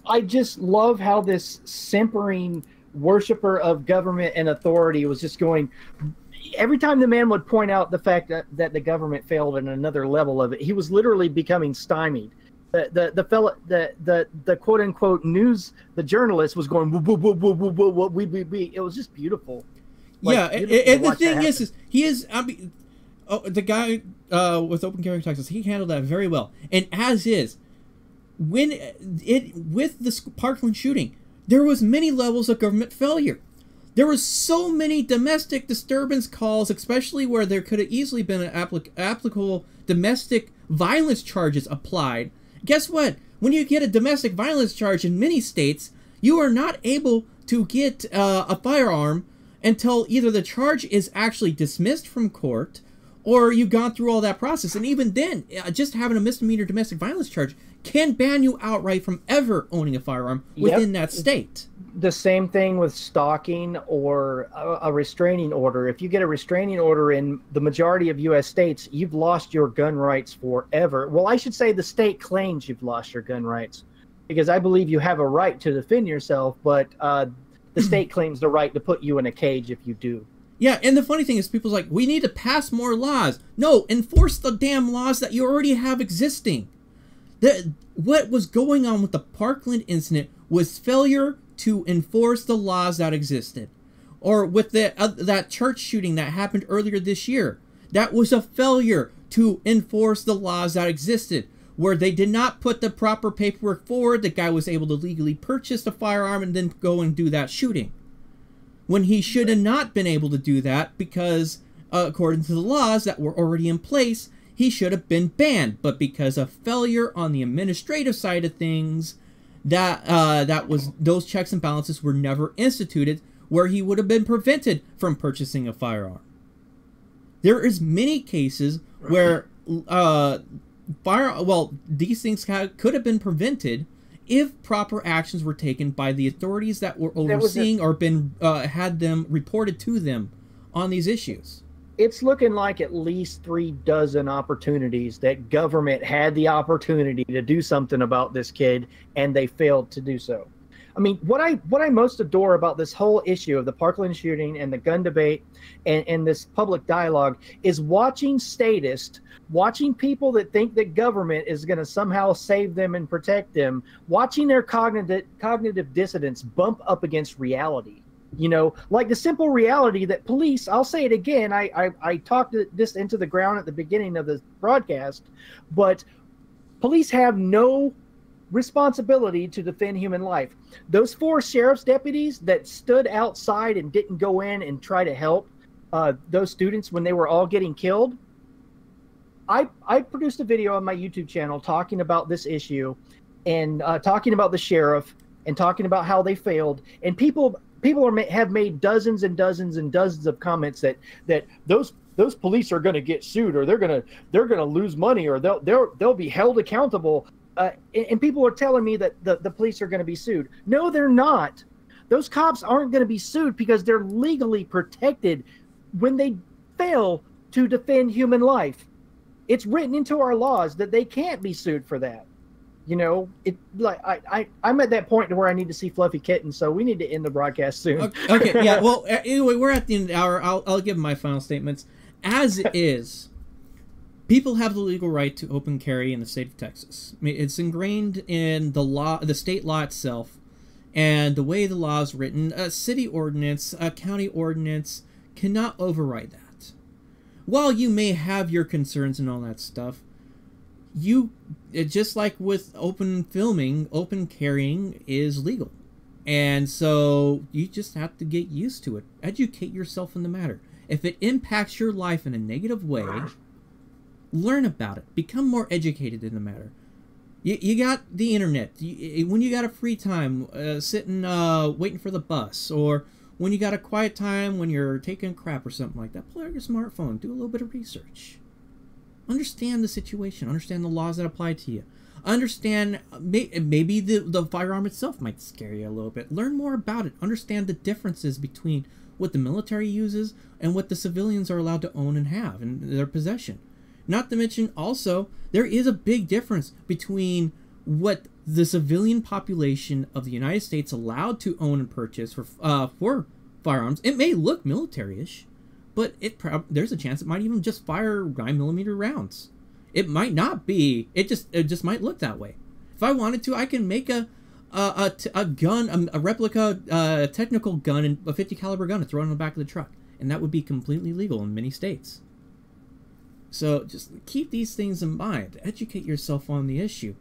I just love how this simpering worshiper of government and authority was just going. Every time the man would point out the fact that the government failed at another level of it, he was literally becoming stymied. The quote unquote news, the journalist was going woo, woo, woo, woo, woo, woo, woo, wee, wee, wee. It was just beautiful. Yeah, and the thing is he is. I mean, the guy with Open Carry Texas, he handled that very well. And as is, with the Parkland shooting, there was many levels of government failure. There were so many domestic disturbance calls, especially where there could have easily been an applicable domestic violence charges applied. Guess what? When you get a domestic violence charge in many states, you are not able to get a firearm until either the charge is actually dismissed from court or you've gone through all that process. And even then, just having a misdemeanor domestic violence charge can ban you outright from ever owning a firearm within that state. The same thing with stalking or a restraining order. If you get a restraining order in the majority of U.S. states, you've lost your gun rights forever. Well, I should say the state claims you've lost your gun rights, because I believe you have a right to defend yourself, but the state claims the right to put you in a cage if you do. Yeah, and the funny thing is, people's like, we need to pass more laws. No, enforce the damn laws that you already have existing. What was going on with the Parkland incident was failure to enforce the laws that existed. Or with that church shooting that happened earlier this year, that was a failure to enforce the laws that existed, where they did not put the proper paperwork forward. The guy was able to legally purchase the firearm and then go and do that shooting, when he should have not been able to do that, because according to the laws that were already in place, he should have been banned. But because of failure on the administrative side of things, those checks and balances were never instituted, where he would have been prevented from purchasing a firearm. There is many cases where these things could have been prevented if proper actions were taken by the authorities that were overseeing or had them reported to them on these issues. It's looking like at least 3 dozen opportunities that government had the opportunity to do something about this kid, and they failed to do so. I mean, what I most adore about this whole issue of the Parkland shooting and the gun debate and this public dialogue is watching statists, watching people that think that government is going to somehow save them and protect them, watching their cognitive dissonance bump up against reality. You know, like the simple reality that police, I'll say it again, I talked this into the ground at the beginning of the broadcast, but police have no responsibility to defend human life. Those 4 sheriff's deputies that stood outside and didn't go in and try to help those students when they were all getting killed, I produced a video on my YouTube channel talking about this issue and talking about the sheriff and talking about how they failed. And people have made dozens and dozens and dozens of comments that those police are going to get sued, or they're going to lose money, or they'll be held accountable. And people are telling me that the police are going to be sued. No, they're not. Those cops aren't going to be sued because they're legally protected when they fail to defend human life. It's written into our laws that they can't be sued for that. You know, I'm at that point where I need to see Fluffy Kitten, so we need to end the broadcast soon. Okay, yeah. Well, anyway, we're at the end of the hour. I'll give my final statements. As it is, people have the legal right to open carry in the state of Texas. I mean, it's ingrained in the law, the state law itself, and the way the law is written. A city ordinance, a county ordinance cannot override that. While you may have your concerns and all that stuff, just like with open filming, open carrying is legal. And so you just have to get used to it. Educate yourself in the matter. If it impacts your life in a negative way, learn about it. Become more educated in the matter. You got the internet. When you got a free time, sitting waiting for the bus, or when you got a quiet time when you're taking a crap or something like that, pull out your smartphone. Do a little bit of research. Understand the situation. Understand the laws that apply to you. Understand maybe the firearm itself might scare you a little bit. Learn more about it. Understand the differences between what the military uses and what the civilians are allowed to own and have in their possession. Not to mention also, there is a big difference between what the civilian population of the United States allowed to own and purchase for firearms. It may look military-ish, but there's a chance it might even just fire 9mm rounds. It might not be. It just might look that way. If I wanted to, I can make a gun, a replica technical gun, and a 50 caliber gun, and throw it on the back of the truck, and that would be completely legal in many states. So just keep these things in mind. Educate yourself on the issue,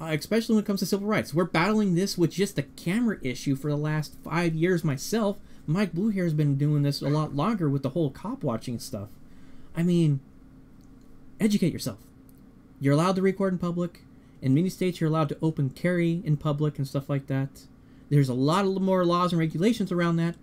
especially when it comes to civil rights. We're battling this with just the camera issue for the last 5 years myself. Mike Bluehair's been doing this a lot longer with the whole cop watching stuff. I mean, educate yourself. You're allowed to record in public. In many states, you're allowed to open carry in public and stuff like that. There's a lot more laws and regulations around that.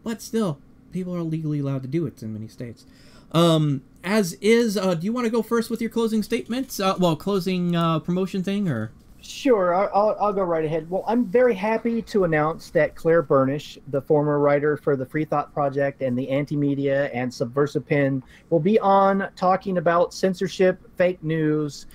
But still, people are legally allowed to do it in many states. As is, do you want to go first with your closing statements? Closing promotion thing, or? Sure, I'll go right ahead. Well, I'm very happy to announce that Claire Burnish, the former writer for the Free Thought Project and the Anti-Media and Subversive Pen, will be on talking about censorship, fake news,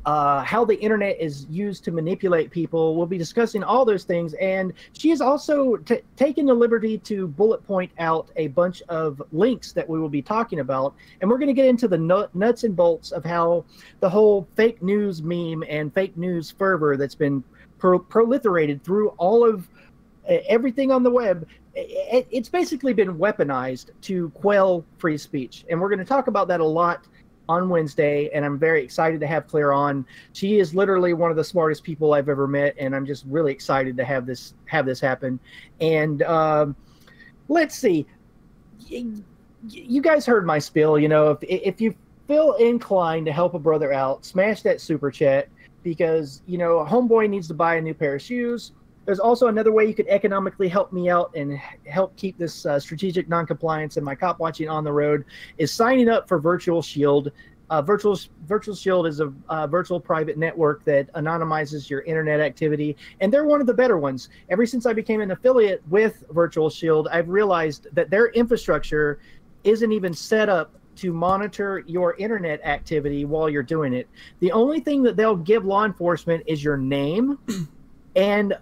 how the internet is used to manipulate people. We'll be discussing all those things. And she has also taken the liberty to bullet point out a bunch of links that we will be talking about. And we're going to get into the nuts and bolts of how the whole fake news meme and fake news fervor that's been proliferated through all of everything on the web. It's basically been weaponized to quell free speech. And we're going to talk about that a lot on Wednesday, and I'm very excited to have Claire on. She is literally one of the smartest people I've ever met, and I'm just really excited to have this happen. And let's see, you guys heard my spiel. You know, if you feel inclined to help a brother out, smash that super chat, because you know a homeboy needs to buy a new pair of shoes. There's also another way you could economically help me out and help keep this strategic noncompliance and my cop watching on the road, is signing up for Virtual Shield Virtual Shield is a virtual private network that anonymizes your internet activity, and they're one of the better ones. Ever since I became an affiliate with Virtual Shield, I've realized that their infrastructure isn't even set up to monitor your internet activity while you're doing it. The only thing that they'll give law enforcement is your name and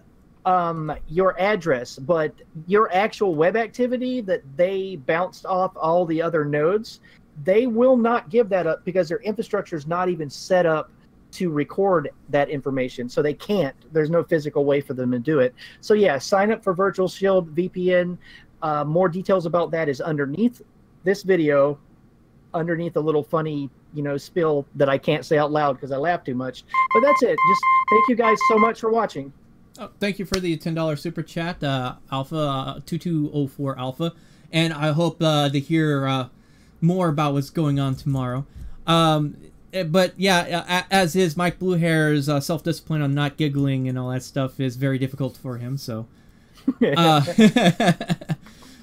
your address, but your actual web activity that they bounced off all the other nodes, they will not give that up because their infrastructure is not even set up to record that information. So they can't. There's no physical way for them to do it. So yeah, sign up for Virtual Shield VPN. More details about that is underneath this video, underneath a little funny, spill that I can't say out loud because I laugh too much. But that's it. Just thank you guys so much for watching. Oh, thank you for the $10 super chat, Alpha 2204 Alpha, and I hope to hear more about what's going on tomorrow. But yeah, as is Mike Bluehair's self-discipline on not giggling and all that stuff is very difficult for him. So,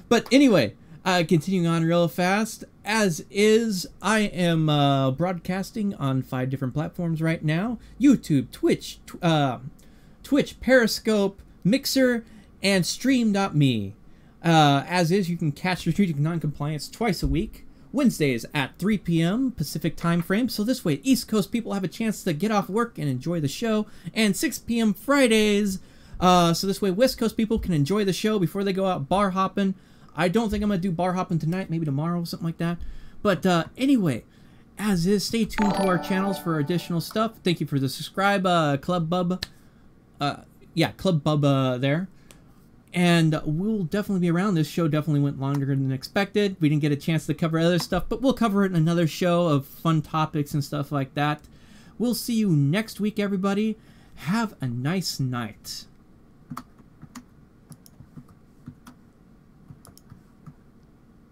but anyway, continuing on real fast. As is, I am broadcasting on 5 different platforms right now: YouTube, Twitch, Periscope, Mixer, and Stream.me. As is, you can catch Strategic Noncompliance twice a week. Wednesdays at 3 p.m. Pacific time frame, so this way East Coast people have a chance to get off work and enjoy the show, and 6 p.m. Fridays, so this way West Coast people can enjoy the show before they go out bar hopping. I don't think I'm going to do bar hopping tonight, maybe tomorrow, something like that. But anyway, as is, stay tuned to our channels for additional stuff. Thank you for the subscribe, Club Bub. Club Bub there. And we'll definitely be around. This show definitely went longer than expected. We didn't get a chance to cover other stuff, but we'll cover it in another show of fun topics and stuff like that. We'll see you next week, everybody. Have a nice night.